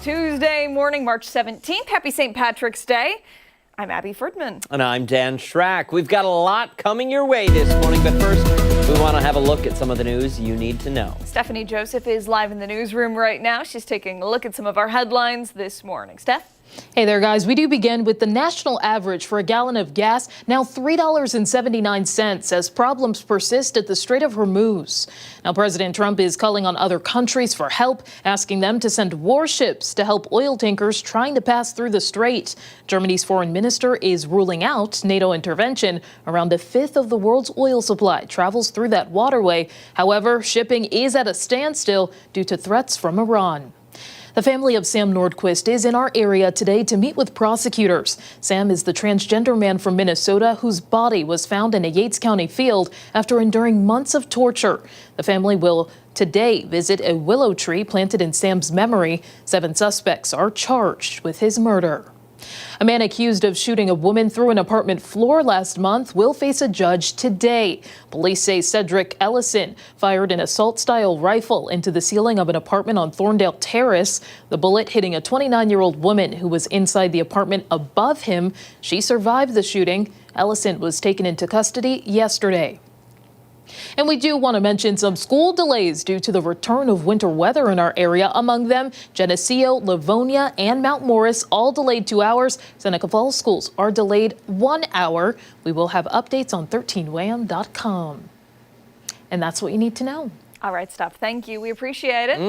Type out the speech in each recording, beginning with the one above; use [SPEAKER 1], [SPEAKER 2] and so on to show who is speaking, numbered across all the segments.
[SPEAKER 1] Tuesday morning, March 17th. Happy St. Patrick's Day. I'm Abby Ferdman.
[SPEAKER 2] And I'm Dan Schrack. We've got a lot coming your way this morning, but first, we want to have a look at some of the news you need to know.
[SPEAKER 1] Stephanie Joseph is live in the newsroom right now. She's taking a look at some of our headlines this morning. Steph?
[SPEAKER 3] Hey there, guys. We do begin with the national average for a gallon of gas, now $3.79, as problems persist at the Strait of Hormuz. Now, President Trump is calling on other countries for help, asking them to send warships to help oil tankers trying to pass through the strait. Germany's foreign minister is ruling out NATO intervention. Around a fifth of the world's oil supply travels through that waterway. However, shipping is at a standstill due to threats from Iran. The family of Sam Nordquist is in our area today to meet with prosecutors. Sam is the transgender man from Minnesota whose body was found in a Yates County field after enduring months of torture. The family will today visit a willow tree planted in Sam's memory. 7 suspects are charged with his murder. A man accused of shooting a woman through an apartment floor last month will face a judge today. Police say Cedric Ellison fired an assault-style rifle into the ceiling of an apartment on Thorndale Terrace, the bullet hitting a 29-year-old woman who was inside the apartment above him. She survived the shooting. Ellison was taken into custody yesterday. And we do want to mention some school delays due to the return of winter weather in our area. Among them, Geneseo, Livonia, and Mount Morris all delayed 2 hours. Seneca Falls schools are delayed 1 hour. We will have updates on 13wham.com. And that's what you need to know.
[SPEAKER 1] All right, Steph. Thank you. We appreciate it.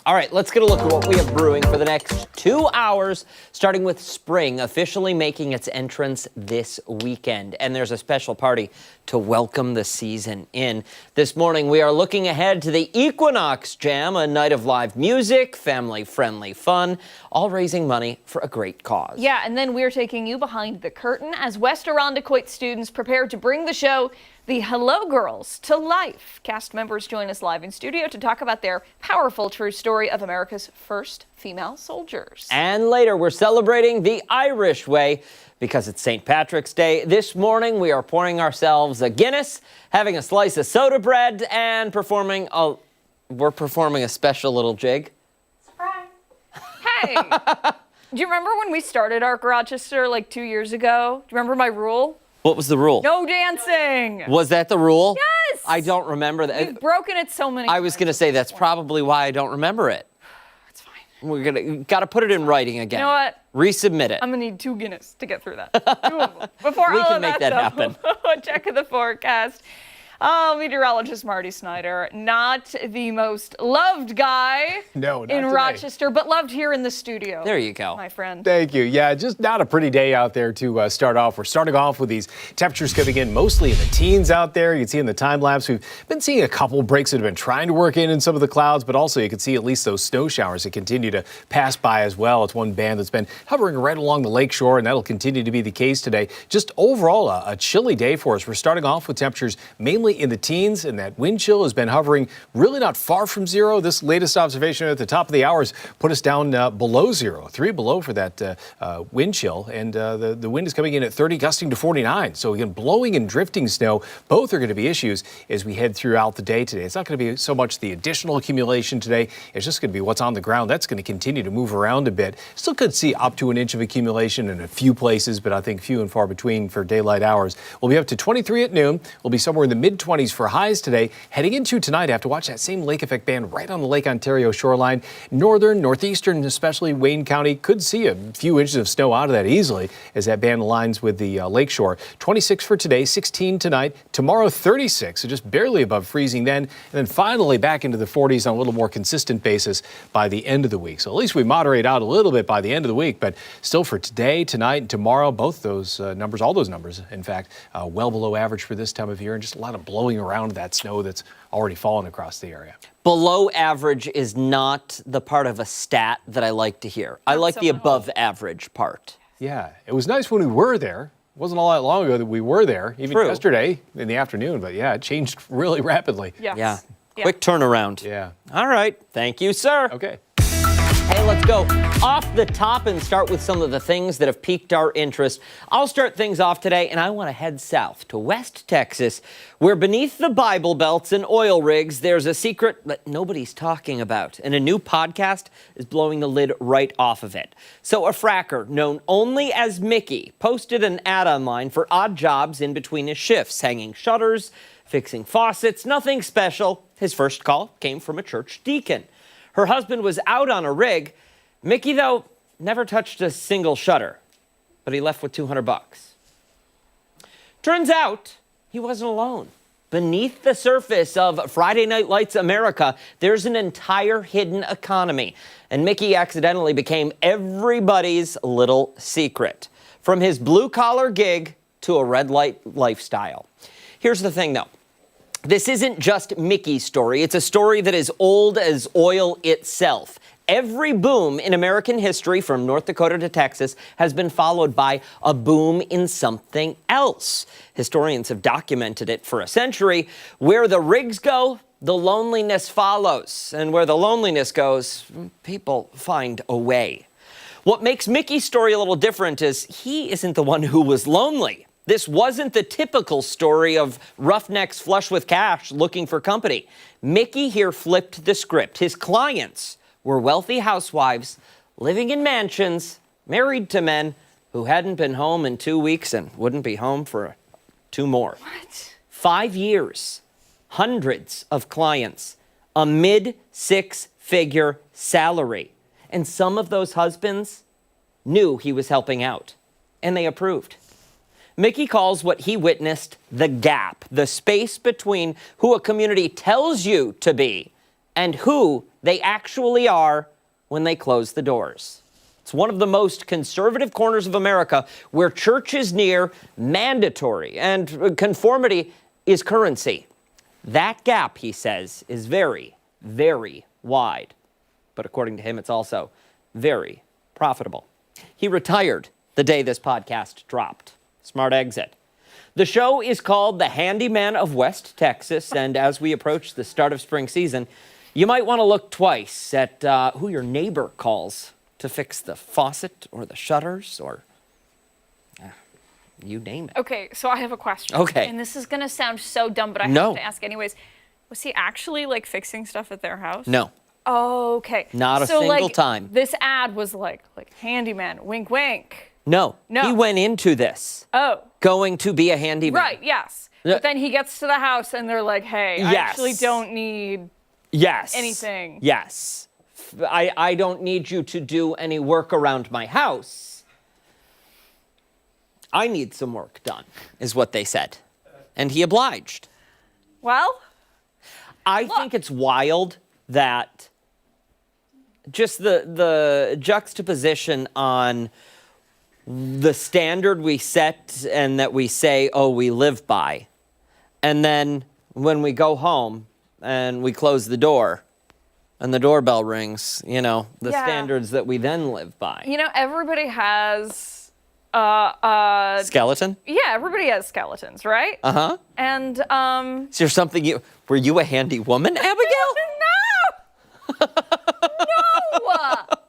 [SPEAKER 2] All right, let's get a look at what we have brewing for the next 2 hours, starting with spring officially making its entrance this weekend. And there's a special party to welcome the season in. This morning, we are looking ahead to the Equinox Jam, a night of live music, family-friendly fun, all raising money for a great cause.
[SPEAKER 1] Yeah, and then we're taking you behind the curtain as West Irondequoit students prepare to bring the show The Hello Girls to life. Cast members join us live in studio to talk about their powerful true story of America's first female soldiers.
[SPEAKER 2] And later, we're celebrating the Irish way because it's St. Patrick's Day. This morning, we are pouring ourselves a Guinness, having a slice of soda bread, and we're performing a special little jig.
[SPEAKER 1] Surprise! Hey, do you remember when we started Arc Rochester like 2 years ago? Do you remember my rule?
[SPEAKER 2] What was the rule?
[SPEAKER 1] No dancing.
[SPEAKER 2] Was that the rule?
[SPEAKER 1] Yes.
[SPEAKER 2] I don't remember that.
[SPEAKER 1] We've broken it so many times.
[SPEAKER 2] I was going to say that's probably why I don't remember it.
[SPEAKER 1] It's fine.
[SPEAKER 2] We're got to put it in writing again.
[SPEAKER 1] You know what?
[SPEAKER 2] Resubmit it.
[SPEAKER 1] I'm gonna need 2 Guinness to get through that. 2 of them. Before
[SPEAKER 2] We
[SPEAKER 1] all
[SPEAKER 2] can
[SPEAKER 1] of
[SPEAKER 2] make that happen.
[SPEAKER 1] Check of the forecast. Meteorologist Marty Snyder, not the most loved guy
[SPEAKER 4] in today.
[SPEAKER 1] Rochester, but loved here in the studio.
[SPEAKER 2] There you go.
[SPEAKER 1] My friend.
[SPEAKER 4] Thank you. Yeah, just not a pretty day out there to start off. We're starting off with these temperatures coming in mostly in the teens out there. You can see in the time lapse, we've been seeing a couple breaks that have been trying to work in some of the clouds, but also you can see at least those snow showers that continue to pass by as well. It's one band that's been hovering right along the lake shore, and that'll continue to be the case today. Just overall, a chilly day for us. We're starting off with temperatures mainly in the teens, and that wind chill has been hovering really not far from zero. This latest observation at the top of the hours put us down below zero, 3 below for that wind chill, and the wind is coming in at 30, gusting to 49. So again, blowing and drifting snow, both are going to be issues as we head throughout the day today. It's not going to be so much the additional accumulation today, it's just going to be what's on the ground. That's going to continue to move around a bit. Still could see up to an inch of accumulation in a few places, but I think few and far between for daylight hours. We'll be up to 23 at noon. We'll be somewhere in the mid-20s for highs today. Heading into tonight, I have to watch that same lake effect band right on the Lake Ontario shoreline. Northern, northeastern, especially Wayne County, could see a few inches of snow out of that easily as that band aligns with the lakeshore. 26 for today, 16 tonight. Tomorrow, 36, so just barely above freezing then. And then finally back into the 40s on a little more consistent basis by the end of the week. So at least we moderate out a little bit by the end of the week, but still for today, tonight, and tomorrow, both those numbers, all those numbers, in fact, well below average for this time of year, and just a lot of blowing around that snow that's already fallen across the area.
[SPEAKER 2] Below average is not the part of a stat that I like to hear. I like the above average part.
[SPEAKER 4] Yeah, it was nice when we were there. It wasn't all that long ago that we were there, even yesterday in the afternoon, but yeah, it changed really rapidly.
[SPEAKER 1] Yes.
[SPEAKER 2] Yeah, quick turnaround.
[SPEAKER 4] Yeah.
[SPEAKER 2] All right, thank you, sir.
[SPEAKER 4] Okay.
[SPEAKER 2] Hey, let's go. go off the top and start with some of the things that have piqued our interest. I'll start things off today, and I want to head south to West Texas, where beneath the Bible belts and oil rigs, there's a secret that nobody's talking about, and a new podcast is blowing the lid right off of it. So a fracker known only as Mickey posted an ad online for odd jobs in between his shifts, hanging shutters, fixing faucets, nothing special. His first call came from a church deacon. Her husband was out on a rig. Mickey, though, never touched a single shutter, but he left with $200. Turns out he wasn't alone. Beneath the surface of Friday Night Lights America, there's an entire hidden economy, and Mickey accidentally became everybody's little secret, from his blue-collar gig to a red light lifestyle. Here's the thing, though. This isn't just Mickey's story. It's a story that is old as oil itself. Every boom in American history, from North Dakota to Texas, has been followed by a boom in something else. Historians have documented it for a century. Where the rigs go, the loneliness follows. And where the loneliness goes, people find a way. What makes Mickey's story a little different is he isn't the one who was lonely. This wasn't the typical story of roughnecks flush with cash looking for company. Mickey here flipped the script. His clients were wealthy housewives living in mansions, married to men who hadn't been home in 2 weeks and wouldn't be home for 2 more.
[SPEAKER 1] What?
[SPEAKER 2] 5 years, hundreds of clients, a mid-6-figure salary. And some of those husbands knew he was helping out, and they approved. Mickey calls what he witnessed the gap, the space between who a community tells you to be and who they actually are when they close the doors. It's one of the most conservative corners of America where church is near mandatory and conformity is currency. That gap, he says, is very, very wide. But according to him, it's also very profitable. He retired the day this podcast dropped. Smart exit. The show is called The Handyman of West Texas, and as we approach the start of spring season, you might want to look twice at who your neighbor calls to fix the faucet or the shutters or you name it.
[SPEAKER 1] Okay, so I have a question.
[SPEAKER 2] Okay.
[SPEAKER 1] And this is going to sound so dumb, but I
[SPEAKER 2] No.
[SPEAKER 1] have to ask anyways. Was he actually, like, fixing stuff at their house?
[SPEAKER 2] No.
[SPEAKER 1] Oh, okay.
[SPEAKER 2] Not a
[SPEAKER 1] so,
[SPEAKER 2] single
[SPEAKER 1] like,
[SPEAKER 2] time.
[SPEAKER 1] This ad was like handyman, wink, wink.
[SPEAKER 2] No.
[SPEAKER 1] No.
[SPEAKER 2] He went into this
[SPEAKER 1] Oh.
[SPEAKER 2] going to be a handyman.
[SPEAKER 1] Right, yes.
[SPEAKER 2] Yeah.
[SPEAKER 1] But then he gets to the house and they're like, hey, I
[SPEAKER 2] Yes.
[SPEAKER 1] actually don't need
[SPEAKER 2] Yes.
[SPEAKER 1] anything.
[SPEAKER 2] Yes. I don't need you to do any work around my house. I need some work done, is what they said. And he obliged.
[SPEAKER 1] Well,
[SPEAKER 2] I think it's wild that just the juxtaposition on the standard we set and that we say, oh, we live by. And then when we go home and we close the door and the doorbell rings, you know, the
[SPEAKER 1] Yeah.
[SPEAKER 2] standards that we then live by.
[SPEAKER 1] you know, everybody has,
[SPEAKER 2] Skeleton?
[SPEAKER 1] yeah, everybody has skeletons, right?
[SPEAKER 2] Uh-huh.
[SPEAKER 1] And,
[SPEAKER 2] Is there something were you a handy woman, Abigail?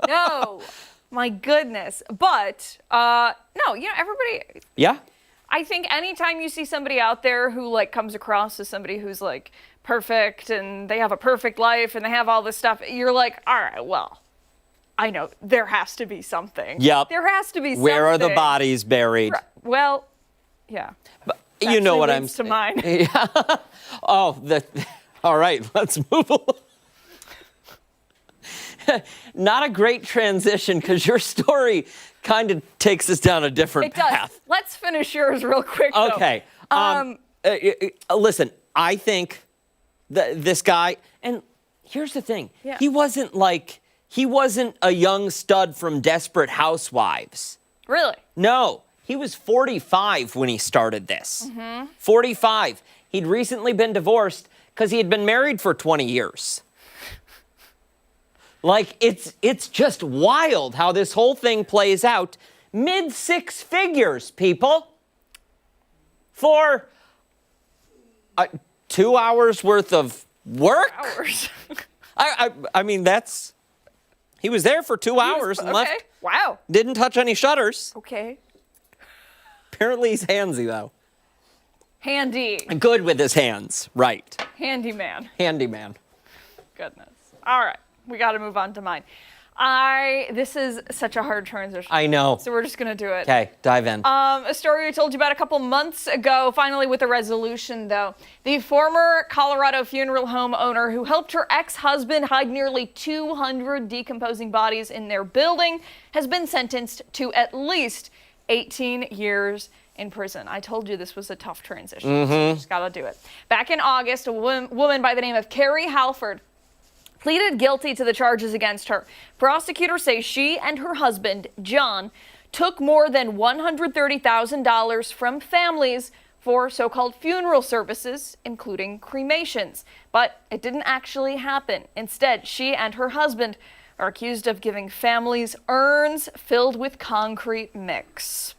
[SPEAKER 1] No. My goodness. But, no, you know, everybody,
[SPEAKER 2] Yeah?
[SPEAKER 1] I think anytime you see somebody out there who, like, comes across as somebody who's, like, perfect and they have a perfect life and they have all this stuff, you're like, all right, well, I know there has to be something.
[SPEAKER 2] Yep.
[SPEAKER 1] There has to be something.
[SPEAKER 2] Where are the bodies buried?
[SPEAKER 1] Well, yeah.
[SPEAKER 2] But you know what I'm
[SPEAKER 1] saying. To mine.
[SPEAKER 2] Yeah. Oh, all right, let's move along. Not a great transition because your story kind of takes us down a different
[SPEAKER 1] It does.
[SPEAKER 2] path.
[SPEAKER 1] Let's finish yours real quick, though.
[SPEAKER 2] Okay. Listen, I think this guy, and here's the thing.
[SPEAKER 1] Yeah.
[SPEAKER 2] He wasn't a young stud from Desperate Housewives.
[SPEAKER 1] Really?
[SPEAKER 2] No, he was 45 when he started this.
[SPEAKER 1] Mm-hmm.
[SPEAKER 2] 45. He'd recently been divorced because he had been married for 20 years. Like, it's just wild how this whole thing plays out. Mid-6 figures, people. For 2 hours worth of work?
[SPEAKER 1] Hours.
[SPEAKER 2] I mean, that's... He was there for 2 hours and
[SPEAKER 1] okay.
[SPEAKER 2] left.
[SPEAKER 1] Wow.
[SPEAKER 2] Didn't touch any shutters.
[SPEAKER 1] Okay.
[SPEAKER 2] Apparently he's handsy, though.
[SPEAKER 1] Handy.
[SPEAKER 2] Good with his hands. Right.
[SPEAKER 1] Handyman.
[SPEAKER 2] Handyman.
[SPEAKER 1] Goodness. All right. We got to move on to mine. This is such a hard transition.
[SPEAKER 2] I know.
[SPEAKER 1] So we're just going to do it.
[SPEAKER 2] Okay, dive in.
[SPEAKER 1] A story I told you about a couple months ago, finally with a resolution, though. The former Colorado funeral home owner who helped her ex-husband hide nearly 200 decomposing bodies in their building has been sentenced to at least 18 years in prison. I told you this was a tough transition, so you just got to do it. Back in August, a woman by the name of Carrie Halford pleaded guilty to the charges against her. Prosecutors say she and her husband, John, took more than $130,000 from families for so-called funeral services, including cremations. But it didn't actually happen. Instead, she and her husband are accused of giving families urns filled with concrete mix.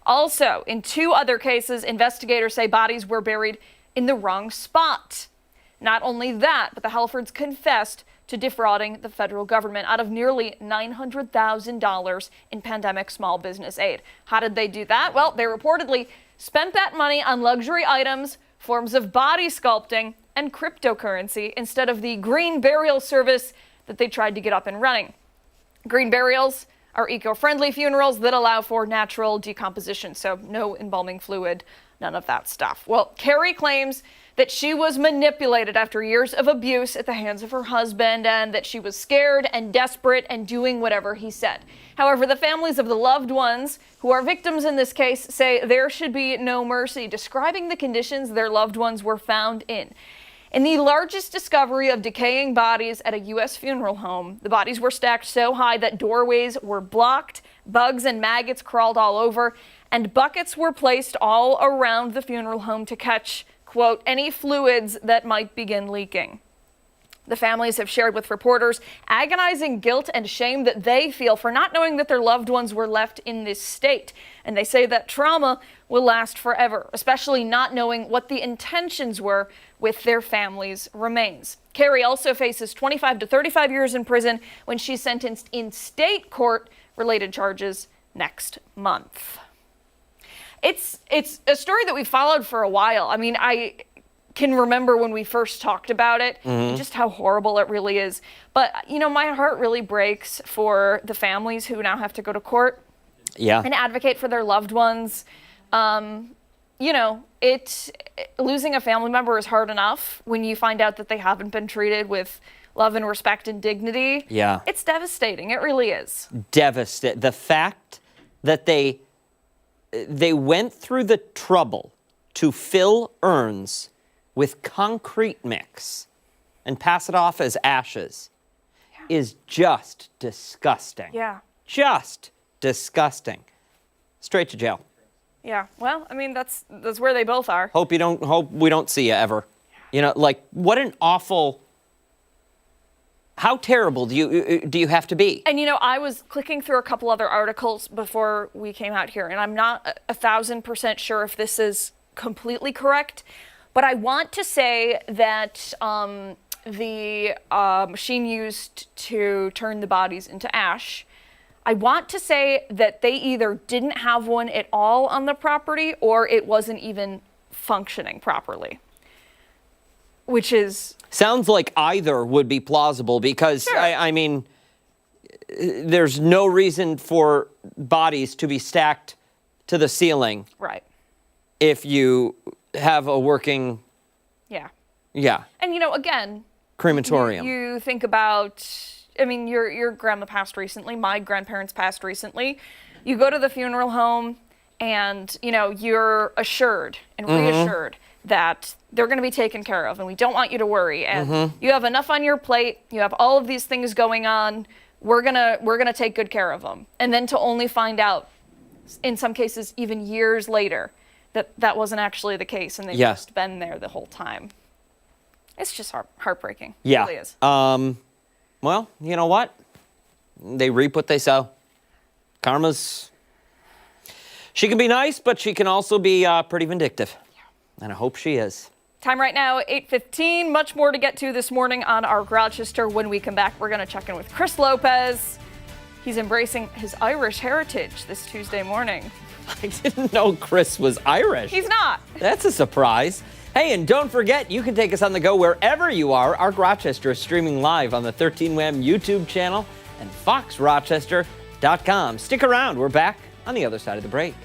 [SPEAKER 1] Also, in 2 other cases, investigators say bodies were buried in the wrong spot. Not only that, but the Halfords confessed to defrauding the federal government out of nearly $900,000 in pandemic small business aid. How did they do that? Well, they reportedly spent that money on luxury items, forms of body sculpting, and cryptocurrency instead of the green burial service that they tried to get up and running. Green burials are eco-friendly funerals that allow for natural decomposition, so no embalming fluid, none of that stuff. Well, Carrie claims that she was manipulated after years of abuse at the hands of her husband and that she was scared and desperate and doing whatever he said. However, the families of the loved ones who are victims in this case say there should be no mercy, describing the conditions their loved ones were found in. In the largest discovery of decaying bodies at a U.S. funeral home, the bodies were stacked so high that doorways were blocked, bugs and maggots crawled all over, and buckets were placed all around the funeral home to catch, quote, any fluids that might begin leaking. The families have shared with reporters agonizing guilt and shame that they feel for not knowing that their loved ones were left in this state. And they say that trauma will last forever, especially not knowing what the intentions were with their family's remains. Carrie also faces 25 to 35 years in prison when she's sentenced in state court related charges next month. It's a story that we followed for a while. I mean, I can remember when we first talked about it, and just how horrible it really is. But, you know, my heart really breaks for the families who now have to go to court and advocate for their loved ones. You know, losing a family member is hard enough when you find out that they haven't been treated with love and respect and dignity.
[SPEAKER 2] Yeah.
[SPEAKER 1] It's devastating. It really is.
[SPEAKER 2] Devastating. The fact that they went through the trouble to fill urns with concrete mix and pass it off as ashes is just disgusting.
[SPEAKER 1] Yeah.
[SPEAKER 2] Just disgusting. Straight to jail.
[SPEAKER 1] Yeah. Well, I mean, that's where they both are.
[SPEAKER 2] Hope we don't see you ever. You know, like, what an awful. How terrible do you have to be?
[SPEAKER 1] And, you know, I was clicking through a couple other articles before we came out here, and I'm not 1,000% sure if this is completely correct, but I want to say that the machine used to turn the bodies into ash, I want to say that they either didn't have one at all on the property or it wasn't even functioning properly, which is...
[SPEAKER 2] Sounds like either would be plausible because,
[SPEAKER 1] Sure.
[SPEAKER 2] I mean, there's no reason for bodies to be stacked to the ceiling.
[SPEAKER 1] Right.
[SPEAKER 2] If you have a working...
[SPEAKER 1] Yeah. And, you know, again...
[SPEAKER 2] Crematorium.
[SPEAKER 1] You think about... I mean, your grandma passed recently. My grandparents passed recently. You go to the funeral home and, you know, you're assured and reassured that they're going to be taken care of and we don't want you to worry. And you have enough on your plate. You have all of these things going on. We're going to take good care of them. And then to only find out, in some cases, even years later, that wasn't actually the case and they've just been there the whole time. It's just heartbreaking.
[SPEAKER 2] Yeah.
[SPEAKER 1] It really is.
[SPEAKER 2] Well, you know what? They reap what they sow. Karma's... She can be nice, but she can also be pretty vindictive. Yeah. And I hope she is.
[SPEAKER 1] Time right now, 8:15. Much more to get to this morning on our Rochester. When we come back, we're going to check in with Chris Lopez. He's embracing his Irish heritage this Tuesday morning.
[SPEAKER 2] I didn't know Chris was Irish.
[SPEAKER 1] He's not.
[SPEAKER 2] That's a surprise. Hey, and don't forget, you can take us on the go wherever you are. Our Rochester is streaming live on the 13WAM YouTube channel and foxrochester.com. Stick around. We're back on the other side of the break.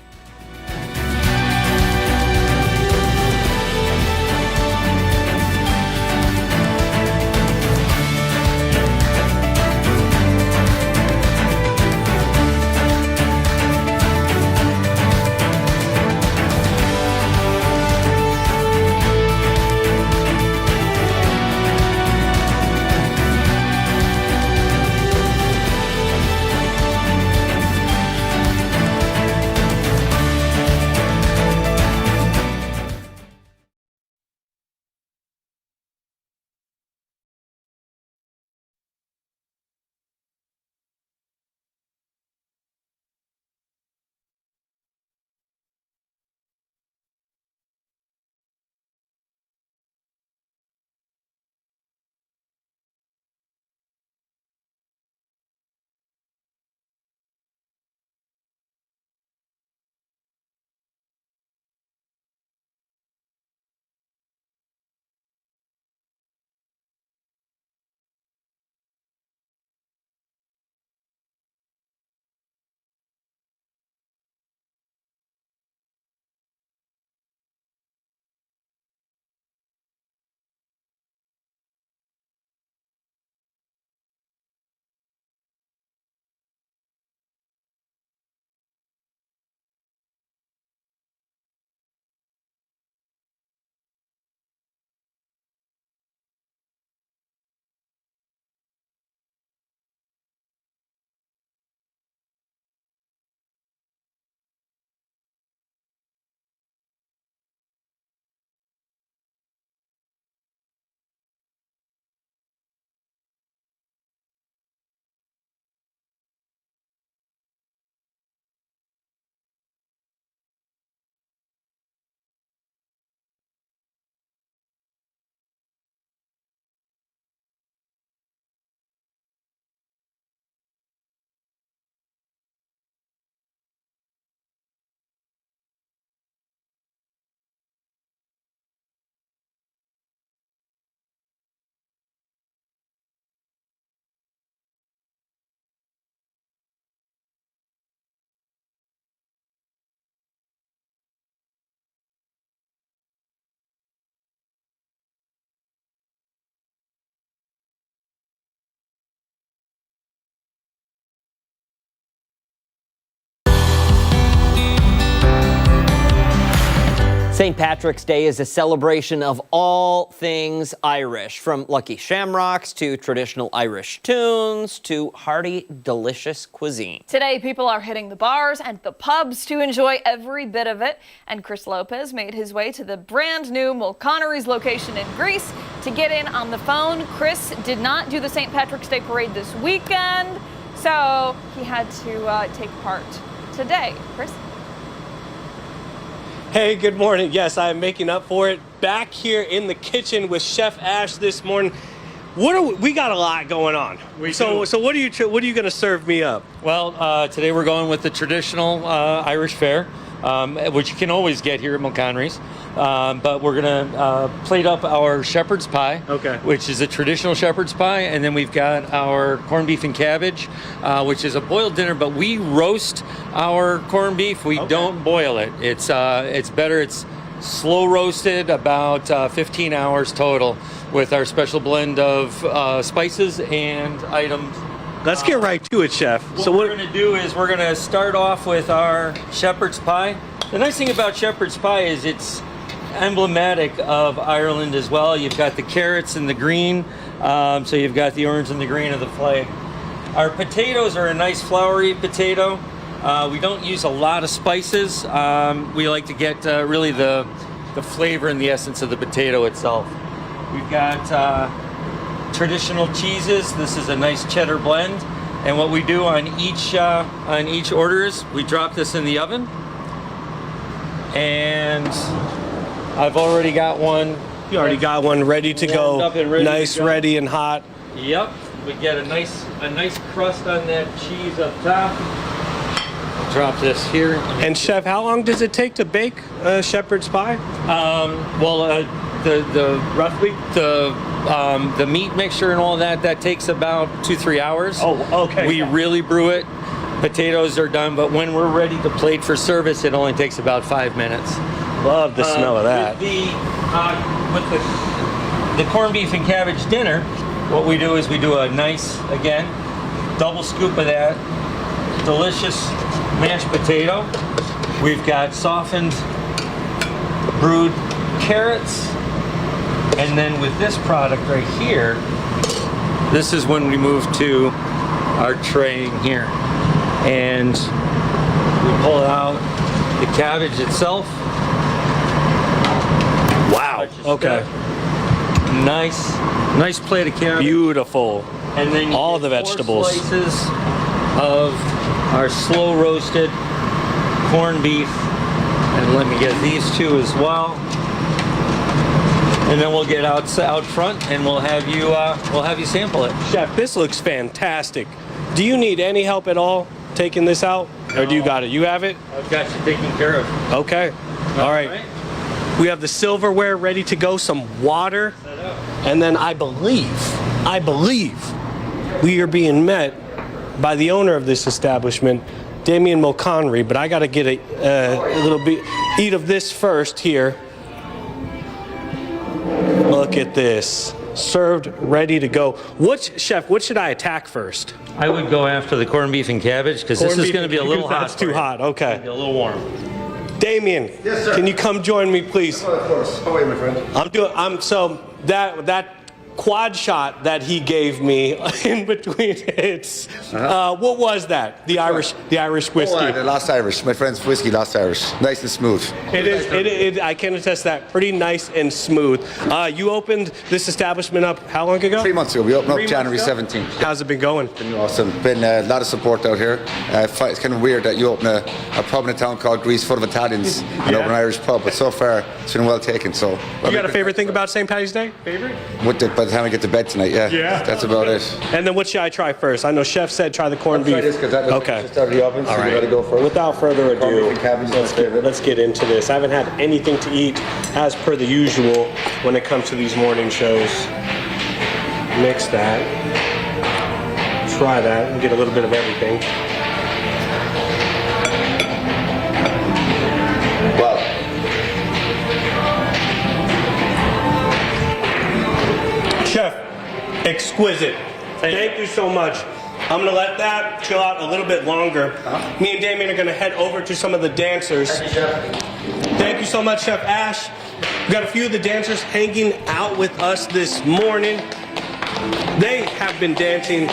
[SPEAKER 2] St. Patrick's Day is a celebration of all things Irish, from lucky shamrocks to traditional Irish tunes to hearty, delicious cuisine.
[SPEAKER 1] Today, people are hitting the bars and the pubs to enjoy every bit of it. And Chris Lopez made his way to the brand new Mulconry's location in Greece to get in on the phone. Chris did not do the St. Patrick's Day parade this weekend, so he had to take part today. Chris?
[SPEAKER 5] Hey, good morning. Yes, I'm making up for it. Back here in the kitchen with Chef Ash this morning. We got a lot going on. So what are you going to serve me up?
[SPEAKER 6] Well, today we're going with the traditional Irish fare, which you can always get here at Mulconry's. But we're going to plate up our shepherd's pie, which is a traditional shepherd's pie, and then we've got our corned beef and cabbage, which is a boiled dinner. But we roast our corned beef. We don't boil it. It's better. It's slow roasted, about 15 hours total, with our special blend of spices and items.
[SPEAKER 5] Let's get right to it, Chef.
[SPEAKER 6] What we're going to do is we're going to start off with our shepherd's pie. The nice thing about shepherd's pie is it's emblematic of Ireland as well. You've got the carrots and the green, so you've got the orange and the green of the flag. Our potatoes are a nice floury potato. We don't use a lot of spices. We like to get really the flavor and the essence of the potato itself. We've got traditional cheeses. This is a nice cheddar blend, and what we do on each order is we drop this in the oven, and I've already got one
[SPEAKER 5] You already got one ready to go.
[SPEAKER 6] Warmed up and ready
[SPEAKER 5] Nice,
[SPEAKER 6] to go.
[SPEAKER 5] ready, and hot.
[SPEAKER 6] Yep, we get a nice crust on that cheese up top. Drop this here.
[SPEAKER 5] And chef, how long does it take to bake a shepherd's pie?
[SPEAKER 6] Roughly the meat mixture and all that takes about 2-3 hours.
[SPEAKER 5] Oh, okay.
[SPEAKER 6] We really brew it. Potatoes are done, but when we're ready to plate for service, it only takes about 5 minutes.
[SPEAKER 5] Love the smell of that.
[SPEAKER 6] With the corned beef and cabbage dinner, what we do is we do a nice, again, double scoop of that delicious mashed potato. We've got softened brewed carrots, and then with this product right here, this is when we move to our tray here, and we pull out the cabbage itself.
[SPEAKER 5] Wow. Okay.
[SPEAKER 6] Nice plate of cabbage.
[SPEAKER 5] Beautiful.
[SPEAKER 6] And then you
[SPEAKER 5] all
[SPEAKER 6] get
[SPEAKER 5] the
[SPEAKER 6] 4
[SPEAKER 5] vegetables.
[SPEAKER 6] slices of our slow roasted corned beef, and let me get these 2 as well. And then we'll get out front, and we'll have you sample it.
[SPEAKER 5] Chef, this looks fantastic. Do you need any help at all taking this out, or do you got it? You have it?
[SPEAKER 6] I've got you taken care of.
[SPEAKER 5] Okay. All right. We have the silverware ready to go, some water, and then I believe we are being met by the owner of this establishment, Damian Mulconry, but I got to get a little bit, eat of this first here. Look at this, served, ready to go. Chef, what should I attack first?
[SPEAKER 6] I would go after the corned beef and cabbage, because this is going to be a little hot.
[SPEAKER 5] That's too hot, okay.
[SPEAKER 6] A little warm.
[SPEAKER 5] Damien,
[SPEAKER 7] yes, sir.
[SPEAKER 5] Can you come join me, please?
[SPEAKER 7] Oh, of course. How are you, my friend?
[SPEAKER 5] So that quad shot that he gave me in between hits, what was that? The Irish whiskey.
[SPEAKER 7] Oh, the Lost Irish. My friend's whiskey, Lost Irish. Nice and smooth.
[SPEAKER 5] It is. I can attest that. Pretty nice and smooth. You opened this establishment up how long ago?
[SPEAKER 7] 3 months ago. We opened up
[SPEAKER 5] 3
[SPEAKER 7] January
[SPEAKER 5] months ago?
[SPEAKER 7] 17th.
[SPEAKER 5] How's it been going?
[SPEAKER 7] Been awesome. Been a lot of support out here. It's kind of weird that you open a pub in a town called Greece full of Italians and open an Irish pub, but so far it's been well taken. So.
[SPEAKER 5] You got a favorite thing about St. Patty's Day? Favorite?
[SPEAKER 7] By the time I get to bed tonight, yeah. That's about it.
[SPEAKER 5] And then what should I try first? I know Chef said try the corned beef.
[SPEAKER 7] Try this because that
[SPEAKER 5] Okay.
[SPEAKER 7] just out of the oven, so you gotta go for it.
[SPEAKER 5] Without further ado,
[SPEAKER 7] Corned beef and cabbage, my favorite.
[SPEAKER 5] let's get into this. I haven't had anything to eat as per the usual when it comes to these morning shows. Mix that. Try that and get a little bit of everything.
[SPEAKER 7] Wow.
[SPEAKER 5] Chef, exquisite. Thank you so much. I'm gonna let that chill out a little bit longer. Me and Damien are gonna head over to some of the dancers. Thank you so much, Chef Ash. We got a few of the dancers hanging out with us this morning. They have been dancing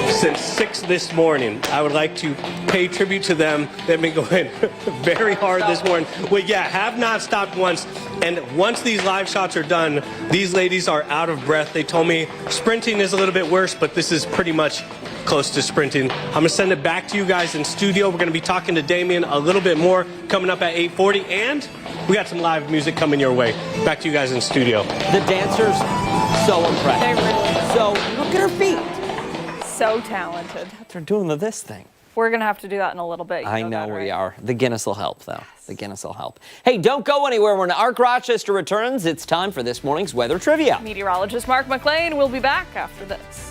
[SPEAKER 5] since 6 this morning. I would like to pay tribute to them. They've been going very hard this morning. Well, yeah, have not stopped once. And once these live shots are done, these ladies are out of breath. They told me sprinting is a little bit worse, but this is pretty much close to sprinting. I'm gonna send it back to you guys in studio. We're gonna be talking to Damien a little bit more coming up at 8:40, and we got some live music coming your way. Back to you guys in studio.
[SPEAKER 2] The dancers, so impressive.
[SPEAKER 1] They really
[SPEAKER 2] So look at her feet.
[SPEAKER 1] so talented.
[SPEAKER 2] They're doing this thing.
[SPEAKER 1] We're going to have to do that in a little bit. You
[SPEAKER 2] I know
[SPEAKER 1] that,
[SPEAKER 2] we
[SPEAKER 1] right?
[SPEAKER 2] are. The Guinness will help, though. The Guinness will help. Hey, don't go anywhere. When Arc Rochester returns, it's time for this morning's weather trivia.
[SPEAKER 1] Meteorologist Mark McLean will be back after this.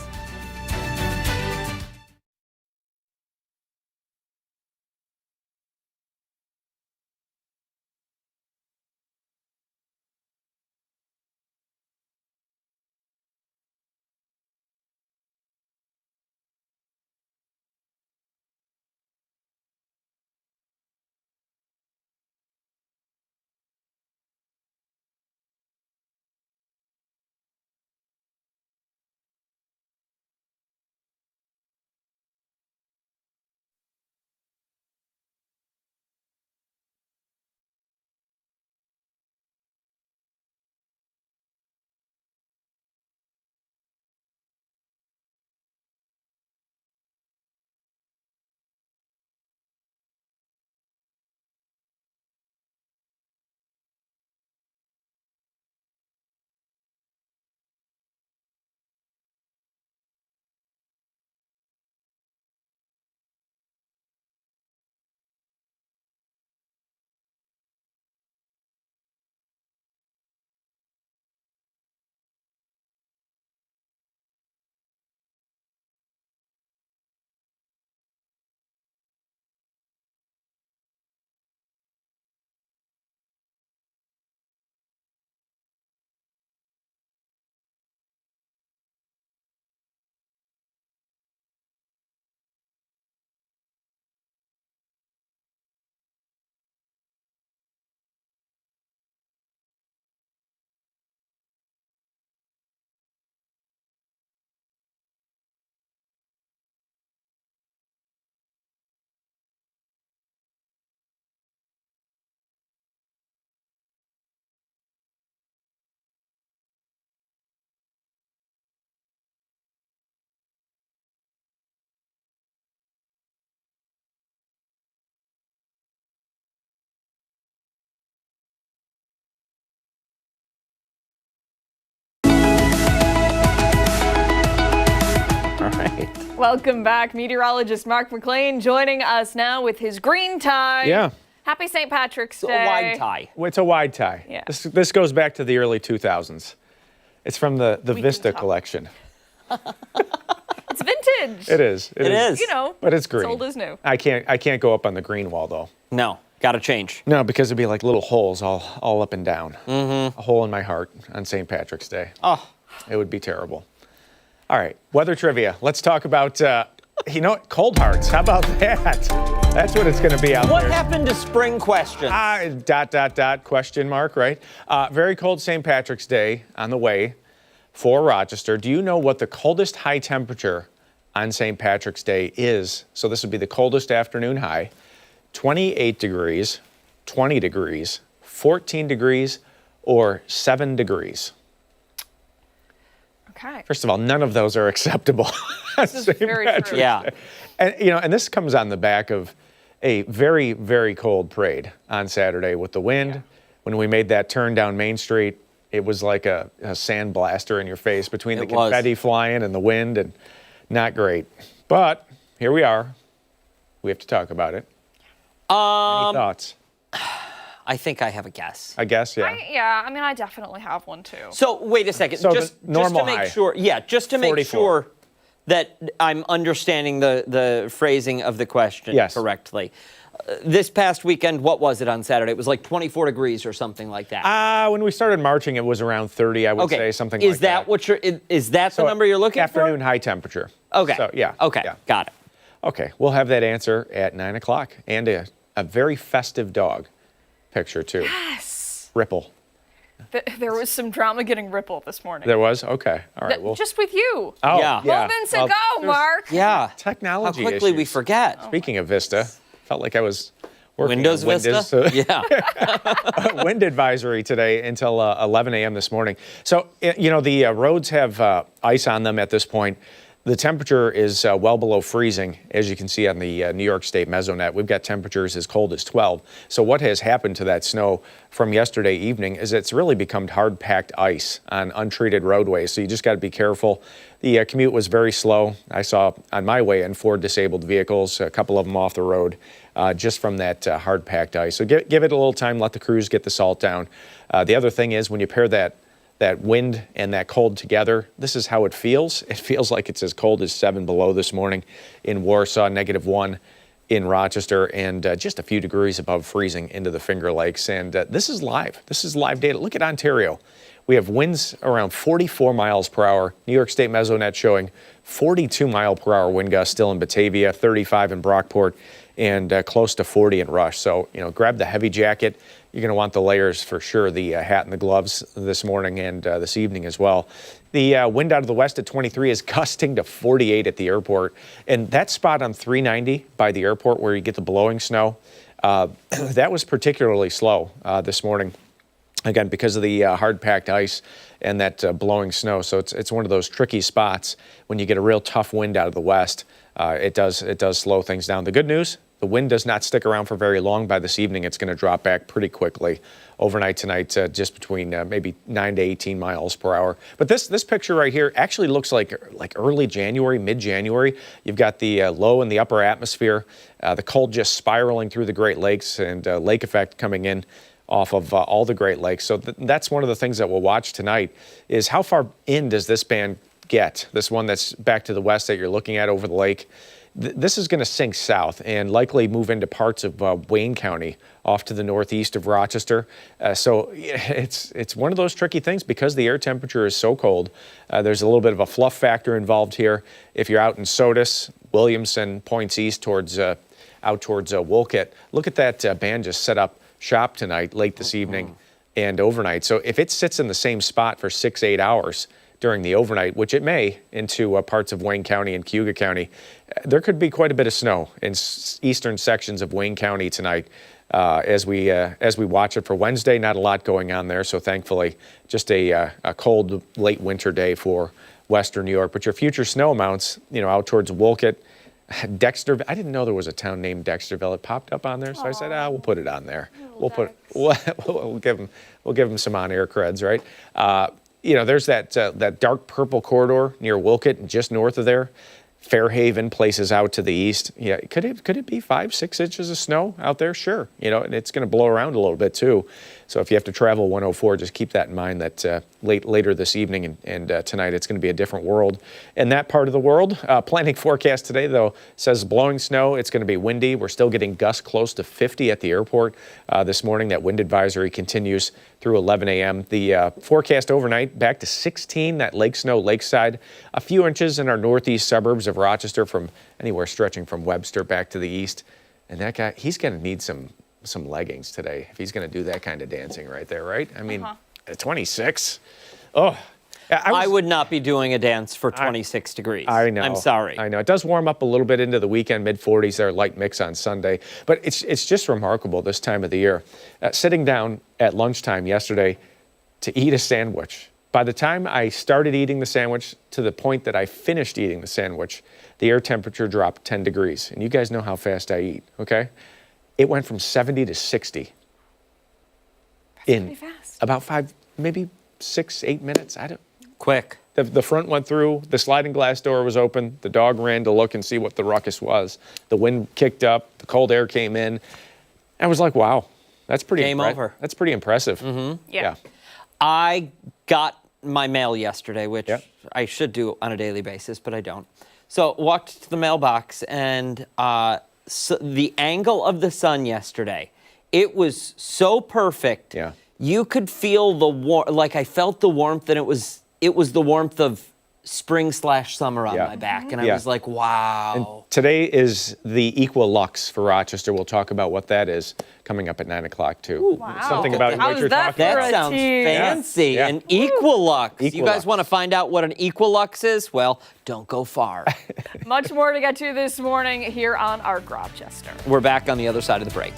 [SPEAKER 1] Welcome back. Meteorologist Mark McLean joining us now with his green tie.
[SPEAKER 8] Yeah.
[SPEAKER 1] Happy St. Patrick's Day.
[SPEAKER 2] A wide tie.
[SPEAKER 8] It's a wide tie.
[SPEAKER 1] Yeah.
[SPEAKER 8] This goes back to the early 2000s. It's from the
[SPEAKER 1] can
[SPEAKER 8] Vista
[SPEAKER 1] talk.
[SPEAKER 8] collection.
[SPEAKER 1] It's vintage.
[SPEAKER 8] It is.
[SPEAKER 2] It is.
[SPEAKER 1] You know,
[SPEAKER 8] But it's green.
[SPEAKER 1] old as new.
[SPEAKER 8] I can't go up on the green wall though.
[SPEAKER 2] No, got to change.
[SPEAKER 8] No, because it'd be like little holes all up and down. Mm-hmm. A hole in my heart on St. Patrick's Day.
[SPEAKER 2] Oh,
[SPEAKER 8] It would be terrible. All right, weather trivia. Let's talk about, cold hearts. How about that? That's what it's going to be out
[SPEAKER 2] what
[SPEAKER 8] there.
[SPEAKER 2] happened to spring questions?
[SPEAKER 8] Question mark, right? Very cold St. Patrick's Day on the way for Rochester. Do you know what the coldest high temperature on St. Patrick's Day is? So this would be the coldest afternoon high. 28 degrees, 20 degrees, 14 degrees, or 7 degrees.
[SPEAKER 1] Okay.
[SPEAKER 8] First of all, none of those are acceptable.
[SPEAKER 1] This is very true.
[SPEAKER 2] Yeah.
[SPEAKER 8] And and this comes on the back of a very, very cold parade on Saturday with the wind.
[SPEAKER 1] Yeah.
[SPEAKER 8] When we made that turn down Main Street, it was like a sand blaster in your face between the
[SPEAKER 2] It was.
[SPEAKER 8] confetti flying and the wind, and not great. But here we are. We have to talk about it. Any thoughts?
[SPEAKER 2] I think I have a guess.
[SPEAKER 8] I guess, yeah.
[SPEAKER 1] I definitely have one too.
[SPEAKER 2] So wait a second.
[SPEAKER 8] So
[SPEAKER 2] just
[SPEAKER 8] the normal
[SPEAKER 2] to make
[SPEAKER 8] high.
[SPEAKER 2] sure. Yeah, just to make
[SPEAKER 8] 44.
[SPEAKER 2] sure that I'm understanding the phrasing of the question
[SPEAKER 8] Yes.
[SPEAKER 2] correctly. This past weekend, what was it on Saturday? It was like 24 degrees or something like that.
[SPEAKER 8] When we started marching, it was around 30, I would
[SPEAKER 2] okay.
[SPEAKER 8] say, something
[SPEAKER 2] is
[SPEAKER 8] like that.
[SPEAKER 2] Is that the number you're looking
[SPEAKER 8] afternoon
[SPEAKER 2] for?
[SPEAKER 8] high temperature.
[SPEAKER 2] Okay.
[SPEAKER 8] So, yeah.
[SPEAKER 2] Okay.
[SPEAKER 8] yeah.
[SPEAKER 2] Got it.
[SPEAKER 8] Okay, we'll have that answer at 9 o'clock. And a very festive dog picture, too.
[SPEAKER 1] Yes.
[SPEAKER 8] Ripple.
[SPEAKER 1] There was some drama getting Ripple this morning.
[SPEAKER 8] There was? Okay. All right. Well,
[SPEAKER 1] Just with you.
[SPEAKER 8] oh,
[SPEAKER 2] Yeah.
[SPEAKER 1] Moments
[SPEAKER 8] Well,
[SPEAKER 1] ago,
[SPEAKER 8] there's
[SPEAKER 1] Mark.
[SPEAKER 2] Yeah.
[SPEAKER 8] Technology
[SPEAKER 2] How quickly we
[SPEAKER 8] issues.
[SPEAKER 2] forget.
[SPEAKER 8] Speaking of Vista, felt like I was working
[SPEAKER 2] Windows
[SPEAKER 8] on
[SPEAKER 2] Vista? Yeah.
[SPEAKER 8] Wind advisory today until 11 a.m. this morning. So, the roads have ice on them at this point. The temperature is well below freezing, as you can see on the New York State Mesonet. We've got temperatures as cold as 12. So what has happened to that snow from yesterday evening is it's really become hard-packed ice on untreated roadways. So you just got to be careful. The commute was very slow. I saw on my way in 4 disabled vehicles, a couple of them off the road, just from that hard-packed ice. So give it a little time, let the crews get the salt down. The other thing is when you pair that wind and that cold together, this is how it feels. It feels like it's as cold as 7 below this morning in Warsaw, -1 in Rochester, and just a few degrees above freezing into the Finger Lakes. And this is live. This is live data. Look at Ontario. We have winds around 44 miles per hour. New York State Mesonet showing 42 mile per hour wind gusts still in Batavia, 35 in Brockport, and close to 40 in Rush. So, grab the heavy jacket. You're going to want the layers for sure, the hat and the gloves this morning and this evening as well. The wind out of the west at 23 is gusting to 48 at the airport. And that spot on 390 by the airport where you get the blowing snow, that was particularly slow this morning. Again, because of the hard-packed ice and that blowing snow. So it's one of those tricky spots when you get a real tough wind out of the west. It does slow things down. The good news, the wind does not stick around for very long. By this evening, it's going to drop back pretty quickly. Overnight tonight, just between maybe 9 to 18 miles per hour. But this picture right here actually looks like early January, mid-January. You've got the low in the upper atmosphere, the cold just spiraling through the Great Lakes, and lake effect coming in off of all the Great Lakes. So that's one of the things that we'll watch tonight is how far in does this band get? This one that's back to the west that you're looking at over the lake. This is going to sink south and likely move into parts of Wayne County off to the northeast of Rochester. So it's one of those tricky things because the air temperature is so cold. There's a little bit of a fluff factor involved here. If you're out in Sodus, Williamson points east towards out towards Wolcott, look at that band just set up shop tonight, late this evening and overnight. So if it sits in the same spot for 6-8 hours during the overnight, which it may, into parts of Wayne County and Cayuga County, there could be quite a bit of snow in eastern sections of Wayne County tonight as we watch it for Wednesday. Not a lot going on there, so thankfully just a cold late winter day for western New York. But your future snow amounts, out towards Wolcott, Dexterville. I didn't know there was a town named Dexterville. It popped up on there, so I said, we'll put it on there. We'll give them some on-air creds, right? There's that dark purple corridor near Wolcott and just north of there. Fairhaven, places out to the east. Yeah, could it be 5-6 inches of snow out there? Sure. You know, and it's going to blow around a little bit too. So if you have to travel 104, just keep that in mind that later this evening and tonight it's going to be a different world. In that part of the world, planning forecast today, though, says blowing snow. It's going to be windy. We're still getting gusts close to 50 at the airport this morning. That wind advisory continues through 11 a.m. The forecast overnight back to 16, that lake snow lakeside. A few inches in our northeast suburbs of Rochester, from anywhere stretching from Webster back to the east. And that guy, he's going to need some leggings today if he's going to do that kind of dancing right there, right? I mean, at 26, oh.
[SPEAKER 2] I would not be doing a dance for 26 degrees.
[SPEAKER 8] I know.
[SPEAKER 2] I'm sorry.
[SPEAKER 8] I know. It does warm up a little bit into the weekend, mid-40s there, light mix on Sunday. But it's just remarkable this time of the year. Sitting down at lunchtime yesterday to eat a sandwich. By the time I started eating the sandwich to the point that I finished eating the sandwich, the air temperature dropped 10 degrees. And you guys know how fast I eat, okay? It went from 70 to 60 in about 5, maybe 6, 8 minutes.
[SPEAKER 2] Quick.
[SPEAKER 8] The front went through, the sliding glass door was open, the dog ran to look and see what the ruckus was. The wind kicked up, the cold air came in. I was like, wow, that's pretty
[SPEAKER 2] Game over.
[SPEAKER 8] That's pretty impressive.
[SPEAKER 1] Yeah.
[SPEAKER 2] I got my mail yesterday, which I should do on a daily basis, but I don't. So walked to the mailbox, and so the angle of the sun yesterday, it was so perfect.
[SPEAKER 8] Yeah.
[SPEAKER 2] You could feel the warmth, like I felt the warmth, and it was the warmth of spring/summer on my back, and I was like, wow.
[SPEAKER 8] And today is the Equilux for Rochester. We'll talk about what that is coming up at 9 o'clock too.
[SPEAKER 1] Ooh, wow.
[SPEAKER 8] Something about what you're talking
[SPEAKER 1] for
[SPEAKER 8] about.
[SPEAKER 2] That sounds fancy.
[SPEAKER 8] Yeah.
[SPEAKER 2] An Equilux. You guys
[SPEAKER 8] Equilux.
[SPEAKER 2] want to find out what an Equilux is? Well, don't go far.
[SPEAKER 1] Much more to get to this morning here on Arc Rochester.
[SPEAKER 2] We're back on the other side of the break.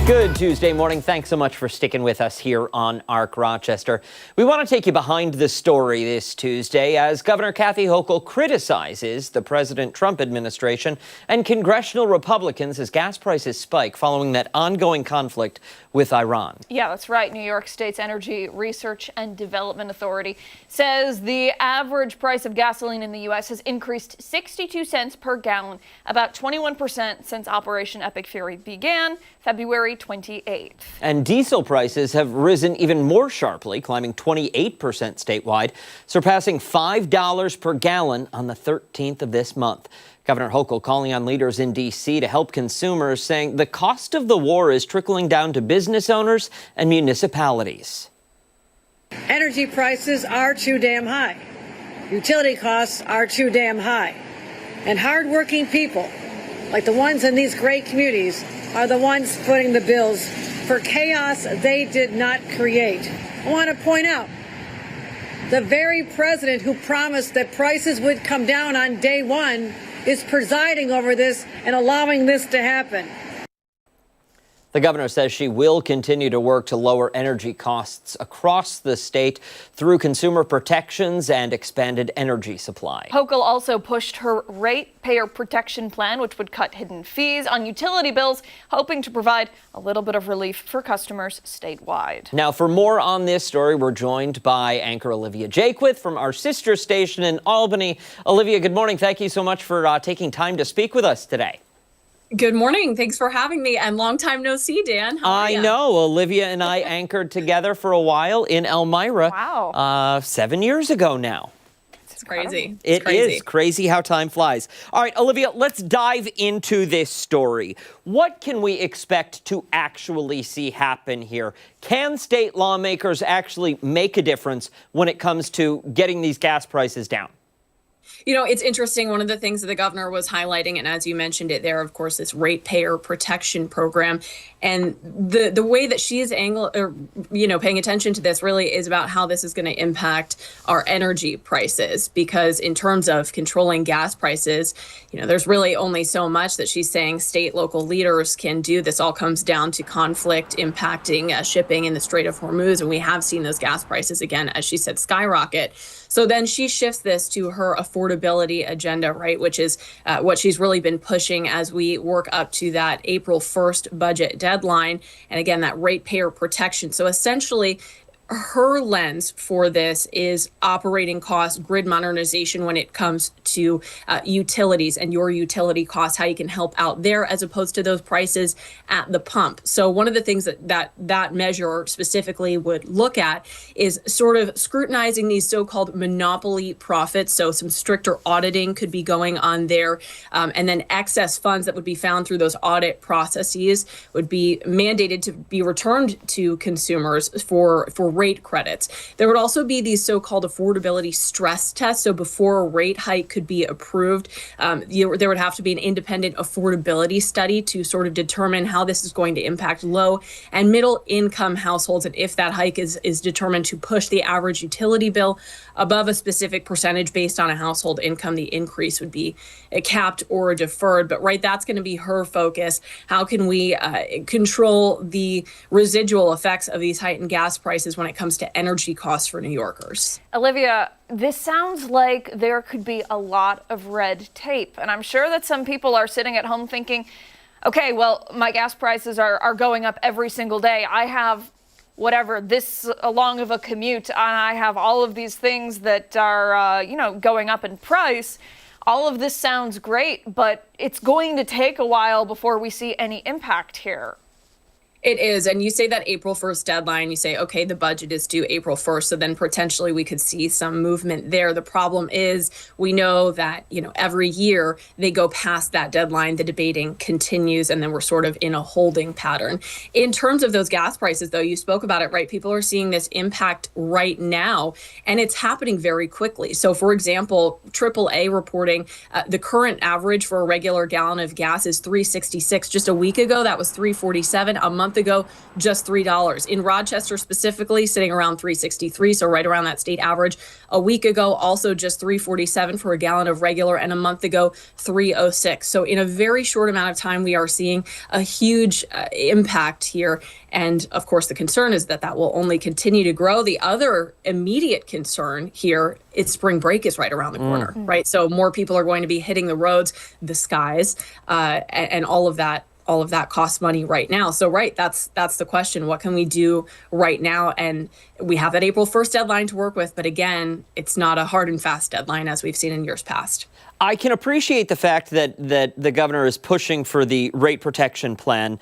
[SPEAKER 2] Good Tuesday morning. Thanks so much for sticking with us here on Arc Rochester. We want to take you behind the story this Tuesday as Governor Kathy Hochul criticizes the President Trump administration and congressional Republicans as gas prices spike following that ongoing conflict with Iran.
[SPEAKER 1] Yeah, that's right. New York State's Energy Research and Development Authority says the average price of gasoline in the U.S. has increased 62 cents per gallon, about 21% since Operation Epic Fury began February 28th.
[SPEAKER 2] And diesel prices have risen even more sharply, climbing 28% statewide, surpassing $5 per gallon on the 13th of this month. Governor Hochul calling on leaders in D.C. to help consumers, saying the cost of the war is trickling down to business owners and municipalities.
[SPEAKER 9] Energy prices are too damn high. Utility costs are too damn high. And hardworking people, like the ones in these great communities, are the ones footing the bills for chaos they did not create. I want to point out, the very president who promised that prices would come down on day one is presiding over this and allowing this to happen.
[SPEAKER 2] The governor says she will continue to work to lower energy costs across the state through consumer protections and expanded energy supply.
[SPEAKER 1] Hochul also pushed her ratepayer protection plan, which would cut hidden fees on utility bills, hoping to provide a little bit of relief for customers statewide.
[SPEAKER 2] Now, for more on this story, we're joined by anchor Olivia Jaquith from our sister station in Albany. Olivia, good morning. Thank you so much for taking time to speak with us today.
[SPEAKER 10] Good morning. Thanks for having me. And long time no see, Dan. How are
[SPEAKER 2] I
[SPEAKER 10] ya?
[SPEAKER 2] know. Olivia and I anchored together for a while in Elmira.
[SPEAKER 1] Wow.
[SPEAKER 2] 7 years ago now.
[SPEAKER 10] It's crazy.
[SPEAKER 2] It is crazy how time flies. All right, Olivia, let's dive into this story. What can we expect to actually see happen here? Can state lawmakers actually make a difference when it comes to getting these gas prices down?
[SPEAKER 10] You know, it's interesting. One of the things that the governor was highlighting, and as you mentioned it there, of course, this ratepayer protection program. And the way that she is paying attention to this really is about how this is going to impact our energy prices, because in terms of controlling gas prices, there's really only so much that she's saying state, local leaders can do. This all comes down to conflict impacting shipping in the Strait of Hormuz. And we have seen those gas prices, again, as she said, skyrocket. So then she shifts this to her affordability agenda, right, which is what she's really been pushing as we work up to that April 1st budget deadline. And again, that ratepayer protection. So essentially, her lens for this is operating costs, grid modernization when it comes to utilities and your utility costs, how you can help out there as opposed to those prices at the pump. So one of the things that measure specifically would look at is sort of scrutinizing these so-called monopoly profits. So some stricter auditing could be going on there. And then excess funds that would be found through those audit processes would be mandated to be returned to consumers for rate credits. There would also be these so-called affordability stress tests. So before a rate hike could be approved, there would have to be an independent affordability study to sort of determine how this is going to impact low and middle income households. And if that hike is determined to push the average utility bill above a specific percentage based on a household income, the increase would be capped or deferred. But right, that's going to be her focus. How can we control the residual effects of these heightened gas prices when it comes to energy costs for New Yorkers?
[SPEAKER 1] Olivia, this sounds like there could be a lot of red tape. And I'm sure that some people are sitting at home thinking, okay, well, my gas prices are going up every single day. I have whatever, this long of a commute, and I have all of these things that are, going up in price. All of this sounds great, but it's going to take a while before we see any impact here.
[SPEAKER 10] It is. And you say that April 1st deadline, you say, okay, the budget is due April 1st. So then potentially we could see some movement there. The problem is we know that, every year they go past that deadline, the debating continues, and then we're sort of in a holding pattern. In terms of those gas prices, though, you spoke about it, right? People are seeing this impact right now, and it's happening very quickly. So, for example, AAA reporting the current average for a regular gallon of gas is $3.66. Just a week ago, that was $3.47. A month ago, just $3. In Rochester specifically, sitting around $3.63, so right around that state average. A week ago, also just $3.47 for a gallon of regular, and a month ago, $3.06. So in a very short amount of time, we are seeing a huge impact here. And of course, the concern is that will only continue to grow. The other immediate concern here is spring break is right around the corner, right? So more people are going to be hitting the roads, the skies, and all of that costs money right now. So right, that's the question. What can we do right now? And we have that April 1st deadline to work with, but again, it's not a hard and fast deadline as we've seen in years past.
[SPEAKER 2] I can appreciate the fact that the governor is pushing for the rate protection plan.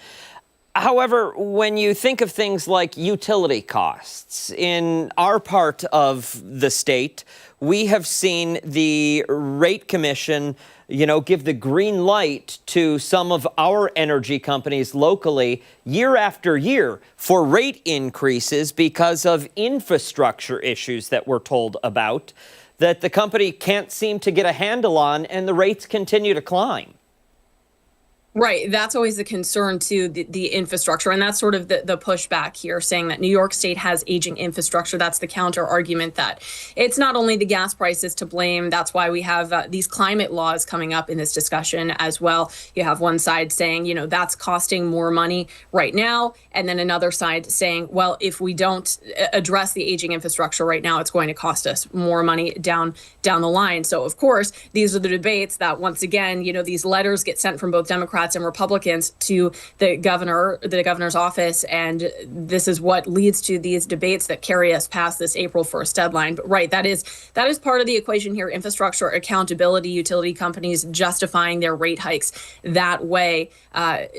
[SPEAKER 2] However, when you think of things like utility costs, in our part of the state, we have seen the rate commission give the green light to some of our energy companies locally year after year for rate increases because of infrastructure issues that we're told about that the company can't seem to get a handle on, and the rates continue to climb.
[SPEAKER 10] Right. That's always the concern, too, the infrastructure. And that's sort of the pushback here, saying that New York State has aging infrastructure. That's the counter argument that it's not only the gas prices to blame. That's why we have these climate laws coming up in this discussion as well. You have one side saying, that's costing more money right now. And then another side saying, well, if we don't address the aging infrastructure right now, it's going to cost us more money down the line. So, of course, these are the debates that, once again, these letters get sent from both Democrats and Republicans to the governor's office, and this is what leads to these debates that carry us past this April 1st deadline. But right, that is part of the equation here: infrastructure, accountability, utility companies justifying their rate hikes that way.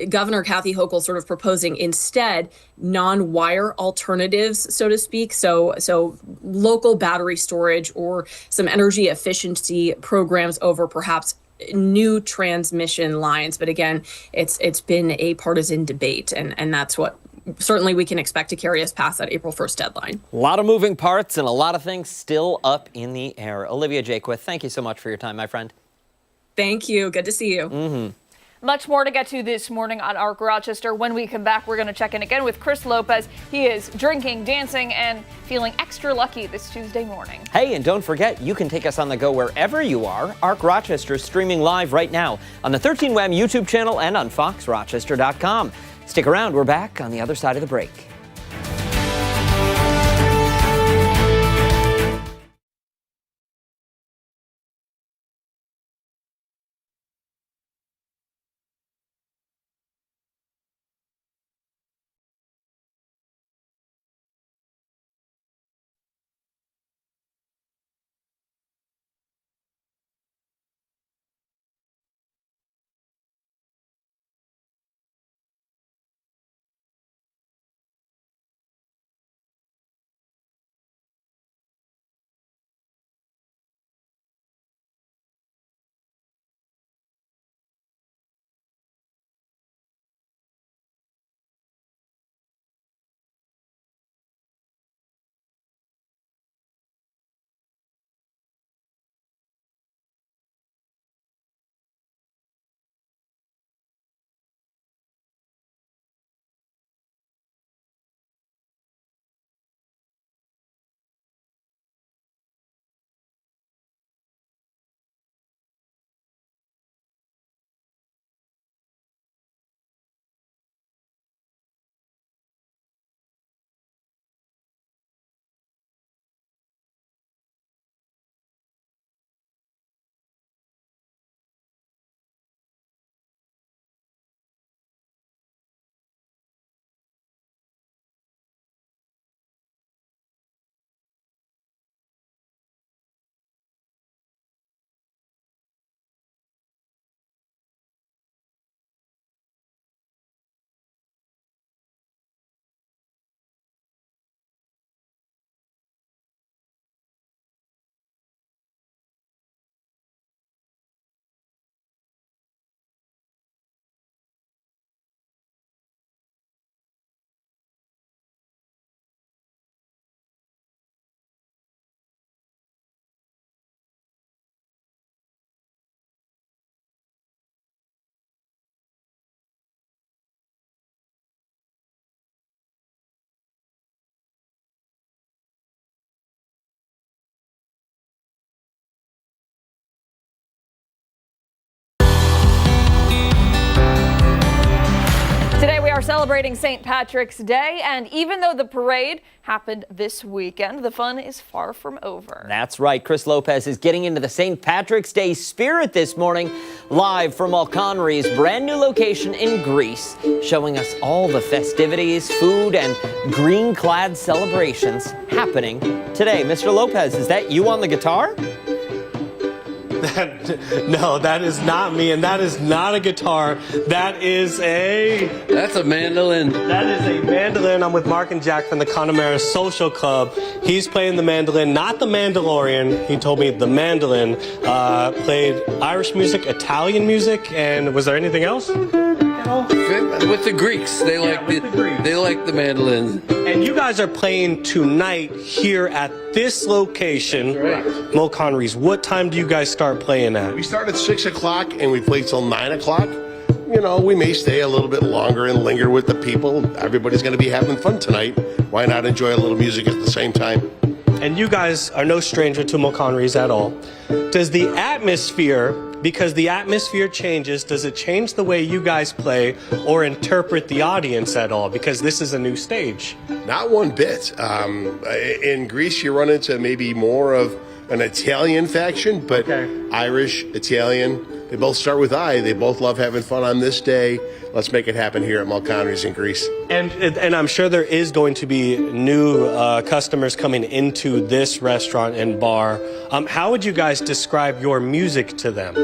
[SPEAKER 10] Governor Kathy Hochul sort of proposing instead non-wire alternatives, so to speak. So local battery storage or some energy efficiency programs over perhaps new transmission lines. But again, it's been a partisan debate, and that's what certainly we can expect to carry us past that April 1st deadline.
[SPEAKER 2] A lot of moving parts and a lot of things still up in the air. Olivia Jaquith, thank you so much for your time, my friend.
[SPEAKER 10] Thank you. Good to see you.
[SPEAKER 1] Much more to get to this morning on ARC Rochester. When we come back, we're going to check in again with Chris Lopez. He is drinking, dancing, and feeling extra lucky this Tuesday morning.
[SPEAKER 2] Hey, and don't forget, you can take us on the go wherever you are. ARC Rochester is streaming live right now on the 13WAM YouTube channel and on foxrochester.com. Stick around. We're back on the other side of the break.
[SPEAKER 1] Today we are celebrating St. Patrick's Day, and even though the parade happened this weekend, the fun is far from over.
[SPEAKER 2] That's right. Chris Lopez is getting into the St. Patrick's Day spirit this morning, live from Mulconry's brand new location in Greece, showing us all the festivities, food, and green-clad celebrations happening today. Mr. Lopez, is that you on the guitar?
[SPEAKER 5] No, that is not me, and that is not a guitar. That is a...
[SPEAKER 11] That's a mandolin.
[SPEAKER 5] That is a mandolin. I'm with Mark and Jack from the Connemara Social Club. He's playing the mandolin, not the Mandalorian. He told me the mandolin. Played Irish music, Italian music, and was there anything else?
[SPEAKER 11] With the Greeks, they like the mandolin.
[SPEAKER 5] And you guys are playing tonight here at this location, Mulconry's. What time do you guys start playing at?
[SPEAKER 12] We start at 6 o'clock and we play till 9 o'clock. You know, we may stay a little bit longer and linger with the people. Everybody's going to be having fun tonight. Why not enjoy a little music at the same time?
[SPEAKER 5] And you guys are no stranger to Mulconry's at all. Does the atmosphere, because the atmosphere changes, does it change the way you guys play or interpret the audience at all? Because this is a new stage.
[SPEAKER 12] Not one bit. In Greece, you run into maybe more of an Italian faction, but Irish, Italian, they both start with I. They both love having fun on this day. Let's make it happen here at Mulconry's in Greece.
[SPEAKER 5] And I'm sure there is going to be new customers coming into this restaurant and bar. How would you guys describe your music to them?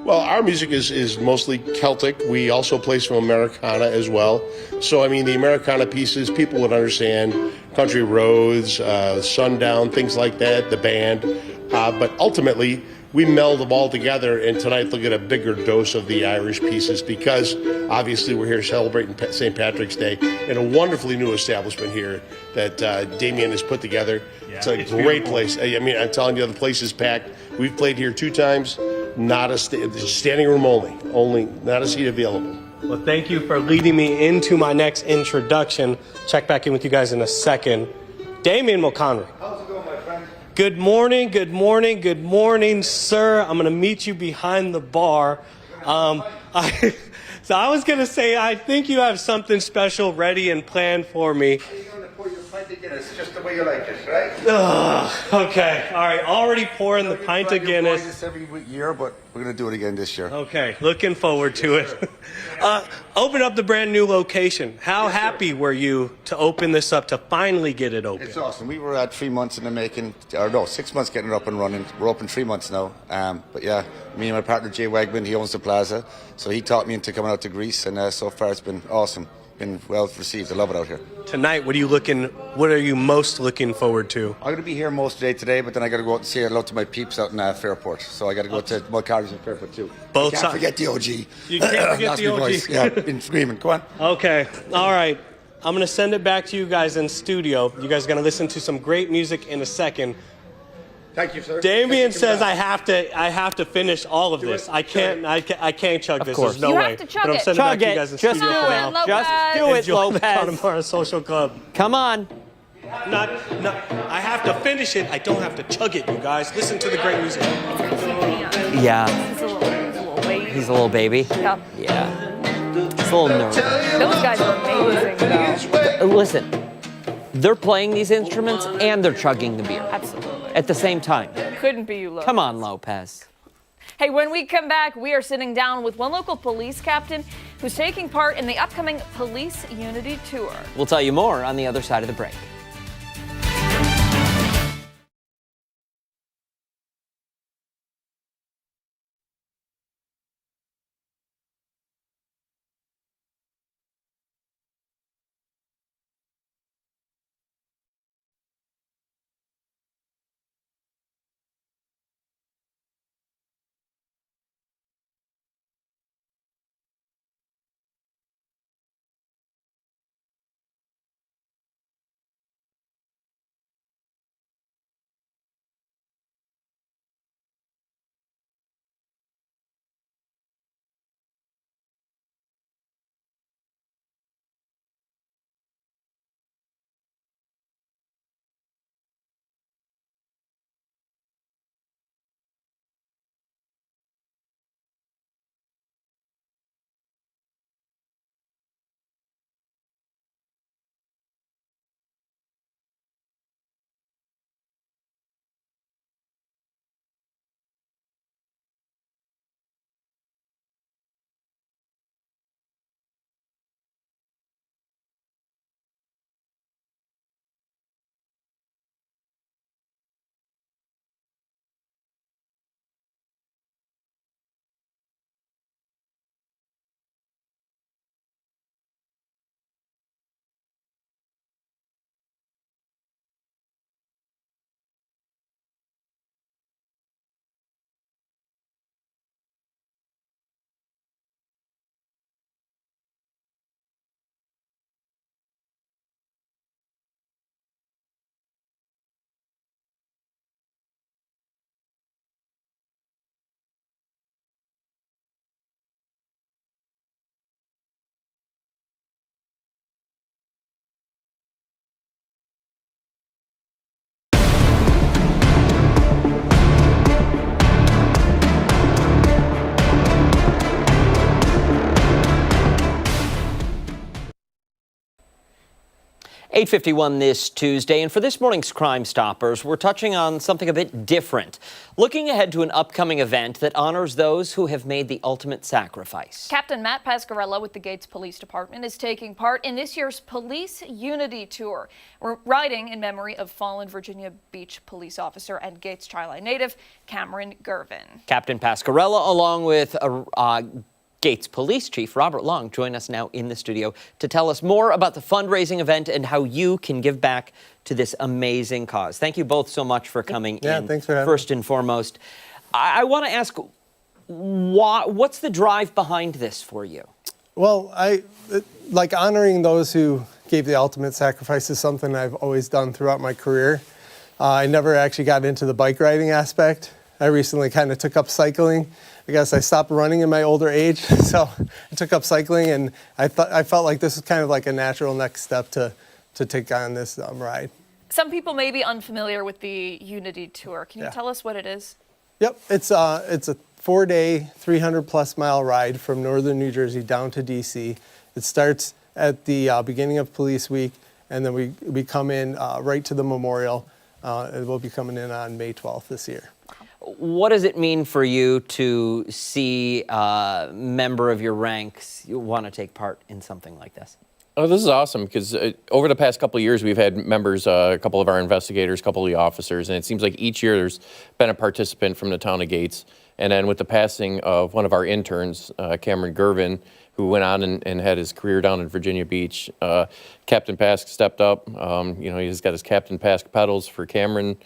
[SPEAKER 12] Well, our music is mostly Celtic. We also play some Americana as well. So, I mean, the Americana pieces, people would understand Country Roads, Sundown, things like that, the band. But ultimately, we meld them all together, and tonight they'll get a bigger dose of the Irish pieces because obviously we're here celebrating St. Patrick's Day in a wonderfully new establishment here that Damien has put together. Yeah, it's a great place. I mean, I'm telling you, the place is packed. We've played here 2 times, not a standing room only, not a seat available.
[SPEAKER 5] Well, thank you for leading me into my next introduction. Check back in with you guys in a second. Damien Mulconry.
[SPEAKER 7] How's it going, my friend?
[SPEAKER 5] Good morning, good morning, good morning, sir. I'm going to meet you behind the bar. So I was going to say, I think you have something special ready and planned for me.
[SPEAKER 7] You're going to pour your pint of Guinness just the way you like it, right?
[SPEAKER 5] Okay, all right. Already pouring the pint of Guinness.
[SPEAKER 7] This every year, but we're going to do it again this year.
[SPEAKER 5] Okay, looking forward to it. Open up the brand new location. How happy were you to open this up, to finally get it open?
[SPEAKER 7] It's awesome. We were at 3 months in the making, or no, 6 months getting it up and running. We're open 3 months now. But yeah, me and my partner Jay Wegman, he owns the plaza, so he taught me into coming out to Greece, and so far it's been awesome. Been well received. I love it out here.
[SPEAKER 5] Tonight, what are you most looking forward to?
[SPEAKER 7] I'm going to be here most of the day today, but then I got to go out and say hello to my peeps out in Fairport. So I got to go to Mulconry's in Fairport too.
[SPEAKER 5] Both
[SPEAKER 7] Can't forget the OG.
[SPEAKER 5] You can't forget the OG.
[SPEAKER 7] Voice. Yeah, been screaming. Come on.
[SPEAKER 5] Okay, all right. I'm going to send it back to you guys in studio. You guys are going to listen to some great music in a second.
[SPEAKER 12] Thank you, sir.
[SPEAKER 5] Damien says I have to finish all of this. I can't chug this. There's no
[SPEAKER 1] You
[SPEAKER 5] way.
[SPEAKER 1] have to chug
[SPEAKER 5] but I'm
[SPEAKER 1] it.
[SPEAKER 5] sending it back
[SPEAKER 2] Chug
[SPEAKER 5] to you
[SPEAKER 2] it.
[SPEAKER 5] guys in
[SPEAKER 2] Just
[SPEAKER 5] studio
[SPEAKER 2] do
[SPEAKER 5] for
[SPEAKER 2] it.
[SPEAKER 5] now.
[SPEAKER 2] Just do it,
[SPEAKER 5] Enjoy the
[SPEAKER 2] Lopez.
[SPEAKER 5] Connemara Social Club.
[SPEAKER 2] Come on.
[SPEAKER 5] Not, I have to finish it. I don't have to chug it, you guys. Listen to the great music.
[SPEAKER 2] Yeah,
[SPEAKER 1] He's a little baby.
[SPEAKER 2] he's a little baby.
[SPEAKER 1] Yep.
[SPEAKER 2] Yeah. It's a little nervous.
[SPEAKER 1] Those guys are amazing, though.
[SPEAKER 2] Listen, they're playing these instruments and they're chugging the beer
[SPEAKER 1] Absolutely.
[SPEAKER 2] at the same time.
[SPEAKER 1] Couldn't be you, Lopez.
[SPEAKER 2] Come on, Lopez.
[SPEAKER 1] Hey, when we come back, we are sitting down with one local police captain who's taking part in the upcoming Police Unity Tour.
[SPEAKER 2] We'll tell you more on the other side of the break. 8:51 this Tuesday, and for this morning's Crime Stoppers, we're touching on something a bit different. Looking ahead to an upcoming event that honors those who have made the ultimate sacrifice.
[SPEAKER 1] Captain Matt Pasquarella with the Gates Police Department is taking part in this year's Police Unity Tour. We're riding in memory of fallen Virginia Beach police officer and Gates Tri-Line native Cameron Gervin.
[SPEAKER 2] Captain Pasquarella, along with Gates Police Chief Robert Long, join us now in the studio to tell us more about the fundraising event and how you can give back to this amazing cause. Thank you both so much for coming in.
[SPEAKER 13] Thanks for having
[SPEAKER 2] First and foremost, I want to ask, what's the drive behind this for you?
[SPEAKER 13] Well, like honoring those who gave the ultimate sacrifice is something I've always done throughout my career. I never actually got into the bike riding aspect. I recently kind of took up cycling. I guess I stopped running in my older age, so I took up cycling, and I felt like this was kind of like a natural next step to take on this ride.
[SPEAKER 1] Some people may be unfamiliar with the Unity Tour. Can you tell us what it is?
[SPEAKER 13] Yep, it's a 4-day, 300+ mile ride from northern New Jersey down to DC. It starts at the beginning of Police Week, and then we come in right to the memorial. We'll be coming in on May 12th this year.
[SPEAKER 2] What does it mean for you to see a member of your ranks want to take part in something like this?
[SPEAKER 14] Oh, this is awesome because over the past couple of years, we've had members, a couple of our investigators, a couple of the officers, and it seems like each year there's been a participant from the town of Gates. And then with the passing of one of our interns, Cameron Gervin, who went on and had his career down in Virginia Beach, Captain Pask stepped up. He's got his Captain Pask pedals for Cameron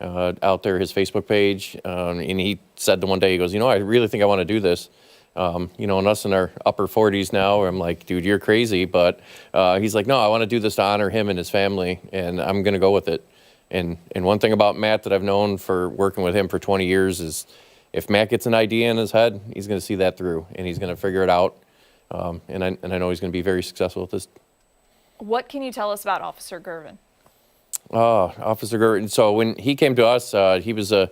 [SPEAKER 14] out there, his Facebook page, and he said the one day, he goes, I really think I want to do this. And us in our upper 40s now, I'm like, dude, you're crazy. But he's like, no, I want to do this to honor him and his family, and I'm going to go with it. And one thing about Matt that I've known for working with him for 20 years is if Matt gets an idea in his head, he's going to see that through, and he's going to figure it out. And I know he's going to be very successful with this.
[SPEAKER 1] What can you tell us about Officer Gervin?
[SPEAKER 14] Officer Gervin. So when he came to us, he was an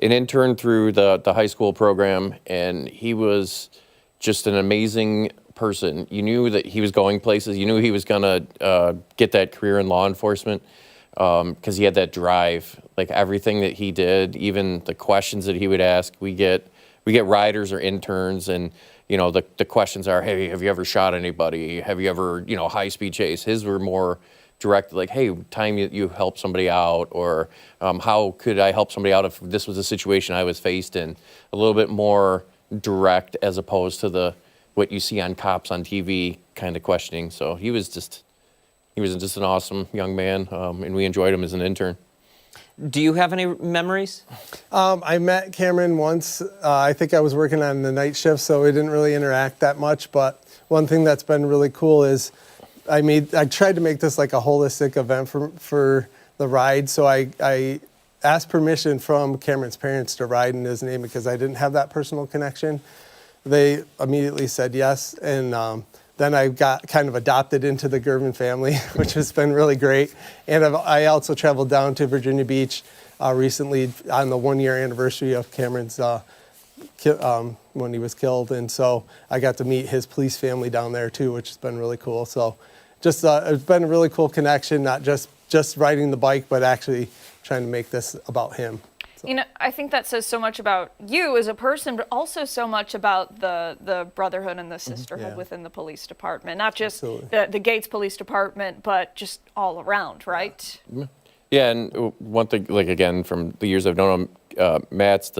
[SPEAKER 14] intern through the high school program, and he was just an amazing person. You knew that he was going places. You knew he was going to get that career in law enforcement because he had that drive. Like everything that he did, even the questions that he would ask, we get riders or interns, and the questions are, hey, have you ever shot anybody? Have you ever, high-speed chase? His were more direct, like, hey, time you help somebody out, or how could I help somebody out if this was a situation I was faced in? A little bit more direct as opposed to what you see on cops on TV kind of questioning. So he was just an awesome young man, and we enjoyed him as an intern.
[SPEAKER 2] Do you have any memories?
[SPEAKER 13] I met Cameron once. I think I was working on the night shift, so we didn't really interact that much. But one thing that's been really cool is I tried to make this like a holistic event for the ride. So I asked permission from Cameron's parents to ride in his name because I didn't have that personal connection. They immediately said yes, and then I got kind of adopted into the Gervin family, which has been really great. And I also traveled down to Virginia Beach recently on the 1-year anniversary of Cameron's when he was killed. And so I got to meet his police family down there too, which has been really cool. So just it's been a really cool connection, not just riding the bike, but actually trying to make this about him. So.
[SPEAKER 1] I think that says so much about you as a person, but also so much about the brotherhood and the sisterhood within the police department. Not just the Gates Police Department, but just all around, right?
[SPEAKER 14] Yeah, and one thing, like again, from the years I've known him, Matt's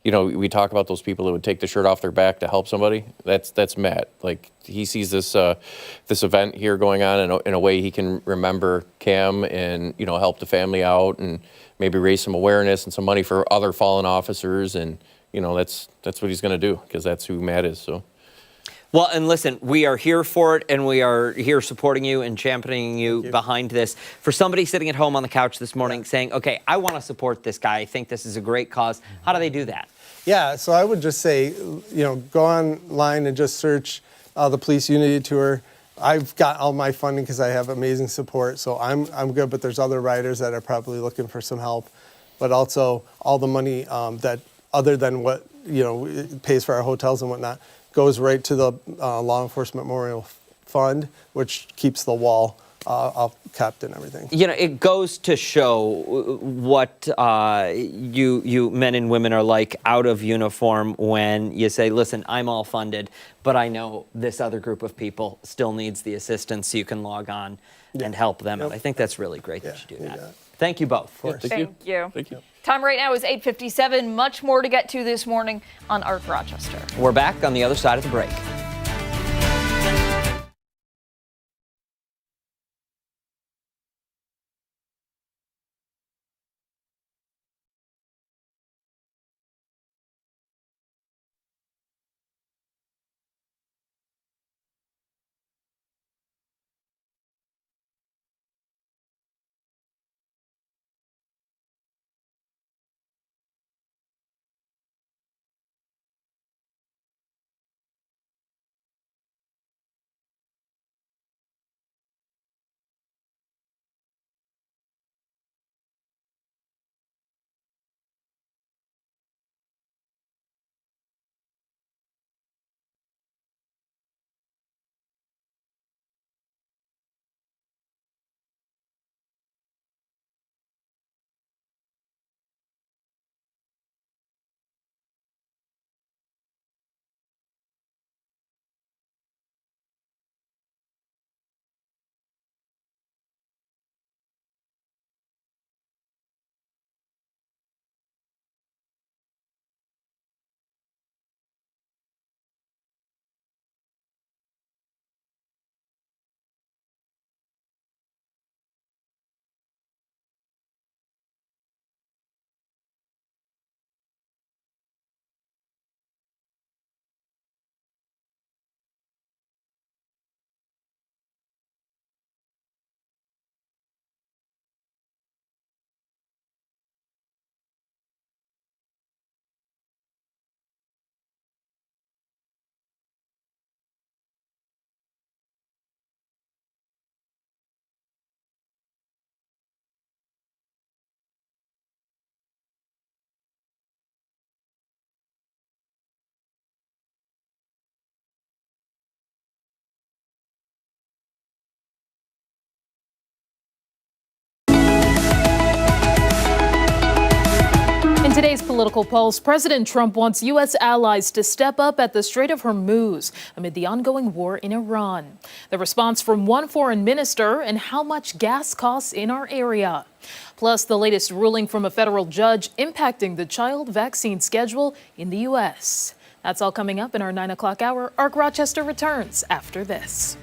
[SPEAKER 14] we talk about those people that would take the shirt off their back to help somebody. That's Matt. Like he sees this event here going on in a way he can remember Cam and help the family out and maybe raise some awareness and some money for other fallen officers, and that's what he's going to do because that's who Matt is. So.
[SPEAKER 2] Well, and listen, we are here for it, and we are here supporting you and championing you behind this. For somebody sitting at home on the couch this morning saying, okay, I want to support this guy, I think this is a great cause, how do they do that?
[SPEAKER 13] Yeah, so I would just say, go online and just search the Police Unity Tour. I've got all my funding because I have amazing support, so I'm good, but there's other riders that are probably looking for some help. But also all the money that, other than what, it pays for our hotels and whatnot, goes right to the Law Enforcement Memorial Fund, which keeps the wall I'll kept and everything.
[SPEAKER 2] You know, it goes to show what you men and women are like out of uniform when you say, listen, I'm all funded, but I know this other group of people still needs the assistance, so you can log on and help them. And I think that's really great that you do that. Thank you both.
[SPEAKER 1] Thank you.
[SPEAKER 14] Thank you.
[SPEAKER 1] Time right now is 8:57. Much more to get to this morning on Art Rochester.
[SPEAKER 2] We're back on the other side of the break.
[SPEAKER 3] In today's political pulse, President Trump wants U.S. allies to step up at the Strait of Hormuz amid the ongoing war in Iran. The response from one foreign minister and how much gas costs in our area. Plus, the latest ruling from a federal judge impacting the child vaccine schedule in the U.S. That's all coming up in our 9 o'clock hour. Arc Rochester returns after this.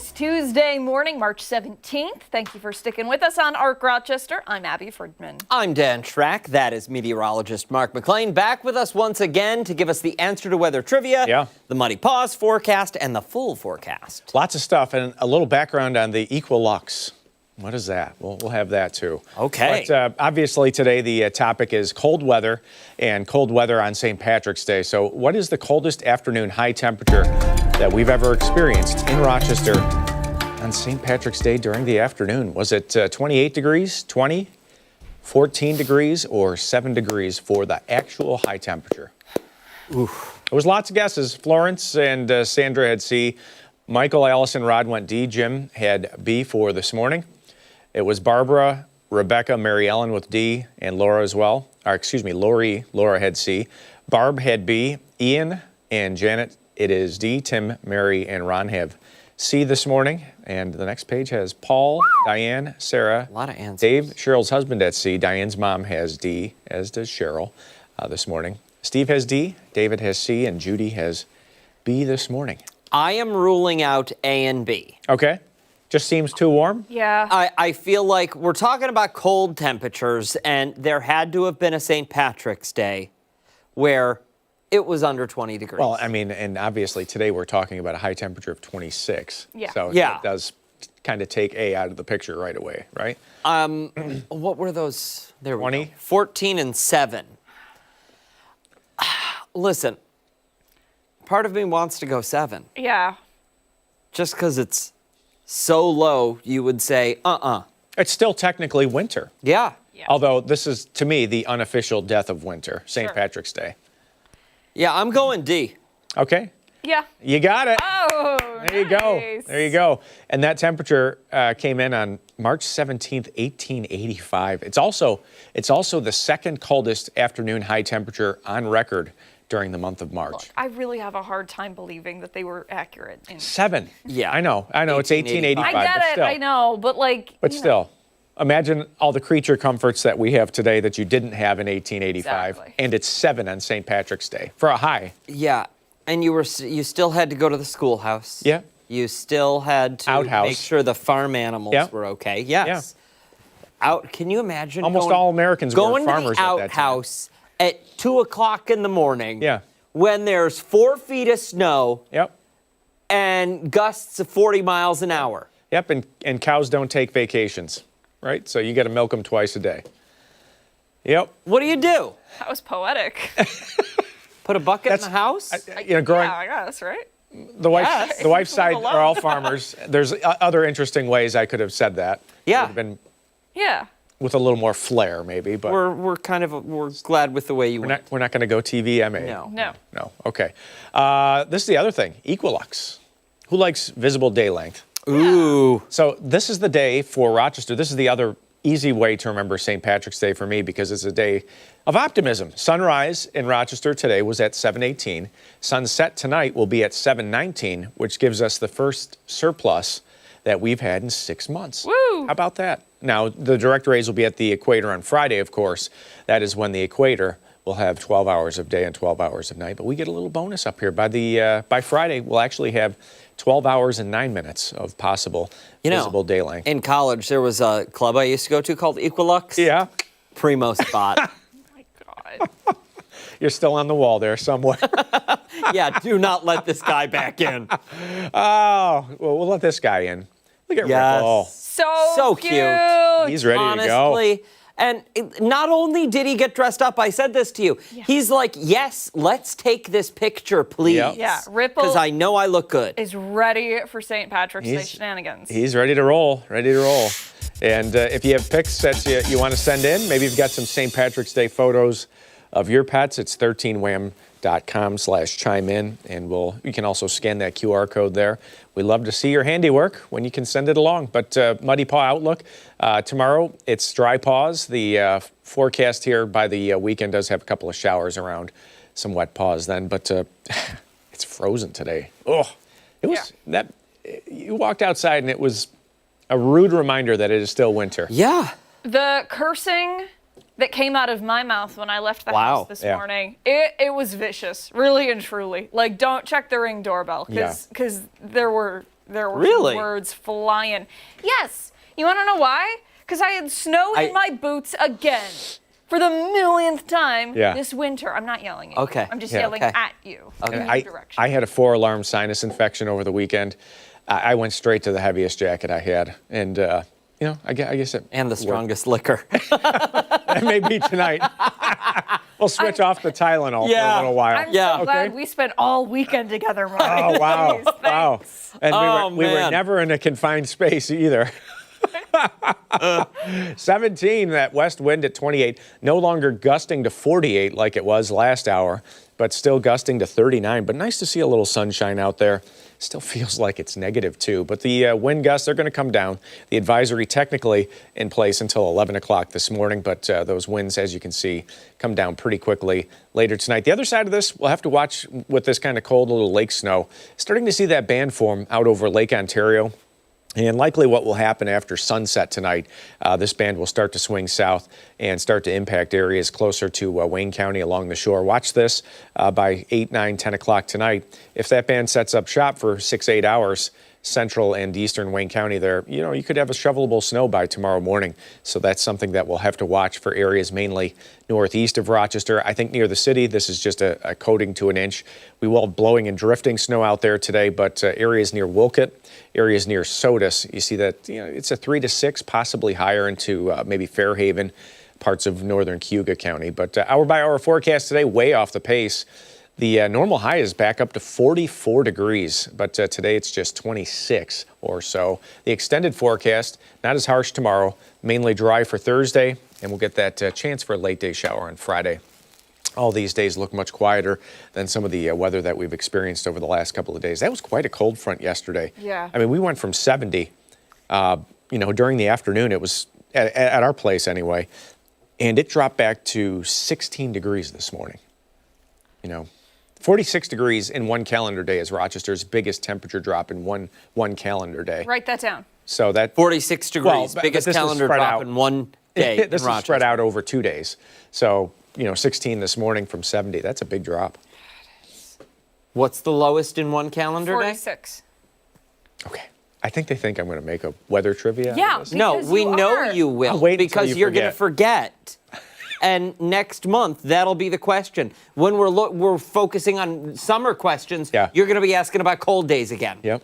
[SPEAKER 1] It's Tuesday morning, March 17th. Thank you for sticking with us on ARC Rochester. I'm Abby Friedman.
[SPEAKER 2] I'm Dan Schrack. That is meteorologist Mark McLean back with us once again to give us the answer to weather trivia, the Muddy Paws forecast, and the full forecast.
[SPEAKER 8] Lots of stuff and a little background on the equilux. What is that? We'll have that too.
[SPEAKER 2] Okay.
[SPEAKER 8] But obviously today the topic is cold weather and cold weather on St. Patrick's Day. So what is the coldest afternoon high temperature that we've ever experienced in Rochester on St. Patrick's Day during the afternoon? Was it 28 degrees, 20, 14 degrees, or 7 degrees for the actual high temperature? Oof. There was lots of guesses. Florence and Sandra had C. Michael, Allison, Rod went D. Jim had B for this morning. It was Barbara, Rebecca, Mary Ellen with D, and Laura as well. Or excuse me, Lori. Laura had C. Barb had B. Ian and Janet, it is D. Tim, Mary, and Ron have C this morning. And the next page has Paul, Diane, Sarah.
[SPEAKER 2] A lot of answers.
[SPEAKER 8] Dave, Cheryl's husband at C. Diane's mom has D, as does Cheryl this morning. Steve has D, David has C, and Judy has B this morning.
[SPEAKER 2] I am ruling out A and B.
[SPEAKER 8] Okay. Just seems too warm?
[SPEAKER 1] Yeah.
[SPEAKER 2] I feel like we're talking about cold temperatures, and there had to have been a St. Patrick's Day where it was under 20 degrees.
[SPEAKER 8] Well, I mean, and obviously today we're talking about a high temperature of 26.
[SPEAKER 1] Yeah.
[SPEAKER 8] So
[SPEAKER 2] Yeah.
[SPEAKER 8] it does kind of take A out of the picture right away, right?
[SPEAKER 2] What were those? There we
[SPEAKER 8] 20?
[SPEAKER 2] go. 14 and 7. Listen, part of me wants to go 7.
[SPEAKER 1] Yeah.
[SPEAKER 2] Just because it's so low, you would say,
[SPEAKER 8] It's still technically winter.
[SPEAKER 2] Yeah.
[SPEAKER 8] Although this is, to me, the unofficial death of winter, St.
[SPEAKER 1] Sure.
[SPEAKER 8] Patrick's Day.
[SPEAKER 2] Yeah, I'm going D.
[SPEAKER 8] Okay.
[SPEAKER 1] Yeah.
[SPEAKER 8] You got it.
[SPEAKER 1] Oh,
[SPEAKER 8] There you go.
[SPEAKER 1] nice.
[SPEAKER 8] There you go. And that temperature came in on March 17th, 1885. It's also the second coldest afternoon high temperature on record during the month of March.
[SPEAKER 1] Look, I really have a hard time believing that they were accurate.
[SPEAKER 8] 7.
[SPEAKER 2] Yeah.
[SPEAKER 8] I know. It's 1885.
[SPEAKER 1] I get
[SPEAKER 8] but
[SPEAKER 1] it.
[SPEAKER 8] still.
[SPEAKER 1] I know, but like.
[SPEAKER 8] But
[SPEAKER 1] you know.
[SPEAKER 8] still, imagine all the creature comforts that we have today that you didn't have in 1885.
[SPEAKER 1] Exactly.
[SPEAKER 8] And it's 7 on St. Patrick's Day for a high.
[SPEAKER 2] Yeah, and you still had to go to the schoolhouse.
[SPEAKER 8] Yeah.
[SPEAKER 2] You still had to
[SPEAKER 8] Outhouse.
[SPEAKER 2] make sure the farm animals
[SPEAKER 8] Yeah.
[SPEAKER 2] were okay. Yes. Out. Can you imagine?
[SPEAKER 8] Almost all Americans were
[SPEAKER 2] going
[SPEAKER 8] farmers
[SPEAKER 2] to
[SPEAKER 8] at
[SPEAKER 2] the
[SPEAKER 8] that time.
[SPEAKER 2] outhouse at 2 o'clock in the morning.
[SPEAKER 8] Yeah.
[SPEAKER 2] When there's 4 feet of snow.
[SPEAKER 8] Yep.
[SPEAKER 2] And gusts of 40 miles an hour.
[SPEAKER 8] Yep, and cows don't take vacations, right? So you got to milk them twice a day. Yep.
[SPEAKER 2] What do you do?
[SPEAKER 1] That was poetic.
[SPEAKER 2] Put a bucket in the house?
[SPEAKER 8] Growing
[SPEAKER 1] Yeah, I guess, right?
[SPEAKER 8] the wife's side
[SPEAKER 1] Alone.
[SPEAKER 8] are all farmers. There's other interesting ways I could have said that.
[SPEAKER 2] Yeah.
[SPEAKER 8] Would have been
[SPEAKER 1] Yeah.
[SPEAKER 8] with a little more flair, maybe. But
[SPEAKER 2] We're glad with the way you went.
[SPEAKER 8] we're not going to go TVMA.
[SPEAKER 2] No.
[SPEAKER 1] No.
[SPEAKER 8] No. Okay. This is the other thing. Equilux. Who likes visible day length?
[SPEAKER 2] Ooh.
[SPEAKER 8] So this is the day for Rochester. This is the other easy way to remember St. Patrick's Day for me because it's a day of optimism. Sunrise in Rochester today was at 7:18. Sunset tonight will be at 7:19, which gives us the first surplus that we've had in 6 months.
[SPEAKER 1] Woo!
[SPEAKER 8] How about that? Now, the direct rays will be at the equator on Friday, of course. That is when the equator will have 12 hours of day and 12 hours of night. But we get a little bonus up here. By Friday, we'll actually have 12 hours and 9 minutes of possible visible day length.
[SPEAKER 2] In college, there was a club I used to go to called Equilux.
[SPEAKER 8] Yeah.
[SPEAKER 2] Primo spot.
[SPEAKER 1] Oh my God.
[SPEAKER 8] You're still on the wall there somewhere.
[SPEAKER 2] Yeah, do not let this guy back in.
[SPEAKER 8] Oh, well, we'll let this guy in. Look at Ripple.
[SPEAKER 1] So
[SPEAKER 2] cute.
[SPEAKER 8] He's ready to go.
[SPEAKER 2] Honestly. And not only did he get dressed up, I said this to you.
[SPEAKER 1] Yeah.
[SPEAKER 2] He's like, yes, let's take this picture, please.
[SPEAKER 8] Yep.
[SPEAKER 1] Yeah, Ripple
[SPEAKER 2] Because I know I look good.
[SPEAKER 1] is ready for St. Patrick's Day shenanigans.
[SPEAKER 8] He's ready to roll, And if you have pics that you want to send in, maybe you've got some St. Patrick's Day photos of your pets, it's 13wham.com/chime in, and you can also scan that QR code there. We love to see your handiwork when you can send it along. But Muddy Paw Outlook, tomorrow it's dry paws. The forecast here by the weekend does have a couple of showers around, some wet paws then, but it's frozen today. Oh, it was that. You walked outside and it was a rude reminder that it is still winter.
[SPEAKER 2] Yeah.
[SPEAKER 1] The cursing that came out of my mouth when I left the house this morning, it was vicious, really and truly. Like, don't check the Ring doorbell, because there were There were
[SPEAKER 2] Really?
[SPEAKER 1] some words flying. Yes. You want to know why? Because I had snow in my boots again for the millionth time this winter. I'm not yelling at you.
[SPEAKER 2] Okay.
[SPEAKER 1] I'm just yelling at you.
[SPEAKER 8] Okay.
[SPEAKER 1] In your direction.
[SPEAKER 8] I had a 4-alarm sinus infection over the weekend. I went straight to the heaviest jacket I had, and you know, I guess it.
[SPEAKER 2] And the strongest liquor.
[SPEAKER 8] That may be tonight. We'll switch off the Tylenol for a little while.
[SPEAKER 1] I'm so glad we spent all weekend together, Mike.
[SPEAKER 8] Oh, wow.
[SPEAKER 1] Jeez,
[SPEAKER 8] Wow. And we were
[SPEAKER 2] man.
[SPEAKER 8] never in a confined space either. 17, that west wind at 28, no longer gusting to 48 like it was last hour, but still gusting to 39. But nice to see a little sunshine out there. Still feels like it's -2, but the wind gusts, they're going to come down. The advisory technically in place until 11 o'clock this morning, but those winds, as you can see, come down pretty quickly later tonight. The other side of this, we'll have to watch with this kind of cold little lake snow. Starting to see that band form out over Lake Ontario. And likely what will happen after sunset tonight, this band will start to swing south and start to impact areas closer to Wayne County along the shore. Watch this by 8, 9, 10 o'clock tonight. If that band sets up shop for 6, 8 hours, central and eastern Wayne County there, you know, you could have a shovelable snow by tomorrow morning. So that's something that we'll have to watch for areas mainly northeast of Rochester. I think near the city, this is just a coating to an inch. We will have blowing and drifting snow out there today, but areas near Wolcott, areas near Sodus, you see that, you know, it's a 3 to 6, possibly higher into maybe Fairhaven, parts of northern Cayuga County. But hour by hour forecast today, way off the pace. The normal high is back up to 44 degrees, but today it's just 26 or so. The extended forecast, not as harsh tomorrow, mainly dry for Thursday, and we'll get that chance for a late day shower on Friday. All these days look much quieter than some of the weather that we've experienced over the last couple of days. That was quite a cold front yesterday.
[SPEAKER 1] Yeah.
[SPEAKER 8] I mean, we went from 70, you know, during the afternoon. It was at our place anyway, and it dropped back to 16 degrees this morning. You know, 46 degrees in one calendar day is Rochester's biggest temperature drop in one calendar day.
[SPEAKER 1] Write that down.
[SPEAKER 8] So that
[SPEAKER 2] 46 degrees,
[SPEAKER 8] but
[SPEAKER 2] biggest
[SPEAKER 8] this was
[SPEAKER 2] calendar
[SPEAKER 8] spread
[SPEAKER 2] drop
[SPEAKER 8] out.
[SPEAKER 2] in one day.
[SPEAKER 8] This
[SPEAKER 2] in
[SPEAKER 8] is spread
[SPEAKER 2] Rochester.
[SPEAKER 8] out over 2 days. So, you know, 16 this morning from 70. That's a big drop.
[SPEAKER 2] What's the lowest in one calendar day?
[SPEAKER 1] 46.
[SPEAKER 8] Okay. I think they think I'm going to make a weather trivia.
[SPEAKER 1] Yeah,
[SPEAKER 8] out of this.
[SPEAKER 2] No,
[SPEAKER 1] because
[SPEAKER 2] we
[SPEAKER 1] you
[SPEAKER 2] know
[SPEAKER 1] are.
[SPEAKER 2] you will
[SPEAKER 8] I'll wait until
[SPEAKER 2] because
[SPEAKER 8] you
[SPEAKER 2] you're going to forget. And next month, that'll be the question. When we're focusing on summer questions, you're going to be asking about cold days again.
[SPEAKER 8] Yep.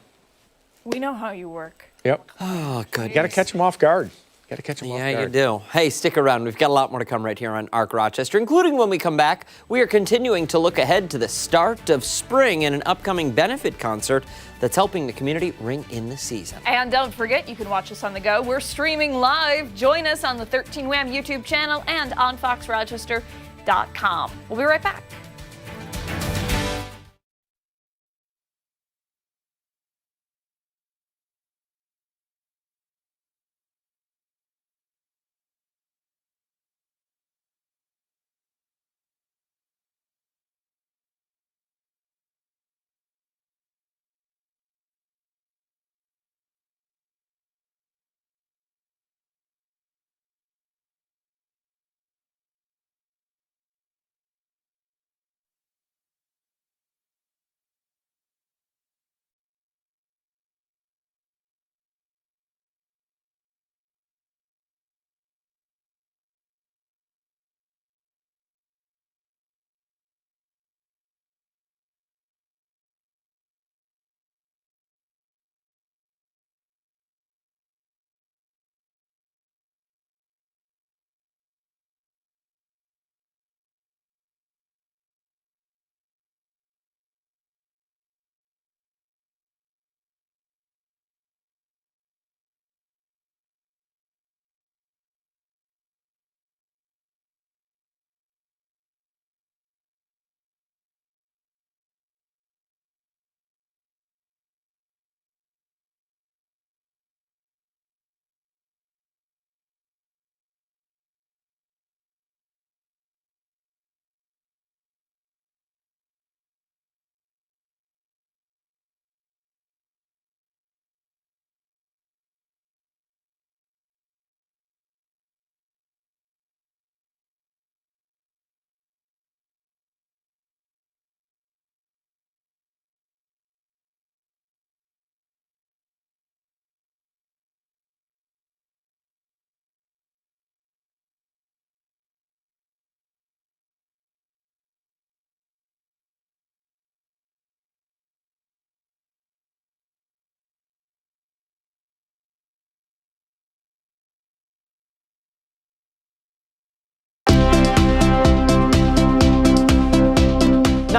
[SPEAKER 1] We know how you work.
[SPEAKER 8] Yep.
[SPEAKER 2] Oh, goodness.
[SPEAKER 8] You got to catch them off guard. Got to catch them off guard.
[SPEAKER 2] Yeah, you do. Hey, stick around. We've got a lot more to come right here on Arc Rochester, including when we come back, we are continuing to look ahead to the start of spring and an upcoming benefit concert that's helping the community ring in the season.
[SPEAKER 1] And don't forget, you can watch us on the go. We're streaming live. Join us on the 13 Wham YouTube channel and on foxrochester.com. We'll be right back.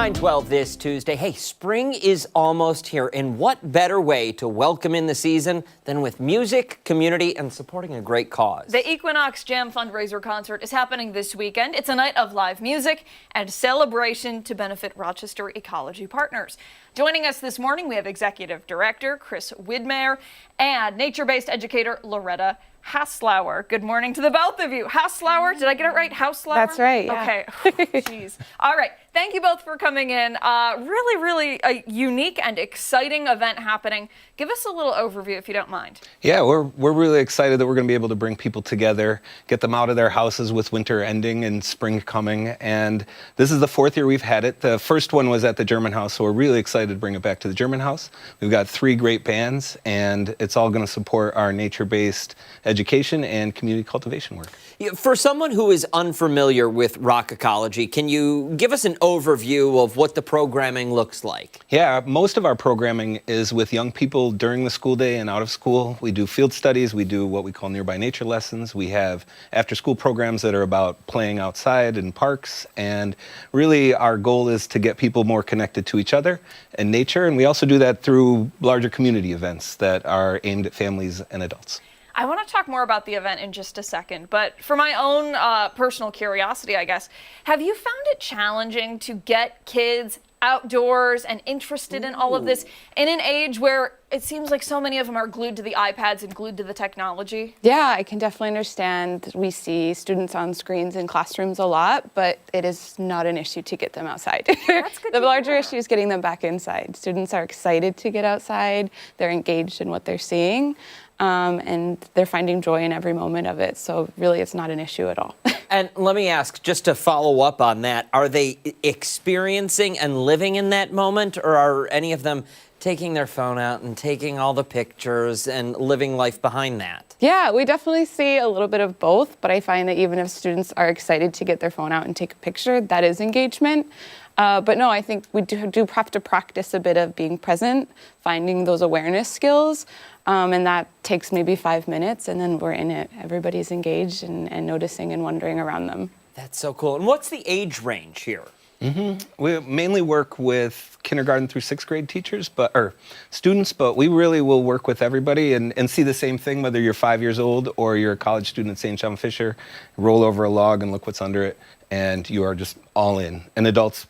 [SPEAKER 2] 9/12 this Tuesday. Hey, spring is almost here, and what better way to welcome in the season than with music, community, and supporting a great cause?
[SPEAKER 1] The Equinox Jam fundraiser concert is happening this weekend. It's a night of live music and celebration to benefit Rochester Ecology Partners. Joining us this morning, we have Executive Director Chris Widmer and nature-based educator Loretta Haslauer. Good morning to the both of you. Haslauer, did I get it right? Haslauer?
[SPEAKER 15] That's right. Yeah.
[SPEAKER 1] Okay. Jeez. All right. Thank you both for coming in. Really a unique and exciting event happening. Give us a little overview if you don't mind.
[SPEAKER 16] Yeah, we're really excited that we're going to be able to bring people together, get them out of their houses with winter ending and spring coming. And this is the 4th year we've had it. The first one was at the German House, so we're really excited to bring it back to the German House. We've got 3 great bands, and it's all going to support our nature-based education and community cultivation work.
[SPEAKER 2] Yeah, for someone who is unfamiliar with rock ecology, can you give us an overview of what the programming looks like?
[SPEAKER 16] Yeah, most of our programming is with young people during the school day and out of school. We do field studies, we do what we call nearby nature lessons. We have after-school programs that are about playing outside in parks, and really our goal is to get people more connected to each other and nature, and we also do that through larger community events that are aimed at families and adults.
[SPEAKER 1] I want to talk more about the event in just a second, but for my own personal curiosity, I guess, have you found it challenging to get kids outdoors and interested in all of this in an age where it seems like so many of them are glued to the iPads and glued to the technology?
[SPEAKER 15] Yeah, I can definitely understand. We see students on screens in classrooms a lot, but it is not an issue to get them outside. The larger issue is getting them back inside. Students are excited to get outside. They're engaged in what they're seeing. And they're finding joy in every moment of it. So really, it's not an issue at all.
[SPEAKER 2] And let me ask, just to follow up on that, are they experiencing and living in that moment, or are any of them taking their phone out and taking all the pictures and living life behind that?
[SPEAKER 15] Yeah, we definitely see a little bit of both, but I find that even if students are excited to get their phone out and take a picture, that is engagement. But no, I think we do have to practice a bit of being present, finding those awareness skills, and that takes maybe 5 minutes, and then we're in it. Everybody's engaged and noticing and wondering around them.
[SPEAKER 2] That's so cool. And what's the age range here?
[SPEAKER 16] We mainly work with kindergarten through 6th grade teachers, or students, but we really will work with everybody and see the same thing, whether you're 5 years old or you're a college student at St. John Fisher. Roll over a log and look what's under it, and you are just all in. And adults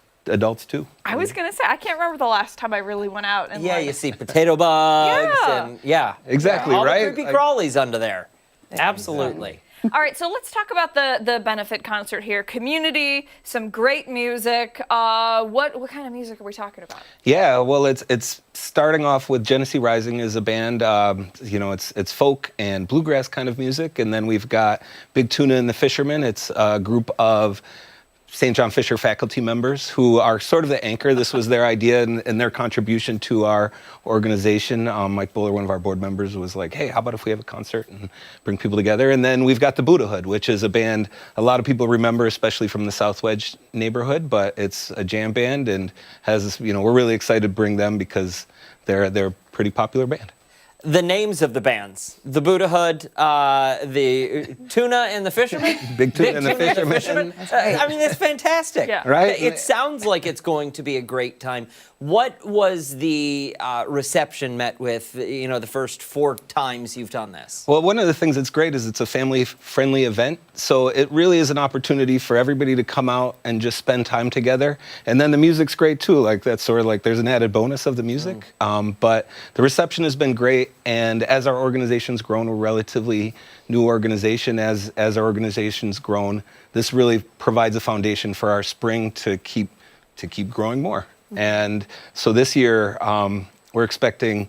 [SPEAKER 16] too.
[SPEAKER 1] I was going to say, I can't remember the last time I really went out. And
[SPEAKER 2] you see potato bugs and
[SPEAKER 16] Exactly,
[SPEAKER 2] all
[SPEAKER 16] right?
[SPEAKER 2] the creepy crawlies under there. Absolutely.
[SPEAKER 1] All right, so let's talk about the benefit concert here. Community, some great music. What kind of music are we talking about?
[SPEAKER 16] Yeah, well, it's starting off with Genesee Rising is a band. It's folk and bluegrass kind of music, and then we've got Big Tuna and the Fishermen. It's a group of St. John Fisher faculty members who are sort of the anchor. This was their idea and their contribution to our organization. Mike Buller, one of our board members, was like, hey, how about if we have a concert and bring people together? And then we've got the Buddha-hood, which is a band a lot of people remember, especially from the South Wedge neighborhood, but it's a jam band and has, we're really excited to bring them because they're a pretty popular band.
[SPEAKER 2] The names of the bands: the Buddha-hood, the Tuna and the Fishermen.
[SPEAKER 16] Big Tuna and the Fishermen.
[SPEAKER 2] I mean, it's fantastic.
[SPEAKER 1] Yeah.
[SPEAKER 16] Right?
[SPEAKER 2] It sounds like it's going to be a great time. What was the reception met with, the first 4 times you've done this?
[SPEAKER 16] Well, one of the things that's great is it's a family-friendly event. So it really is an opportunity for everybody to come out and just spend time together. And then the music's great too. Like that's sort of like there's an added bonus of the music. But the reception has been great. And as our organization's grown, we're a relatively new organization. As our organization's grown, this really provides a foundation for our spring to keep growing more. And so this year, we're expecting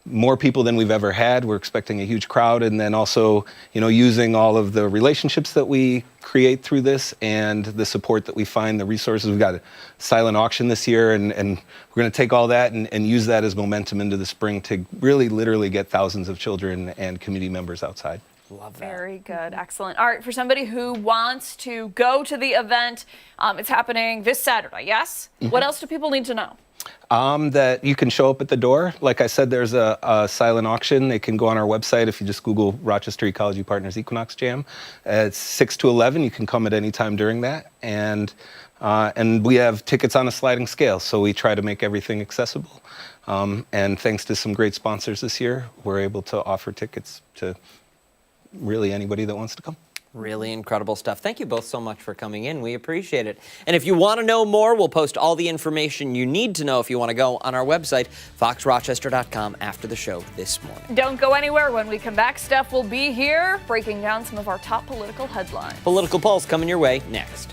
[SPEAKER 16] more people than we've ever had. We're expecting a huge crowd, and then also, using all of the relationships that we create through this and the support that we find, the resources. We've got a silent auction this year, and we're going to take all that and use that as momentum into the spring to really literally get thousands of children and community members outside.
[SPEAKER 2] Love that.
[SPEAKER 1] Very good. Excellent. All right, for somebody who wants to go to the event, it's happening this Saturday, yes? What else do people need to know?
[SPEAKER 16] That you can show up at the door. Like I said, there's a silent auction. They can go on our website if you just Google Rochester Ecology Partners Equinox Jam. It's 6 to 11. You can come at any time during that. And we have tickets on a sliding scale, so we try to make everything accessible. And thanks to some great sponsors this year, we're able to offer tickets to really anybody that wants to come.
[SPEAKER 2] Really incredible stuff. Thank you both so much for coming in. We appreciate it. And if you want to know more, we'll post all the information you need to know if you want to go on our website, foxrochester.com, after the show this morning.
[SPEAKER 1] Don't go anywhere. When we come back, Steph will be here breaking down some of our top political headlines.
[SPEAKER 2] Political Pulse coming your way next.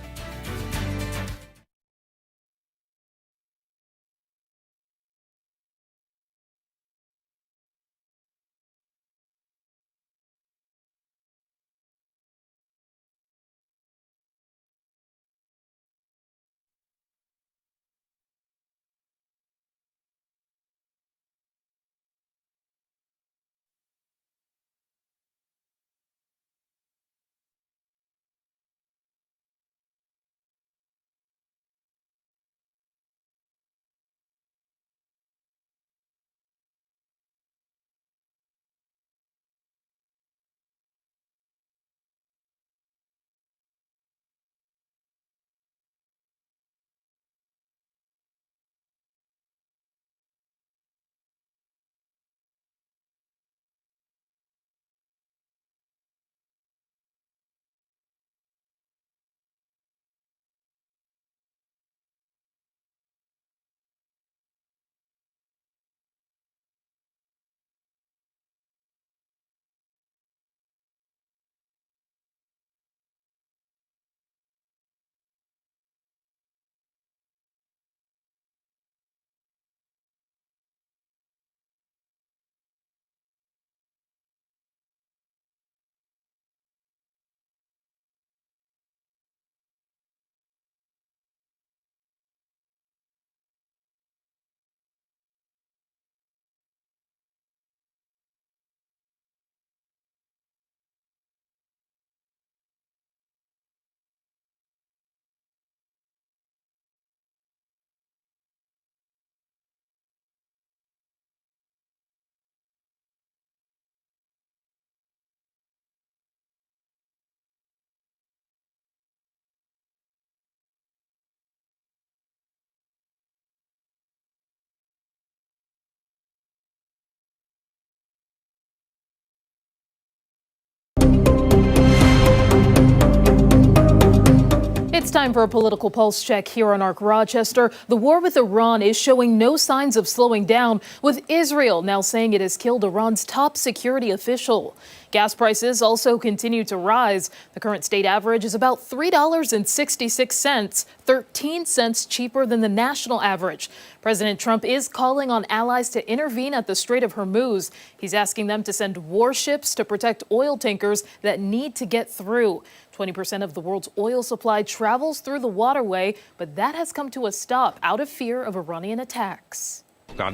[SPEAKER 3] It's time for a political pulse check here on ARC Rochester. The war with Iran is showing no signs of slowing down, with Israel now saying it has killed Iran's top security official. Gas prices also continue to rise. The current state average is about $3.66, 13 cents cheaper than the national average. President Trump is calling on allies to intervene at the Strait of Hormuz. He's asking them to send warships to protect oil tankers that need to get through. 20% of the world's oil supply travels through the waterway, but that has come to a stop out of fear of Iranian attacks.
[SPEAKER 17] I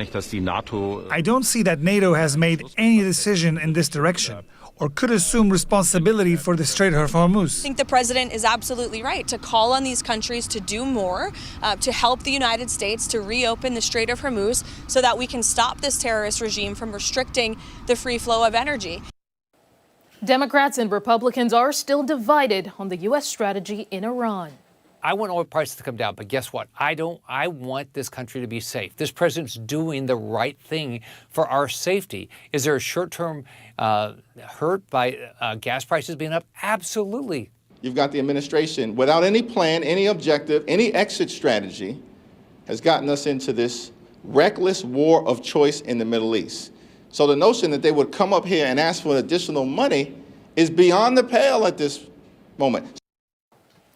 [SPEAKER 17] don't see that NATO has made any decision in this direction or could assume responsibility for the Strait of Hormuz.
[SPEAKER 18] I think the president is absolutely right to call on these countries to do more to help the United States to reopen the Strait of Hormuz so that we can stop this terrorist regime from restricting the free flow of energy.
[SPEAKER 3] Democrats and Republicans are still divided on the U.S. strategy in Iran.
[SPEAKER 19] I want oil prices to come down, but guess what? I don't. I want this country to be safe. This president's doing the right thing for our safety. Is there a short-term hurt by gas prices being up? Absolutely.
[SPEAKER 20] You've got the administration without any plan, any objective, any exit strategy has gotten us into this reckless war of choice in the Middle East. So the notion that they would come up here and ask for additional money is beyond the pale at this moment.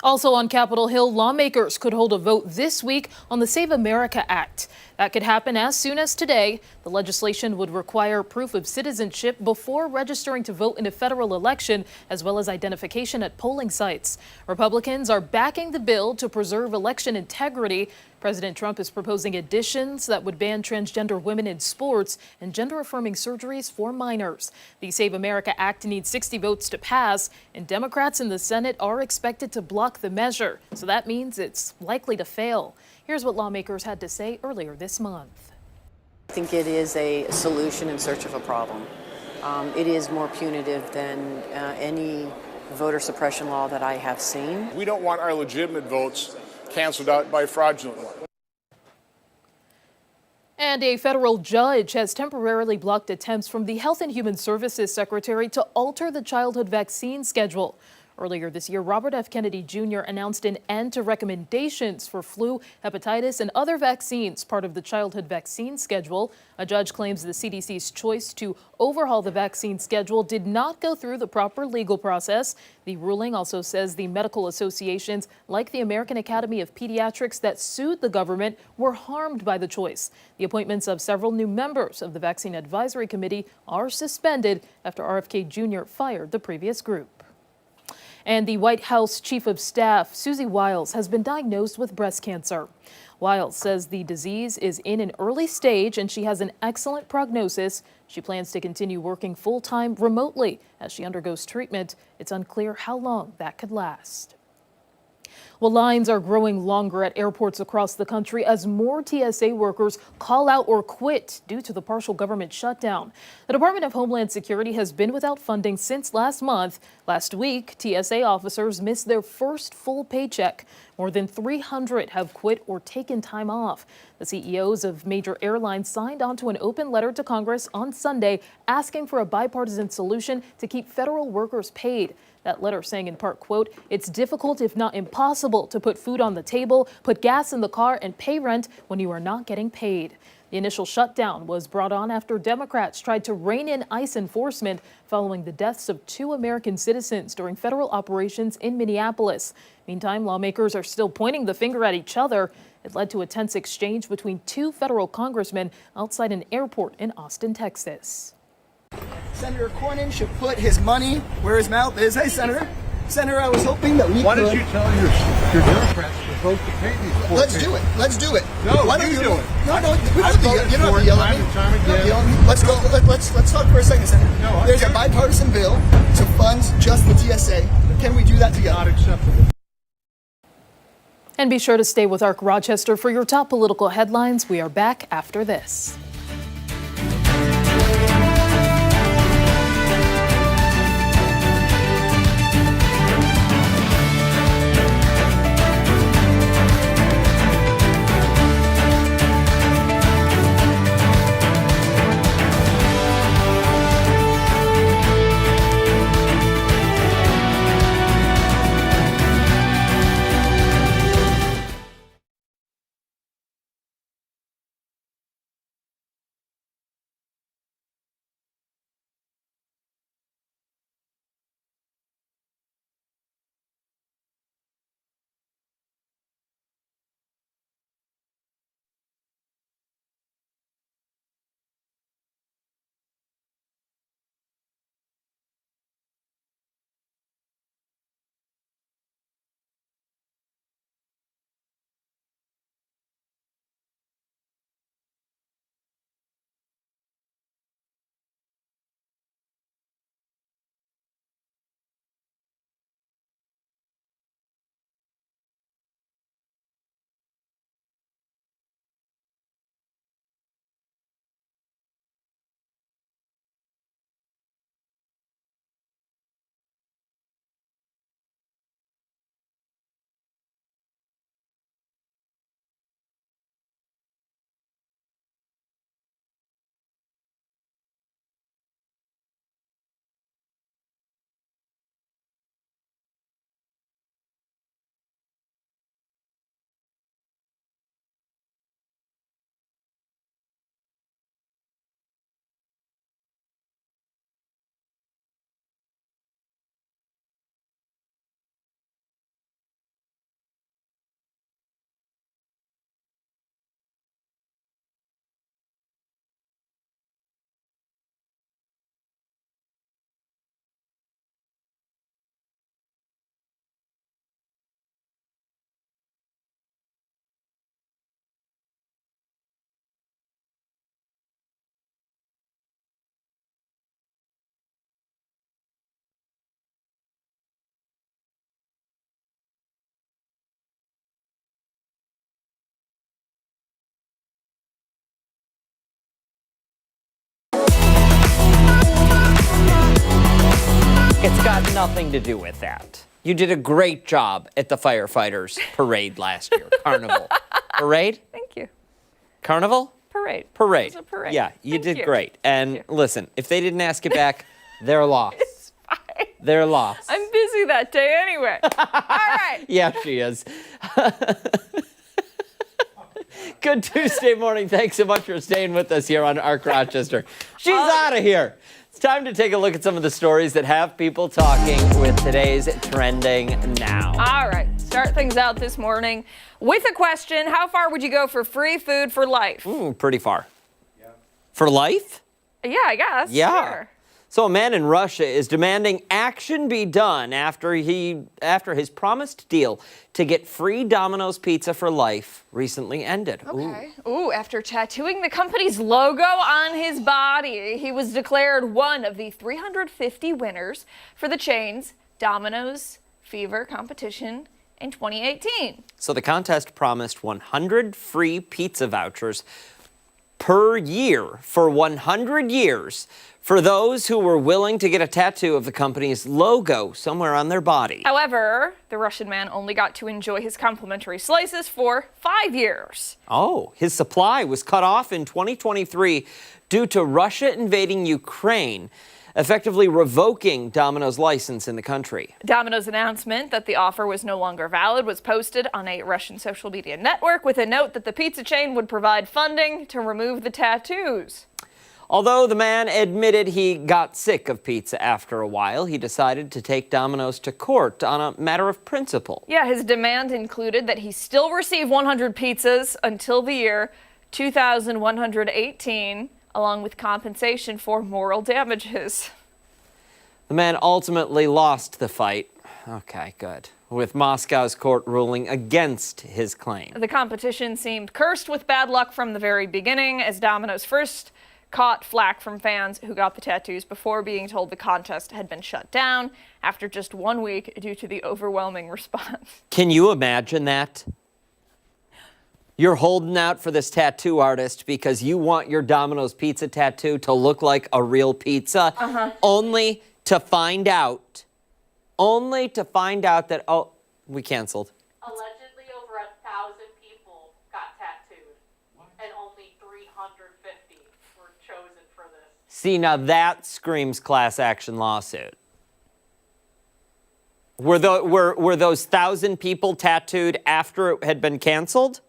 [SPEAKER 3] Also on Capitol Hill, lawmakers could hold a vote this week on the Save America Act. That could happen as soon as today. The legislation would require proof of citizenship before registering to vote in a federal election, as well as identification at polling sites. Republicans are backing the bill to preserve election integrity. President Trump is proposing additions that would ban transgender women in sports and gender-affirming surgeries for minors. The Save America Act needs 60 votes to pass, and Democrats in the Senate are expected to block the measure. So that means it's likely to fail. Here's what lawmakers had to say earlier this month.
[SPEAKER 21] I think it is a solution in search of a problem. It is more punitive than any voter suppression law that I have seen.
[SPEAKER 22] We don't want our legitimate votes canceled out by fraudulent ones.
[SPEAKER 3] And a federal judge has temporarily blocked attempts from the Health and Human Services Secretary to alter the childhood vaccine schedule. Earlier this year, Robert F. Kennedy Jr. announced an end to recommendations for flu, hepatitis, and other vaccines, part of the childhood vaccine schedule. A judge claims the CDC's choice to overhaul the vaccine schedule did not go through the proper legal process. The ruling also says the medical associations, like the American Academy of Pediatrics that sued the government, were harmed by the choice. The appointments of several new members of the Vaccine Advisory Committee are suspended after RFK Jr. fired the previous group. And the White House Chief of Staff, Susie Wiles, has been diagnosed with breast cancer. Wiles says the disease is in an early stage and she has an excellent prognosis. She plans to continue working full-time remotely as she undergoes treatment. It's unclear how long that could last. Well, lines are growing longer at airports across the country as more TSA workers call out or quit due to the partial government shutdown. The Department of Homeland Security has been without funding since last month. Last week, TSA officers missed their first full paycheck. More than 300 have quit or taken time off. The CEOs of major airlines signed onto an open letter to Congress on Sunday asking for a bipartisan solution to keep federal workers paid. That letter saying in part, quote, "It's difficult, if not impossible, to put food on the table, put gas in the car, and pay rent when you are not getting paid." The initial shutdown was brought on after Democrats tried to rein in ICE enforcement following the deaths of 2 American citizens during federal operations in Minneapolis. Meantime, lawmakers are still pointing the finger at each other. It led to a tense exchange between 2 federal congressmen outside an airport in Austin, Texas.
[SPEAKER 23] Senator Cornyn should put his money where his mouth is. Hey, Senator. Senator, I was hoping that we
[SPEAKER 24] Why
[SPEAKER 23] could...
[SPEAKER 24] don't you tell your Democrats to vote to pay these poor
[SPEAKER 23] Let's
[SPEAKER 24] people?
[SPEAKER 23] do it. Let's do it.
[SPEAKER 24] No,
[SPEAKER 23] Why don't
[SPEAKER 24] you do it.
[SPEAKER 23] No, we
[SPEAKER 24] I've
[SPEAKER 23] don't have to
[SPEAKER 24] voted
[SPEAKER 23] you don't have
[SPEAKER 24] for
[SPEAKER 23] to
[SPEAKER 24] it
[SPEAKER 23] yell at
[SPEAKER 24] time
[SPEAKER 23] me.
[SPEAKER 24] and time
[SPEAKER 23] Don't
[SPEAKER 24] again.
[SPEAKER 23] yell at me. Let's go. Let's talk for a second, Senator.
[SPEAKER 24] No,
[SPEAKER 23] There's a bipartisan bill to fund just the TSA. Can we do that together?
[SPEAKER 24] Not acceptable.
[SPEAKER 3] And be sure to stay with ARC Rochester for your top political headlines. We are back after this.
[SPEAKER 2] It's got nothing to do with that. You did a great job at the firefighters parade last year. Carnival. Parade?
[SPEAKER 1] Thank you.
[SPEAKER 2] Carnival?
[SPEAKER 1] Parade.
[SPEAKER 2] Parade.
[SPEAKER 1] It was a parade.
[SPEAKER 2] Yeah, you
[SPEAKER 1] Thank
[SPEAKER 2] did
[SPEAKER 1] you.
[SPEAKER 2] great. And listen, if they didn't ask it back, they're lost.
[SPEAKER 1] It's fine.
[SPEAKER 2] They're lost.
[SPEAKER 1] I'm busy that day anyway. All right.
[SPEAKER 2] Yeah, she is. Good Tuesday morning. Thanks so much for staying with us here on Arc Rochester. She's out of here. It's time to take a look at some of the stories that have people talking with today's Trending Now.
[SPEAKER 1] All right. Start things out this morning with a question. How far would you go for free food for life?
[SPEAKER 2] Pretty far. Yeah. For life?
[SPEAKER 1] Yeah, I guess.
[SPEAKER 2] Yeah.
[SPEAKER 1] Sure.
[SPEAKER 2] So a man in Russia is demanding action be done after his promised deal to get free Domino's pizza for life recently ended.
[SPEAKER 1] Okay. Ooh, after tattooing the company's logo on his body, he was declared one of the 350 winners for the chain's Domino's Fever competition in 2018.
[SPEAKER 2] So the contest promised 100 free pizza vouchers per year for 100 years for those who were willing to get a tattoo of the company's logo somewhere on their body.
[SPEAKER 1] However, the Russian man only got to enjoy his complimentary slices for 5 years.
[SPEAKER 2] Oh, his supply was cut off in 2023 due to Russia invading Ukraine, effectively revoking Domino's license in the country.
[SPEAKER 1] Domino's announcement that the offer was no longer valid was posted on a Russian social media network with a note that the pizza chain would provide funding to remove the tattoos.
[SPEAKER 2] Although the man admitted he got sick of pizza after a while, he decided to take Domino's to court on a matter of principle.
[SPEAKER 1] Yeah, his demand included that he still receive 100 pizzas until the year 2118, along with compensation for moral damages.
[SPEAKER 2] The man ultimately lost the fight. Okay, good. With Moscow's court ruling against his claim.
[SPEAKER 1] The competition seemed cursed with bad luck from the very beginning, as Domino's first caught flack from fans who got the tattoos before being told the contest had been shut down after just 1 week due to the overwhelming response.
[SPEAKER 2] Can you imagine that? You're holding out for this tattoo artist because you want your Domino's pizza tattoo to look like a real pizza, only to find out that, oh, we canceled.
[SPEAKER 3] Allegedly over 1,000 people got tattooed, and only 350 were chosen for this.
[SPEAKER 2] See, now that screams class action lawsuit. Were those 1,000 people tattooed after it had been canceled?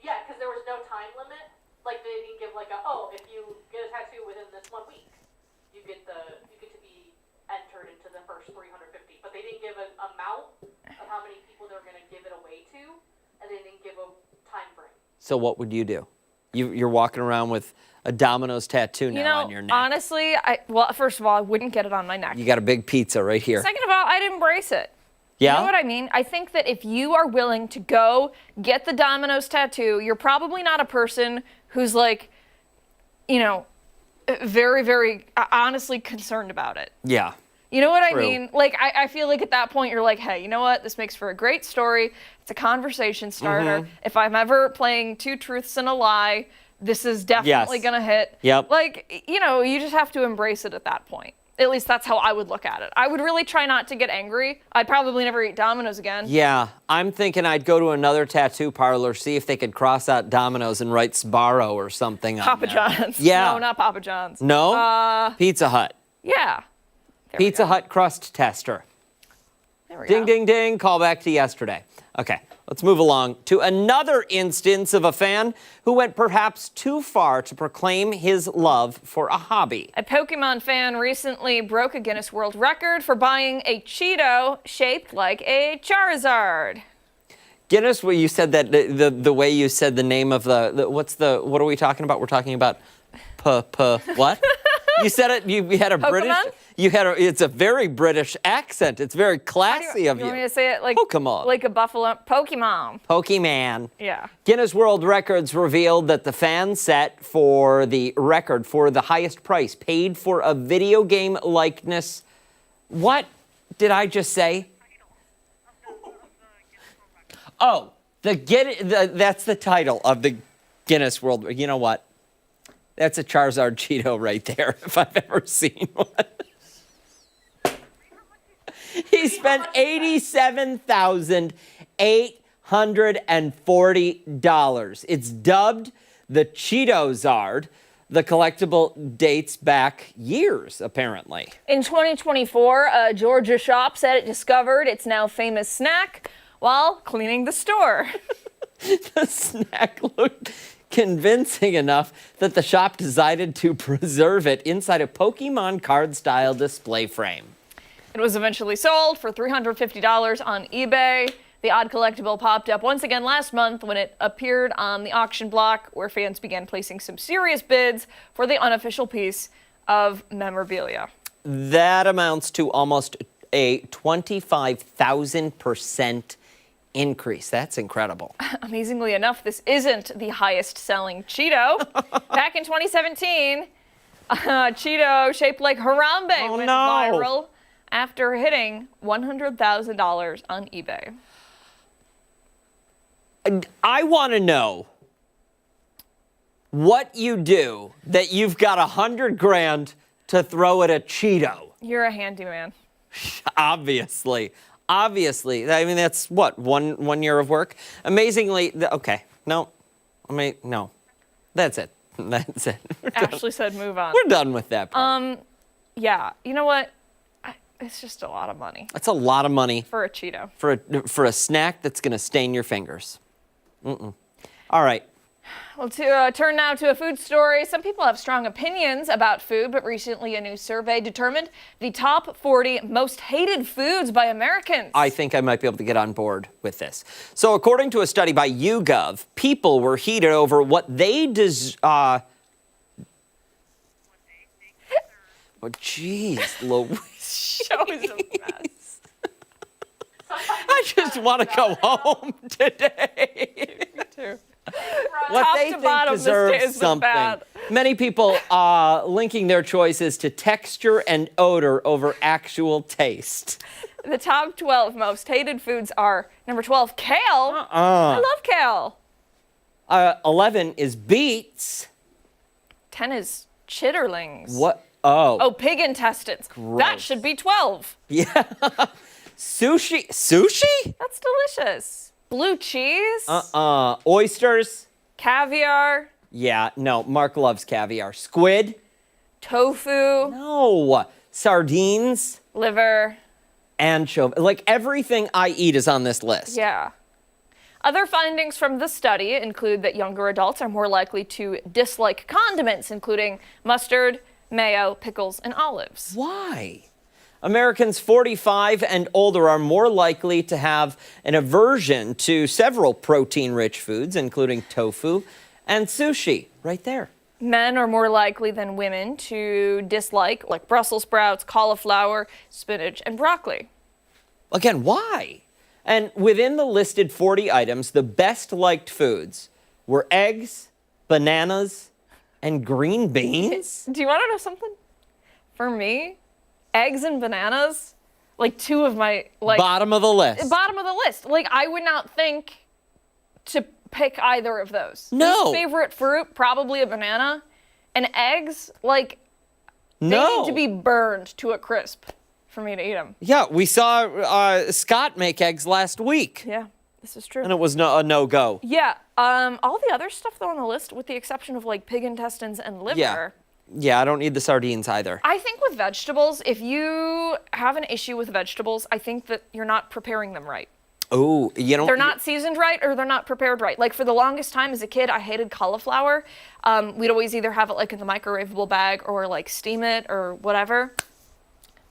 [SPEAKER 3] Yeah, because there was no time limit. Like, they didn't give, like, if you get a tattoo within this 1 week, you get to be entered into the first 350. But they didn't give an amount of how many people they were going to give it away to, and they didn't give a time frame.
[SPEAKER 2] So what would you do? You're walking around with a Domino's tattoo now on your neck.
[SPEAKER 1] Honestly, first of all, I wouldn't get it on my neck.
[SPEAKER 2] You got a big pizza right here.
[SPEAKER 1] Second of all, I'd embrace it.
[SPEAKER 2] Yeah?
[SPEAKER 1] You know what I mean? I think that if you are willing to go get the Domino's tattoo, you're probably not a person who's like, very, very honestly concerned about it.
[SPEAKER 2] Yeah.
[SPEAKER 1] You know what
[SPEAKER 2] True.
[SPEAKER 1] I mean? Like, I feel like at that point you're like, hey, you know what? This makes for a great story. It's a conversation starter. If I'm ever playing two truths and a lie, this is definitely going to hit.
[SPEAKER 2] Yep.
[SPEAKER 1] Like, you just have to embrace it at that point. At least that's how I would look at it. I would really try not to get angry. I'd probably never eat Domino's again.
[SPEAKER 2] Yeah, I'm thinking I'd go to another tattoo parlor, see if they could cross out Domino's and write Sbarro or something on
[SPEAKER 1] Papa
[SPEAKER 2] there.
[SPEAKER 1] John's.
[SPEAKER 2] Yeah.
[SPEAKER 1] No, not Papa John's.
[SPEAKER 2] No? Pizza Hut.
[SPEAKER 1] Yeah.
[SPEAKER 2] Pizza Hut crust tester.
[SPEAKER 1] There we
[SPEAKER 2] Ding,
[SPEAKER 1] go.
[SPEAKER 2] ding, ding. Call back to yesterday. Okay, let's move along to another instance of a fan who went perhaps too far to proclaim his love for a hobby.
[SPEAKER 1] A Pokemon fan recently broke a Guinness World Record for buying a Cheeto shaped like a Charizard.
[SPEAKER 2] Guinness, well, you said that the way you said the name of what are we talking about? We're talking about what? You said it, you had a
[SPEAKER 1] Pokemon?
[SPEAKER 2] It's a very British accent. It's very classy of
[SPEAKER 1] You want me
[SPEAKER 2] you.
[SPEAKER 1] to say it like
[SPEAKER 2] Pokemon.
[SPEAKER 1] Like a buffalo? Pokemon.
[SPEAKER 2] Pokemon.
[SPEAKER 1] Yeah.
[SPEAKER 2] Guinness World Records revealed that the fan set for the record for the highest price paid for a video game likeness. What did I just say? Oh, that's the title of the Guinness World. You know what? That's a Charizard Cheeto right there, if I've ever seen one. He spent $87,840. It's dubbed the Cheeto-Zard. The collectible dates back years, apparently.
[SPEAKER 1] In 2024, a Georgia shop said it discovered its now famous snack while cleaning the store.
[SPEAKER 2] The snack looked convincing enough that the shop decided to preserve it inside a Pokemon card-style display frame.
[SPEAKER 1] It was eventually sold for $350 on eBay. The odd collectible popped up once again last month when it appeared on the auction block, where fans began placing some serious bids for the unofficial piece of memorabilia.
[SPEAKER 2] That amounts to almost a 25,000% increase. That's incredible.
[SPEAKER 1] Amazingly enough, this isn't the highest selling Cheeto. Back in 2017, a Cheeto shaped like Harambe went viral after hitting $100,000 on eBay.
[SPEAKER 2] I want to know what you do that you've got $100,000 to throw at a Cheeto.
[SPEAKER 1] You're a handyman.
[SPEAKER 2] Obviously. I mean, that's what, one year of work? Amazingly, okay, no. That's it. That's it.
[SPEAKER 1] Ashley said move on.
[SPEAKER 2] We're done with that part.
[SPEAKER 1] Yeah, you know what? It's just a lot of money.
[SPEAKER 2] That's a lot of money.
[SPEAKER 1] For a Cheeto.
[SPEAKER 2] For a snack that's going to stain your fingers. All right.
[SPEAKER 1] Well, to turn now to a food story. Some people have strong opinions about food, but recently a new survey determined the top 40 most hated foods by Americans.
[SPEAKER 2] I think I might be able to get on board with this. So according to a study by YouGov, people were heated over what they Oh, jeez, Louise.
[SPEAKER 1] Show is a mess.
[SPEAKER 2] I just want to go home today.
[SPEAKER 1] Me too.
[SPEAKER 2] What
[SPEAKER 1] Top
[SPEAKER 2] they
[SPEAKER 1] to
[SPEAKER 2] think
[SPEAKER 1] bottom,
[SPEAKER 2] deserves
[SPEAKER 1] this was
[SPEAKER 2] something.
[SPEAKER 1] bad.
[SPEAKER 2] Many people linking their choices to texture and odor over actual taste.
[SPEAKER 1] The top 12 most hated foods are number 12, kale. I love kale.
[SPEAKER 2] 11 is beets.
[SPEAKER 1] 10 is chitterlings.
[SPEAKER 2] What? Oh,
[SPEAKER 1] pig intestines.
[SPEAKER 2] Gross.
[SPEAKER 1] That should be 12.
[SPEAKER 2] Yeah. Sushi?
[SPEAKER 1] That's delicious. Blue cheese.
[SPEAKER 2] Oysters?
[SPEAKER 1] Caviar.
[SPEAKER 2] Yeah, no, Mark loves caviar. Squid?
[SPEAKER 1] Tofu.
[SPEAKER 2] No. Sardines?
[SPEAKER 1] Liver.
[SPEAKER 2] Anchovy. Like everything I eat is on this list.
[SPEAKER 1] Yeah. Other findings from the study include that younger adults are more likely to dislike condiments, including mustard, mayo, pickles, and olives.
[SPEAKER 2] Why? Americans 45 and older are more likely to have an aversion to several protein-rich foods, including tofu and sushi. Right there.
[SPEAKER 1] Men are more likely than women to dislike like Brussels sprouts, cauliflower, spinach, and broccoli.
[SPEAKER 2] Again, why? And within the listed 40 items, the best liked foods were eggs, bananas, and green beans.
[SPEAKER 1] Do you want to know something? For me, eggs and bananas, like two of my
[SPEAKER 2] bottom of the list.
[SPEAKER 1] Bottom of the list. Like I would not think to pick either of those.
[SPEAKER 2] No.
[SPEAKER 1] Least favorite fruit, probably a banana. And eggs, like they need to be burned to a crisp for me to eat them.
[SPEAKER 2] Yeah, we saw Scott make eggs last week.
[SPEAKER 1] Yeah, this is true.
[SPEAKER 2] And it was a no-go.
[SPEAKER 1] Yeah, all the other stuff though on the list, with the exception of like pig intestines and liver.
[SPEAKER 2] Yeah, I don't need the sardines either.
[SPEAKER 1] I think with vegetables, if you have an issue with vegetables, I think that you're not preparing them right.
[SPEAKER 2] Oh, you know.
[SPEAKER 1] They're not seasoned right or they're not prepared right. Like for the longest time as a kid, I hated cauliflower. We'd always either have it like in the microwavable bag or like steam it or whatever.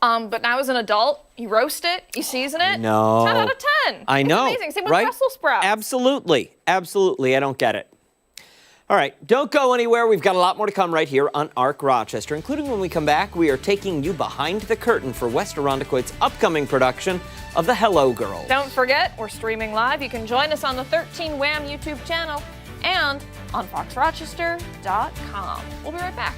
[SPEAKER 1] But now as an adult, you roast it, you season it.
[SPEAKER 2] No.
[SPEAKER 1] 10 out of 10.
[SPEAKER 2] I know.
[SPEAKER 1] It's amazing. Same with
[SPEAKER 2] right?
[SPEAKER 1] Brussels sprouts.
[SPEAKER 2] Absolutely. Absolutely. I don't get it. All right, don't go anywhere. We've got a lot more to come right here on ARC Rochester, including when we come back, we are taking you behind the curtain for West Irondequoit's upcoming production of The Hello Girl.
[SPEAKER 1] Don't forget, we're streaming live. You can join us on the 13 Wham YouTube channel and on foxrochester.com. We'll be right back.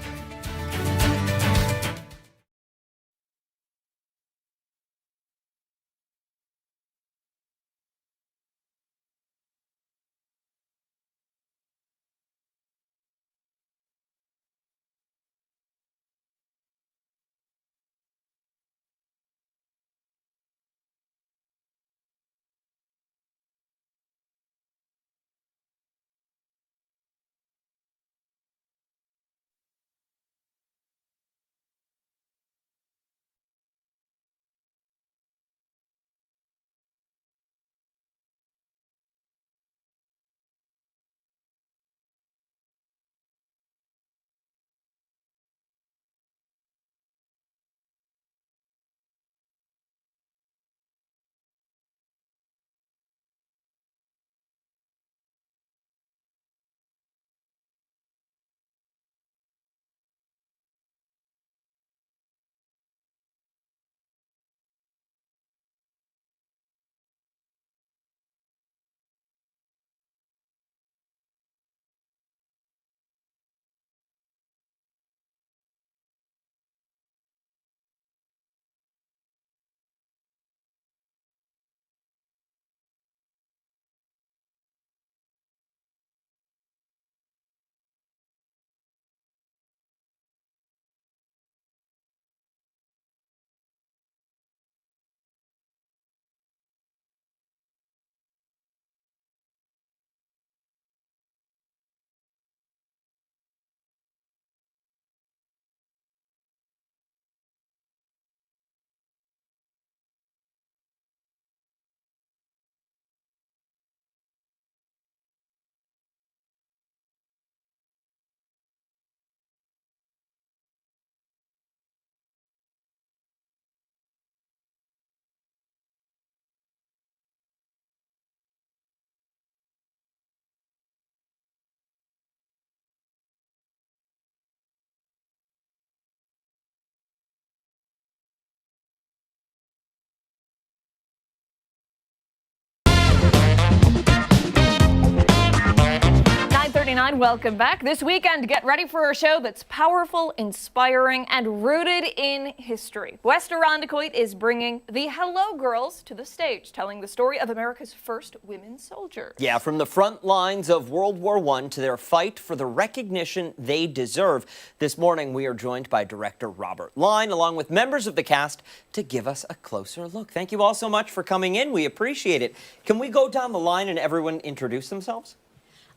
[SPEAKER 1] And welcome back. This weekend, get ready for a show that's powerful, inspiring, and rooted in history. West Irondequoit is bringing the Hello Girls to the stage, telling the story of America's first women soldiers.
[SPEAKER 2] Yeah, from the front lines of World War I to their fight for the recognition they deserve. This morning, we are joined by director Robert Line, along with members of the cast, to give us a closer look. Thank you all so much for coming in. We appreciate it. Can we go down the line and everyone introduce themselves?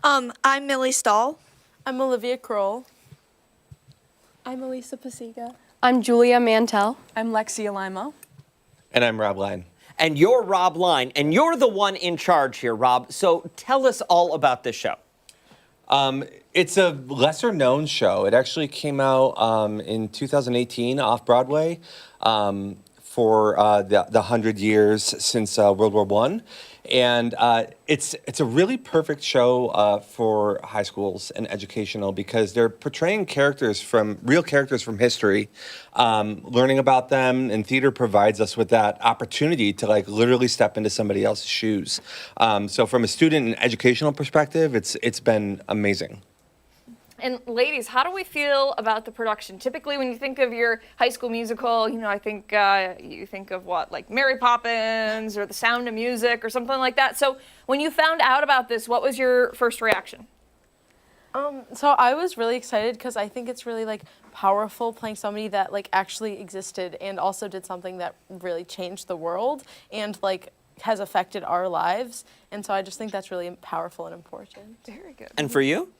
[SPEAKER 4] I'm Millie Stahl.
[SPEAKER 6] I'm Olivia Kroll.
[SPEAKER 9] I'm Elisa Pasiga.
[SPEAKER 6] I'm Julia Mantel.
[SPEAKER 9] I'm Lexia Limo.
[SPEAKER 10] And I'm Rob Line.
[SPEAKER 2] And you're Rob Line, and you're the one in charge here, Rob. So tell us all about this show.
[SPEAKER 10] It's a lesser-known show. It actually came out in 2018 off-Broadway for the 100 years since World War I. And it's a really perfect show for high schools and educational because they're portraying real characters from history, learning about them, and theater provides us with that opportunity to literally step into somebody else's shoes. So from a student and educational perspective, it's been amazing.
[SPEAKER 1] And ladies, how do we feel about the production? Typically, when you think of your High School Musical, I think you think of what, like Mary Poppins or The Sound of Music or something like that. So when you found out about this, what was your first reaction?
[SPEAKER 9] So I was really excited because I think it's really powerful playing somebody that actually existed and also did something that really changed the world and has affected our lives. And so I just think that's really powerful and important.
[SPEAKER 1] Very good.
[SPEAKER 2] And for you?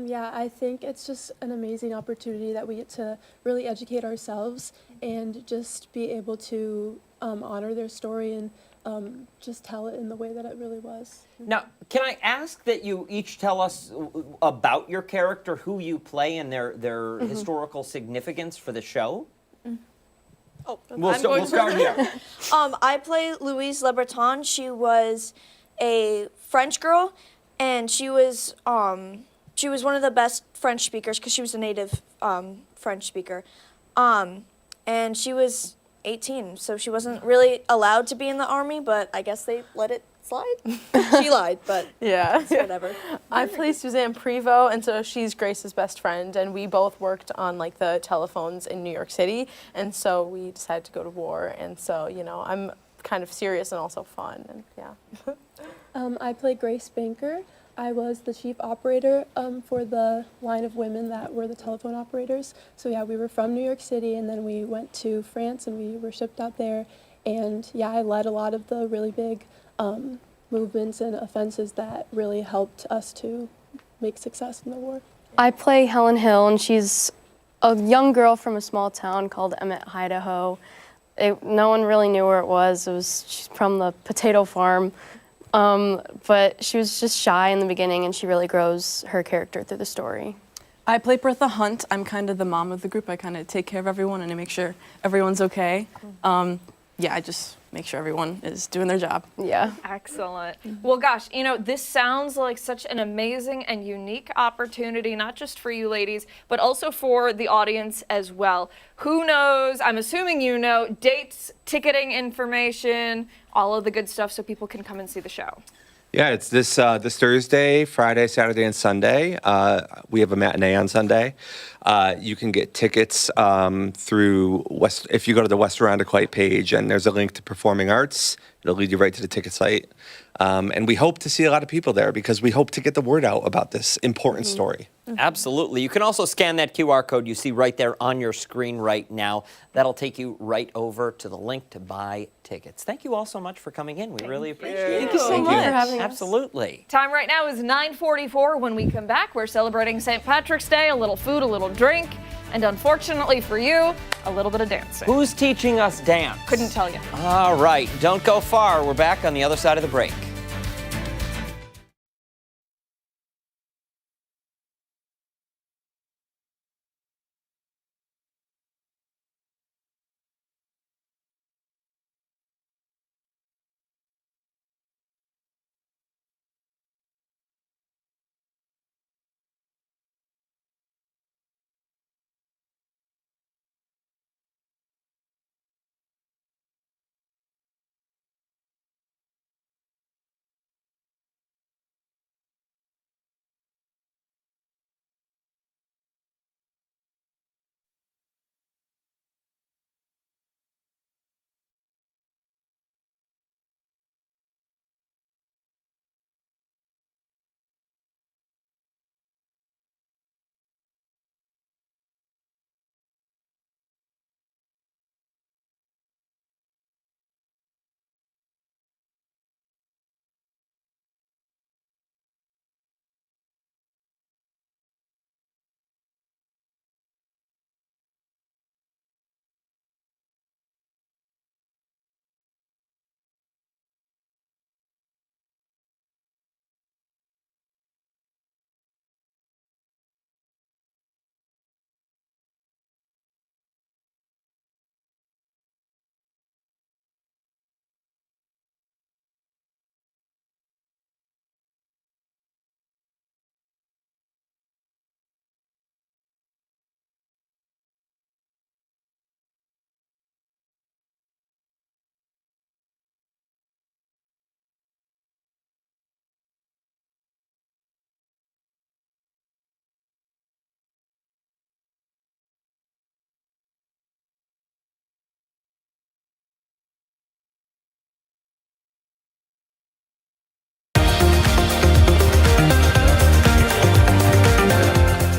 [SPEAKER 9] Yeah, I think it's just an amazing opportunity that we get to really educate ourselves and just be able to honor their story and just tell it in the way that it really was.
[SPEAKER 2] Now, can I ask that you each tell us about your character, who you play, and their historical significance for the show?
[SPEAKER 4] Oh,
[SPEAKER 2] We'll start here.
[SPEAKER 4] I play Louise Le Breton. She was a French girl, and she was one of the best French speakers because she was a native French speaker. And she was 18, so she wasn't really allowed to be in the army, but I guess they let it slide. She lied, but
[SPEAKER 9] yeah,
[SPEAKER 4] it's whatever.
[SPEAKER 9] I play Suzanne Prevost, and so she's Grace's best friend, and we both worked on the telephones in New York City, and so we decided to go to war, and so, I'm kind of serious and also fun, and yeah. I play Grace Banker. I was the chief operator for the line of women that were the telephone operators. So yeah, we were from New York City, and then we went to France and we were shipped out there. And yeah, I led a lot of the really big movements and offenses that really helped us to make success in the war.
[SPEAKER 6] I play Helen Hill, and she's a young girl from a small town called Emmett, Idaho. No one really knew where it was. She's from the potato farm. But she was just shy in the beginning, and she really grows her character through the story.
[SPEAKER 9] I play Bertha Hunt. I'm kind of the mom of the group. I kind of take care of everyone, and I make sure everyone's okay. Yeah, I just make sure everyone is doing their job.
[SPEAKER 6] Yeah.
[SPEAKER 1] Excellent. Well, gosh, this sounds like such an amazing and unique opportunity, not just for you ladies, but also for the audience as well. Who knows? I'm assuming you know dates, ticketing information, all of the good stuff so people can come and see the show.
[SPEAKER 10] Yeah, it's this Thursday, Friday, Saturday, and Sunday. We have a matinee on Sunday. You can get tickets through if you go to the West Irondequoit page, and there's a link to Performing Arts. It'll lead you right to the ticket site. And we hope to see a lot of people there because we hope to get the word out about this important story.
[SPEAKER 2] Absolutely. You can also scan that QR code you see right there on your screen right now. That'll take you right over to the link to buy tickets. Thank you all so much for coming in. We really appreciate it.
[SPEAKER 9] Thank you so much for having us.
[SPEAKER 2] Absolutely.
[SPEAKER 1] Time right now is 9:44. When we come back, we're celebrating St. Patrick's Day, a little food, a little drink, and unfortunately for you, a little bit of dancing.
[SPEAKER 2] Who's teaching us dance?
[SPEAKER 1] Couldn't tell you.
[SPEAKER 2] All right. Don't go far. We're back on the other side of the break.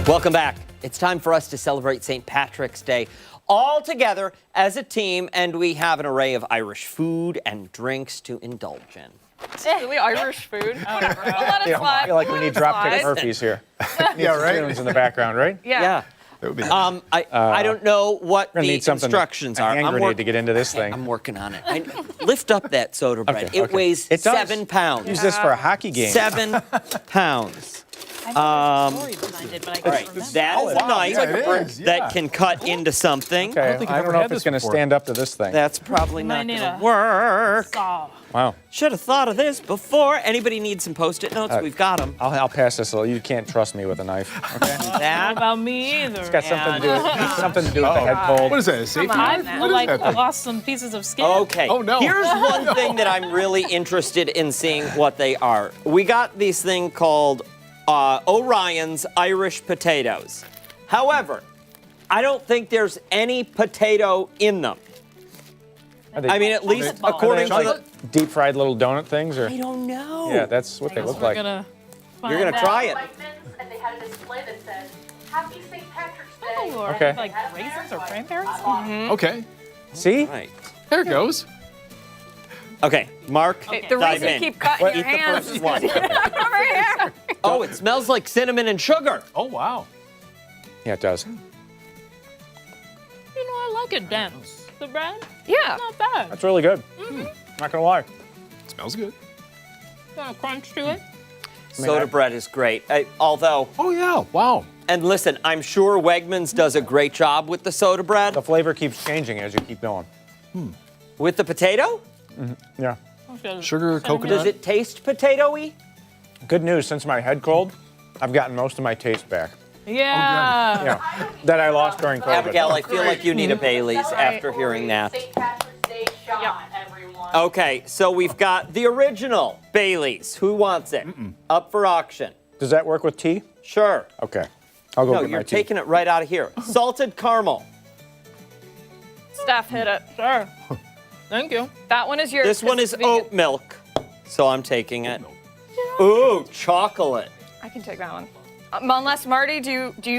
[SPEAKER 2] Welcome back. It's time for us to celebrate St. Patrick's Day all together as a team, and we have an array of Irish food and drinks to indulge in.
[SPEAKER 1] Really Irish food? Whatever. We'll let it slide.
[SPEAKER 8] I feel like we
[SPEAKER 1] We'll
[SPEAKER 8] need
[SPEAKER 1] let it
[SPEAKER 8] Dropkick
[SPEAKER 1] slide.
[SPEAKER 8] Murphys here.
[SPEAKER 5] Yeah, right.
[SPEAKER 8] Tunes in the background, right?
[SPEAKER 1] Yeah.
[SPEAKER 5] That would be
[SPEAKER 2] I don't know what
[SPEAKER 8] We're gonna
[SPEAKER 2] the
[SPEAKER 8] need something,
[SPEAKER 2] instructions
[SPEAKER 8] a
[SPEAKER 2] are.
[SPEAKER 8] hand grenade to get into this thing.
[SPEAKER 2] I'm working on it. Lift up that soda bread.
[SPEAKER 8] Okay,
[SPEAKER 2] It
[SPEAKER 8] okay.
[SPEAKER 2] weighs
[SPEAKER 8] It does.
[SPEAKER 2] 7 pounds.
[SPEAKER 8] Use this for a hockey game.
[SPEAKER 2] 7 pounds. All right, that is a knife
[SPEAKER 5] Yeah, it is,
[SPEAKER 2] that
[SPEAKER 5] yeah.
[SPEAKER 2] can cut into something.
[SPEAKER 8] Okay,
[SPEAKER 5] think
[SPEAKER 8] I
[SPEAKER 5] I've
[SPEAKER 8] don't
[SPEAKER 5] ever
[SPEAKER 8] know
[SPEAKER 5] had
[SPEAKER 8] if it's
[SPEAKER 5] this
[SPEAKER 8] going to
[SPEAKER 5] before.
[SPEAKER 8] stand up to this thing.
[SPEAKER 2] That's probably not
[SPEAKER 3] need
[SPEAKER 2] going to
[SPEAKER 3] a
[SPEAKER 2] work.
[SPEAKER 3] Saw.
[SPEAKER 8] Wow.
[SPEAKER 2] Should have thought of this before. Anybody need some Post-it notes? We've got them.
[SPEAKER 8] I'll pass this. You can't trust me with a knife. Okay.
[SPEAKER 3] Not
[SPEAKER 2] That.
[SPEAKER 3] about me either.
[SPEAKER 8] It's got something to do with the head cold.
[SPEAKER 5] What is that, a safety
[SPEAKER 3] I've
[SPEAKER 5] knife? What is
[SPEAKER 3] like
[SPEAKER 5] that thing?
[SPEAKER 3] lost some pieces of skin.
[SPEAKER 2] Okay.
[SPEAKER 5] Oh, no.
[SPEAKER 2] Here's one thing that I'm really interested in seeing what they are. We got these thing called Orion's Irish potatoes. However, I don't think there's any potato in them. I mean, at least according to the...
[SPEAKER 8] Deep fried little donut things, or
[SPEAKER 2] I don't know.
[SPEAKER 8] yeah, that's what they look
[SPEAKER 3] We're
[SPEAKER 8] like.
[SPEAKER 3] gonna
[SPEAKER 2] You're gonna try it.
[SPEAKER 7] And they had a display that said, Happy St. Patrick's Day.
[SPEAKER 3] Or
[SPEAKER 8] Okay.
[SPEAKER 3] like raisins or cranberries.
[SPEAKER 5] Okay,
[SPEAKER 8] See?
[SPEAKER 2] Right.
[SPEAKER 5] there it goes.
[SPEAKER 2] Okay, Mark,
[SPEAKER 1] The
[SPEAKER 2] dive
[SPEAKER 1] reason
[SPEAKER 2] in.
[SPEAKER 1] you keep cutting
[SPEAKER 2] Eat
[SPEAKER 1] your
[SPEAKER 2] the
[SPEAKER 1] hands
[SPEAKER 2] first one.
[SPEAKER 1] over here.
[SPEAKER 2] Oh, it smells like cinnamon and sugar.
[SPEAKER 5] Oh, wow.
[SPEAKER 8] Yeah, it does.
[SPEAKER 3] You know, I like it dense. The bread,
[SPEAKER 1] Yeah.
[SPEAKER 3] not bad.
[SPEAKER 8] That's really good. Not gonna lie.
[SPEAKER 5] Smells good.
[SPEAKER 3] Got a crunch to it.
[SPEAKER 2] Soda bread is great. Although,
[SPEAKER 5] Oh, yeah. Wow.
[SPEAKER 2] and listen, I'm sure Wegmans does a great job with the soda bread.
[SPEAKER 8] The flavor keeps changing as you keep going.
[SPEAKER 2] With the potato?
[SPEAKER 8] Yeah.
[SPEAKER 5] Sugar,
[SPEAKER 2] Does
[SPEAKER 5] coconut.
[SPEAKER 2] it taste potato-y?
[SPEAKER 8] Good news. Since my head cold, I've gotten most of my taste back.
[SPEAKER 3] Yeah.
[SPEAKER 8] Yeah. That I lost during COVID.
[SPEAKER 2] Abigail, I feel like you need a Bailey's after hearing that.
[SPEAKER 7] St. Patrick's Day shot, everyone.
[SPEAKER 2] Okay, so we've got the original Bailey's. Who wants it? Up for auction.
[SPEAKER 8] Does that work with tea?
[SPEAKER 2] Sure.
[SPEAKER 8] Okay. I'll go
[SPEAKER 2] No,
[SPEAKER 8] get my
[SPEAKER 2] you're
[SPEAKER 8] tea.
[SPEAKER 2] taking it right out of here. Salted caramel.
[SPEAKER 1] Steph, hit it.
[SPEAKER 3] Sure. Thank you.
[SPEAKER 1] That one is yours.
[SPEAKER 2] This one is oat milk, so I'm taking it. Ooh, chocolate.
[SPEAKER 1] I can take that one. Unless Marty,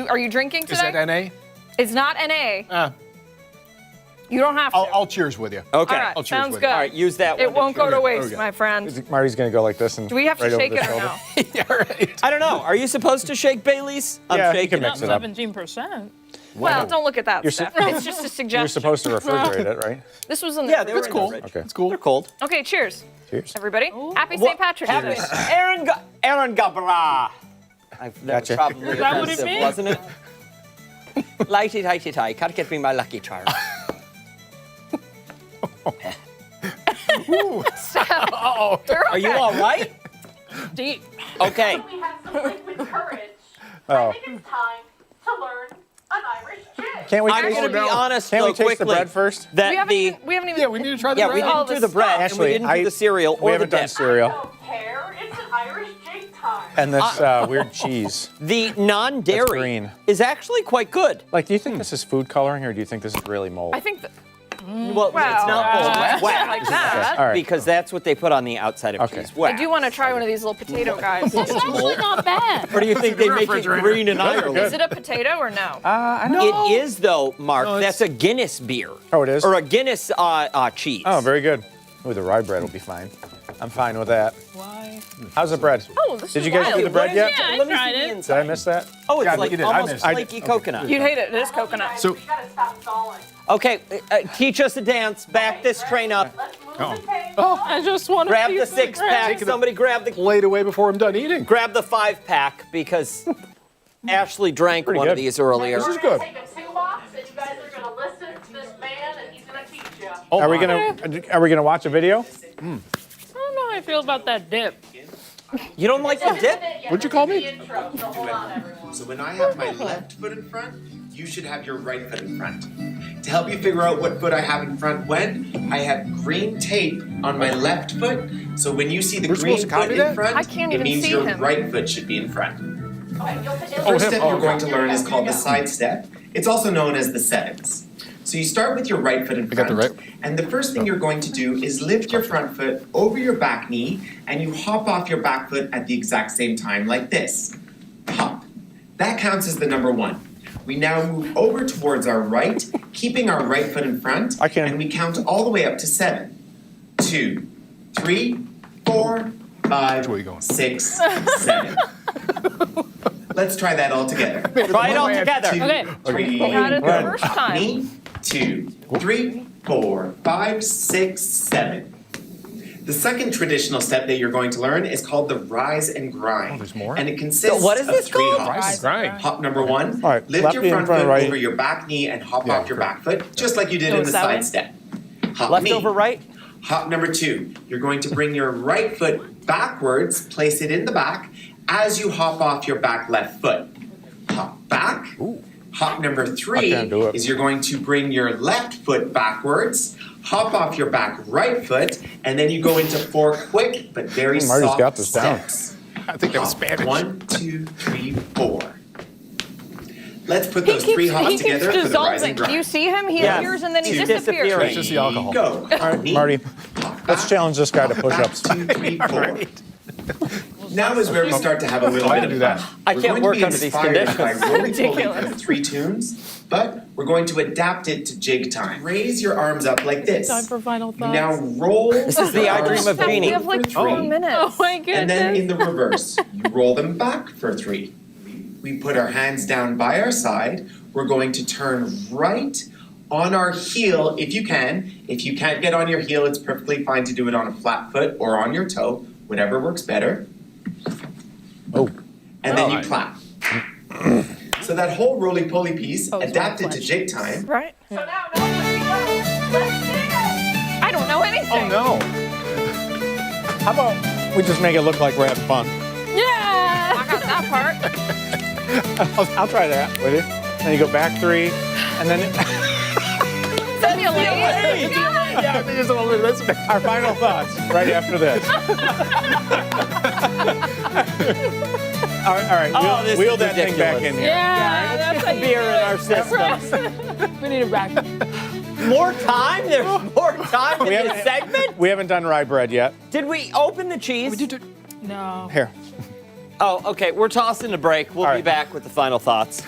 [SPEAKER 1] are you drinking today?
[SPEAKER 5] Is that NA?
[SPEAKER 1] It's not NA. You don't have to.
[SPEAKER 5] I'll cheers with you.
[SPEAKER 2] Okay.
[SPEAKER 1] All right,
[SPEAKER 5] I'll cheers
[SPEAKER 1] sounds
[SPEAKER 5] with
[SPEAKER 1] good.
[SPEAKER 5] you.
[SPEAKER 2] All right, use that one.
[SPEAKER 1] It won't go to
[SPEAKER 5] Okay,
[SPEAKER 1] waste,
[SPEAKER 5] okay.
[SPEAKER 1] my friend.
[SPEAKER 8] Marty's gonna go like this and
[SPEAKER 1] Do we have to
[SPEAKER 8] right over
[SPEAKER 1] shake
[SPEAKER 8] the
[SPEAKER 1] it or
[SPEAKER 8] shoulder.
[SPEAKER 1] no?
[SPEAKER 5] Yeah, right.
[SPEAKER 2] I don't know. Are you supposed to shake Bailey's? I'm
[SPEAKER 8] Yeah, you
[SPEAKER 2] shaking
[SPEAKER 8] can mix
[SPEAKER 2] it.
[SPEAKER 8] it up.
[SPEAKER 3] 17%.
[SPEAKER 1] Well, don't look at that,
[SPEAKER 8] You're
[SPEAKER 1] Steph.
[SPEAKER 8] su-
[SPEAKER 1] It's just a suggestion.
[SPEAKER 8] You're supposed to refrigerate it, right?
[SPEAKER 1] This was in the
[SPEAKER 2] Yeah, they were
[SPEAKER 1] refrigerator.
[SPEAKER 2] in the fridge.
[SPEAKER 8] Okay.
[SPEAKER 5] It's cool.
[SPEAKER 2] They're cold.
[SPEAKER 1] Okay, cheers,
[SPEAKER 8] Cheers.
[SPEAKER 1] everybody. Happy
[SPEAKER 2] What-
[SPEAKER 1] St. Patrick's Day.
[SPEAKER 2] Aaron Gabra. That was
[SPEAKER 8] Gotcha.
[SPEAKER 2] probably
[SPEAKER 3] Is that what it
[SPEAKER 2] offensive,
[SPEAKER 3] means?
[SPEAKER 2] wasn't it? Lighty, tighty, tie. Can't get me my lucky charm.
[SPEAKER 5] Uh-oh.
[SPEAKER 2] Are you all right?
[SPEAKER 3] Deep.
[SPEAKER 2] Okay.
[SPEAKER 7] We have some liquid courage.
[SPEAKER 8] Oh.
[SPEAKER 7] I think it's time to learn an Irish jig.
[SPEAKER 8] Can't we
[SPEAKER 2] I'm
[SPEAKER 8] taste
[SPEAKER 2] going to
[SPEAKER 8] it?
[SPEAKER 2] be honest,
[SPEAKER 8] Can't
[SPEAKER 2] though,
[SPEAKER 8] we taste
[SPEAKER 2] quickly.
[SPEAKER 8] the bread first?
[SPEAKER 2] That
[SPEAKER 1] We haven't even.
[SPEAKER 5] Yeah, we need to try the
[SPEAKER 2] yeah,
[SPEAKER 5] bread.
[SPEAKER 2] we
[SPEAKER 1] all
[SPEAKER 2] didn't do
[SPEAKER 1] the
[SPEAKER 2] the bread,
[SPEAKER 1] stuff.
[SPEAKER 2] and we
[SPEAKER 8] Actually,
[SPEAKER 2] didn't do the cereal
[SPEAKER 8] we
[SPEAKER 2] or the
[SPEAKER 8] haven't done
[SPEAKER 2] dip.
[SPEAKER 8] cereal.
[SPEAKER 7] Don't care. It's an Irish jig time.
[SPEAKER 8] And this weird cheese.
[SPEAKER 2] The
[SPEAKER 8] That's
[SPEAKER 2] non-dairy
[SPEAKER 8] green.
[SPEAKER 2] is actually quite good.
[SPEAKER 8] Like, do you think this is food coloring or do you think this is really mold?
[SPEAKER 1] I think.
[SPEAKER 2] Well, it's
[SPEAKER 1] Wow.
[SPEAKER 2] not mold, it's wet.
[SPEAKER 1] Like that.
[SPEAKER 8] All right.
[SPEAKER 2] Because that's what they put on the outside of
[SPEAKER 8] Okay.
[SPEAKER 2] cheese. Wet.
[SPEAKER 1] I do want to try one of these little potato guys.
[SPEAKER 3] It's actually not bad.
[SPEAKER 2] Or do you think they make it green in Ireland?
[SPEAKER 1] Is it a potato or no?
[SPEAKER 2] It is, though, Mark. That's a Guinness beer.
[SPEAKER 8] Oh, it is?
[SPEAKER 2] Or a Guinness cheese.
[SPEAKER 8] Oh, very good. Ooh, the rye bread will be fine. I'm fine with that.
[SPEAKER 3] Why?
[SPEAKER 8] How's the bread?
[SPEAKER 1] Oh, this
[SPEAKER 8] Did
[SPEAKER 1] is
[SPEAKER 8] you guys
[SPEAKER 1] wild.
[SPEAKER 8] do the bread yet?
[SPEAKER 3] Yeah, I
[SPEAKER 2] Let me
[SPEAKER 3] tried
[SPEAKER 2] see the
[SPEAKER 3] it.
[SPEAKER 2] inside.
[SPEAKER 8] Did I miss that?
[SPEAKER 2] Oh, it's
[SPEAKER 5] Yeah,
[SPEAKER 2] like
[SPEAKER 5] you did. I
[SPEAKER 2] almost
[SPEAKER 5] missed it.
[SPEAKER 2] flaky coconut.
[SPEAKER 1] You'd hate it. It is coconut.
[SPEAKER 5] So-
[SPEAKER 7] We gotta stop stalling.
[SPEAKER 2] Okay, teach us a dance. Back this train up.
[SPEAKER 7] Let's move the table.
[SPEAKER 5] Oh,
[SPEAKER 3] I just want to
[SPEAKER 2] Grab the 6-pack. Somebody grab the
[SPEAKER 5] laid away before I'm done eating.
[SPEAKER 2] grab the 5-pack because Ashley drank
[SPEAKER 8] Pretty
[SPEAKER 2] one
[SPEAKER 8] good.
[SPEAKER 2] of these earlier.
[SPEAKER 5] This is
[SPEAKER 7] We're
[SPEAKER 5] good.
[SPEAKER 7] gonna take a 2-box, and you guys are gonna listen to this man, and he's gonna teach you.
[SPEAKER 5] Oh,
[SPEAKER 8] Are we
[SPEAKER 5] my.
[SPEAKER 8] gonna watch a video?
[SPEAKER 3] I don't know how I feel about that dip.
[SPEAKER 2] You don't like the dip?
[SPEAKER 5] What'd you call me?
[SPEAKER 7] Intro, so hold on, everyone.
[SPEAKER 11] So when I have my left foot in front, you should have your right foot in front. To help you figure out what foot I have in front when, I have green tape on my left foot. So when you see the
[SPEAKER 5] We're
[SPEAKER 11] green
[SPEAKER 5] supposed to
[SPEAKER 11] foot
[SPEAKER 5] copy
[SPEAKER 11] in
[SPEAKER 5] that?
[SPEAKER 11] front,
[SPEAKER 1] I can't
[SPEAKER 11] it
[SPEAKER 1] even
[SPEAKER 11] means
[SPEAKER 1] see
[SPEAKER 11] your
[SPEAKER 1] him.
[SPEAKER 11] right foot should be in front.
[SPEAKER 7] Okay, you'll put
[SPEAKER 11] The first step
[SPEAKER 5] him.
[SPEAKER 11] you're going to learn is called the side step. It's also known as the sevens. So you start with your right foot in
[SPEAKER 5] I got
[SPEAKER 11] front.
[SPEAKER 5] the right-
[SPEAKER 11] And the first thing you're going to do is lift your front foot over your back knee and you hop off your back foot at the exact same time like this. Hop. That counts as the number 1. We now move over towards our right, keeping our right foot in front, and we count all the way up to 7. 2, 3, 4, 5, 6, 7. Let's try that all together.
[SPEAKER 2] Try it all together.
[SPEAKER 11] 2,
[SPEAKER 2] Okay.
[SPEAKER 11] 3,
[SPEAKER 1] Got it the
[SPEAKER 11] 1.
[SPEAKER 1] first time.
[SPEAKER 11] Me, 2, 3, 4, 5, 6, 7. The second traditional step that you're going to learn is called the rise and grind.
[SPEAKER 5] Oh, there's more?
[SPEAKER 11] And it consists
[SPEAKER 2] What is
[SPEAKER 11] of
[SPEAKER 2] this
[SPEAKER 11] 3
[SPEAKER 2] called?
[SPEAKER 11] hops.
[SPEAKER 5] Rise and grind.
[SPEAKER 11] Hop number 1,
[SPEAKER 5] All right,
[SPEAKER 11] lift
[SPEAKER 5] left
[SPEAKER 11] your
[SPEAKER 5] knee in
[SPEAKER 11] front
[SPEAKER 5] front
[SPEAKER 11] foot
[SPEAKER 5] of right.
[SPEAKER 11] over your back knee and hop off your back foot, just like you did in the
[SPEAKER 1] that way?
[SPEAKER 11] side step. Hop
[SPEAKER 2] Left
[SPEAKER 11] knee.
[SPEAKER 2] over right.
[SPEAKER 11] Hop number 2, you're going to bring your right foot backwards, place it in the back, as you hop off your back left foot. Hop back.
[SPEAKER 5] Ooh.
[SPEAKER 11] Hop number
[SPEAKER 5] I
[SPEAKER 11] 3
[SPEAKER 5] can't do it.
[SPEAKER 11] is you're going to bring your left foot backwards, hop off your back right foot, and then you go into 4 quick but very
[SPEAKER 5] Marty's
[SPEAKER 11] soft
[SPEAKER 5] got this down.
[SPEAKER 11] steps.
[SPEAKER 5] I think that was
[SPEAKER 11] Hop.
[SPEAKER 5] Spanish.
[SPEAKER 11] 1, 2, 3, 4. Let's put those 3 hops
[SPEAKER 1] he keeps
[SPEAKER 11] together for the rise
[SPEAKER 1] dissolving.
[SPEAKER 11] and
[SPEAKER 1] Do you
[SPEAKER 11] grind.
[SPEAKER 1] see him? He
[SPEAKER 2] Yes.
[SPEAKER 1] appears and then he
[SPEAKER 11] Two.
[SPEAKER 1] disappears.
[SPEAKER 5] It's just the alcohol.
[SPEAKER 11] Go.
[SPEAKER 5] All right, Marty, let's challenge this guy to push-ups.
[SPEAKER 11] 1, 2, 3, 4. Now is where we start to have a little
[SPEAKER 5] I
[SPEAKER 11] bit
[SPEAKER 5] can
[SPEAKER 11] of
[SPEAKER 5] do that.
[SPEAKER 11] fun.
[SPEAKER 2] I
[SPEAKER 11] We're
[SPEAKER 2] can't
[SPEAKER 11] going
[SPEAKER 2] work
[SPEAKER 11] to be
[SPEAKER 2] under these
[SPEAKER 11] inspired by
[SPEAKER 2] conditions.
[SPEAKER 11] roly-poly for the 3 tunes, but we're going to adapt it to jig time. Raise your arms up like this.
[SPEAKER 9] Time for final
[SPEAKER 11] You
[SPEAKER 9] thoughts.
[SPEAKER 11] now roll.
[SPEAKER 2] This is the
[SPEAKER 11] your
[SPEAKER 2] I Dream
[SPEAKER 11] arms
[SPEAKER 2] of Beanie.
[SPEAKER 1] We have like
[SPEAKER 11] for
[SPEAKER 1] 4
[SPEAKER 11] 3,
[SPEAKER 1] minutes.
[SPEAKER 9] Oh my goodness.
[SPEAKER 11] and then in the reverse, you roll them back for 3. We put our hands down by our side. We're going to turn right on our heel if you can. If you can't get on your heel, it's perfectly fine to do it on a flat foot or on your toe, whatever works better.
[SPEAKER 5] Oh.
[SPEAKER 11] And then you clap. So that whole roly-poly piece adapted to jig time.
[SPEAKER 1] Right?
[SPEAKER 7] So now nobody knows. Let's do it.
[SPEAKER 1] I don't know anything.
[SPEAKER 5] Oh, no. How about we just make it look like we're having fun?
[SPEAKER 1] Yeah! I got that part.
[SPEAKER 5] I'll try that with you. Then you go back 3, and then...
[SPEAKER 1] Simulate.
[SPEAKER 5] Yeah, just a little bit of this. Our final thoughts right after this. All right.
[SPEAKER 2] Oh, this
[SPEAKER 5] wheel
[SPEAKER 2] is
[SPEAKER 5] that thing back in
[SPEAKER 2] ridiculous.
[SPEAKER 5] here.
[SPEAKER 1] Yeah,
[SPEAKER 2] Let's get the beer in our systems.
[SPEAKER 9] We need it back.
[SPEAKER 2] More time? There's more time in
[SPEAKER 5] We
[SPEAKER 2] this
[SPEAKER 5] haven't-
[SPEAKER 2] segment?
[SPEAKER 5] We haven't done rye bread yet.
[SPEAKER 2] Did we open the cheese?
[SPEAKER 9] No.
[SPEAKER 5] Here.
[SPEAKER 2] Oh, okay. We're tossing a break. We'll
[SPEAKER 5] All
[SPEAKER 2] be
[SPEAKER 5] right.
[SPEAKER 2] back with the final thoughts.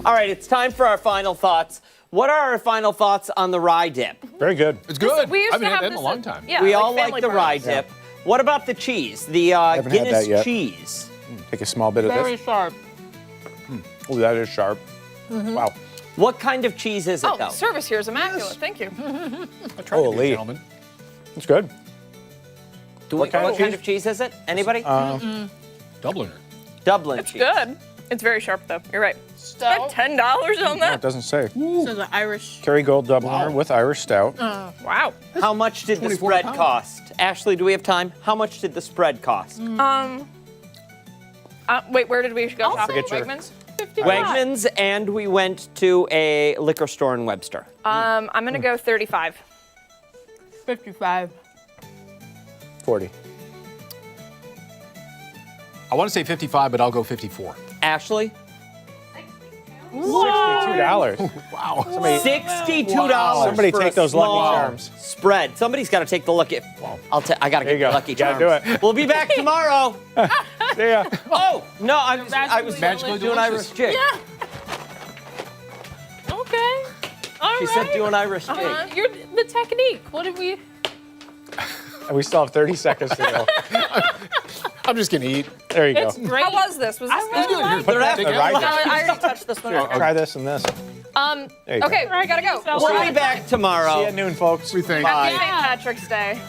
[SPEAKER 2] All right, it's time for our final thoughts. What are our final thoughts on the rye dip?
[SPEAKER 5] Very good. It's good.
[SPEAKER 1] We used
[SPEAKER 5] I haven't
[SPEAKER 1] to
[SPEAKER 5] had
[SPEAKER 1] have
[SPEAKER 5] that in a
[SPEAKER 1] this
[SPEAKER 5] long time.
[SPEAKER 1] Yeah,
[SPEAKER 2] We all
[SPEAKER 1] family
[SPEAKER 2] like the
[SPEAKER 1] parties.
[SPEAKER 2] rye dip. What about the cheese? The
[SPEAKER 5] haven't had
[SPEAKER 2] Guinness
[SPEAKER 5] that yet.
[SPEAKER 2] cheese.
[SPEAKER 5] Take a small bit of
[SPEAKER 9] Very
[SPEAKER 5] this.
[SPEAKER 9] sharp.
[SPEAKER 5] Oh, that is sharp. Wow.
[SPEAKER 2] What kind of cheese is it,
[SPEAKER 1] Oh,
[SPEAKER 2] though?
[SPEAKER 1] the service here is immaculate. Thank you.
[SPEAKER 8] Holy. It's good.
[SPEAKER 2] What kind of cheese is it? Anybody?
[SPEAKER 5] Dubliner.
[SPEAKER 2] Dublin
[SPEAKER 1] It's
[SPEAKER 2] cheese.
[SPEAKER 1] good. It's very sharp, though. You're right. Spent $10 on
[SPEAKER 8] No,
[SPEAKER 1] that?
[SPEAKER 8] it doesn't say.
[SPEAKER 9] So the Irish.
[SPEAKER 8] Kerrygold Dubliner with Irish Stout.
[SPEAKER 1] Wow.
[SPEAKER 2] How much did the
[SPEAKER 5] 24
[SPEAKER 2] spread
[SPEAKER 5] pounds.
[SPEAKER 2] cost? Ashley, do we have time? How much did the spread cost?
[SPEAKER 1] Wait, where did we go shopping?
[SPEAKER 8] Forget your-
[SPEAKER 1] Wegmans?
[SPEAKER 2] Wegmans, and we went to a liquor store in Webster.
[SPEAKER 1] I'm going to go 35.
[SPEAKER 9] 55.
[SPEAKER 8] 40.
[SPEAKER 5] I want to say 55, but I'll go 54.
[SPEAKER 2] Ashley?
[SPEAKER 8] $62.
[SPEAKER 5] Wow.
[SPEAKER 2] $62.
[SPEAKER 8] Somebody
[SPEAKER 2] for
[SPEAKER 8] take
[SPEAKER 2] a
[SPEAKER 8] those Lucky
[SPEAKER 2] small
[SPEAKER 8] Charms.
[SPEAKER 2] Spread. Somebody's got to take the Lucky. I got to get the Lucky
[SPEAKER 8] Gotta
[SPEAKER 2] Charms.
[SPEAKER 8] do it.
[SPEAKER 2] We'll be back tomorrow.
[SPEAKER 8] See ya.
[SPEAKER 2] Oh no, I was
[SPEAKER 5] Magically
[SPEAKER 2] doing Irish
[SPEAKER 5] delicious.
[SPEAKER 2] jig.
[SPEAKER 9] Okay. All
[SPEAKER 2] She said do an Irish jig.
[SPEAKER 9] You're the technique. What did we?
[SPEAKER 8] And we still have 30 seconds to go.
[SPEAKER 5] I'm just going to eat.
[SPEAKER 8] There you go.
[SPEAKER 9] It's great.
[SPEAKER 1] How was this? Was this good?
[SPEAKER 5] Here, put
[SPEAKER 2] They're
[SPEAKER 5] that
[SPEAKER 2] after-
[SPEAKER 5] together.
[SPEAKER 1] I already touched this one.
[SPEAKER 8] Try this and this. There you go.
[SPEAKER 1] Okay, I gotta go.
[SPEAKER 2] We'll be back tomorrow.
[SPEAKER 8] See you at noon, folks.
[SPEAKER 5] We think.
[SPEAKER 1] Happy St. Patrick's Day.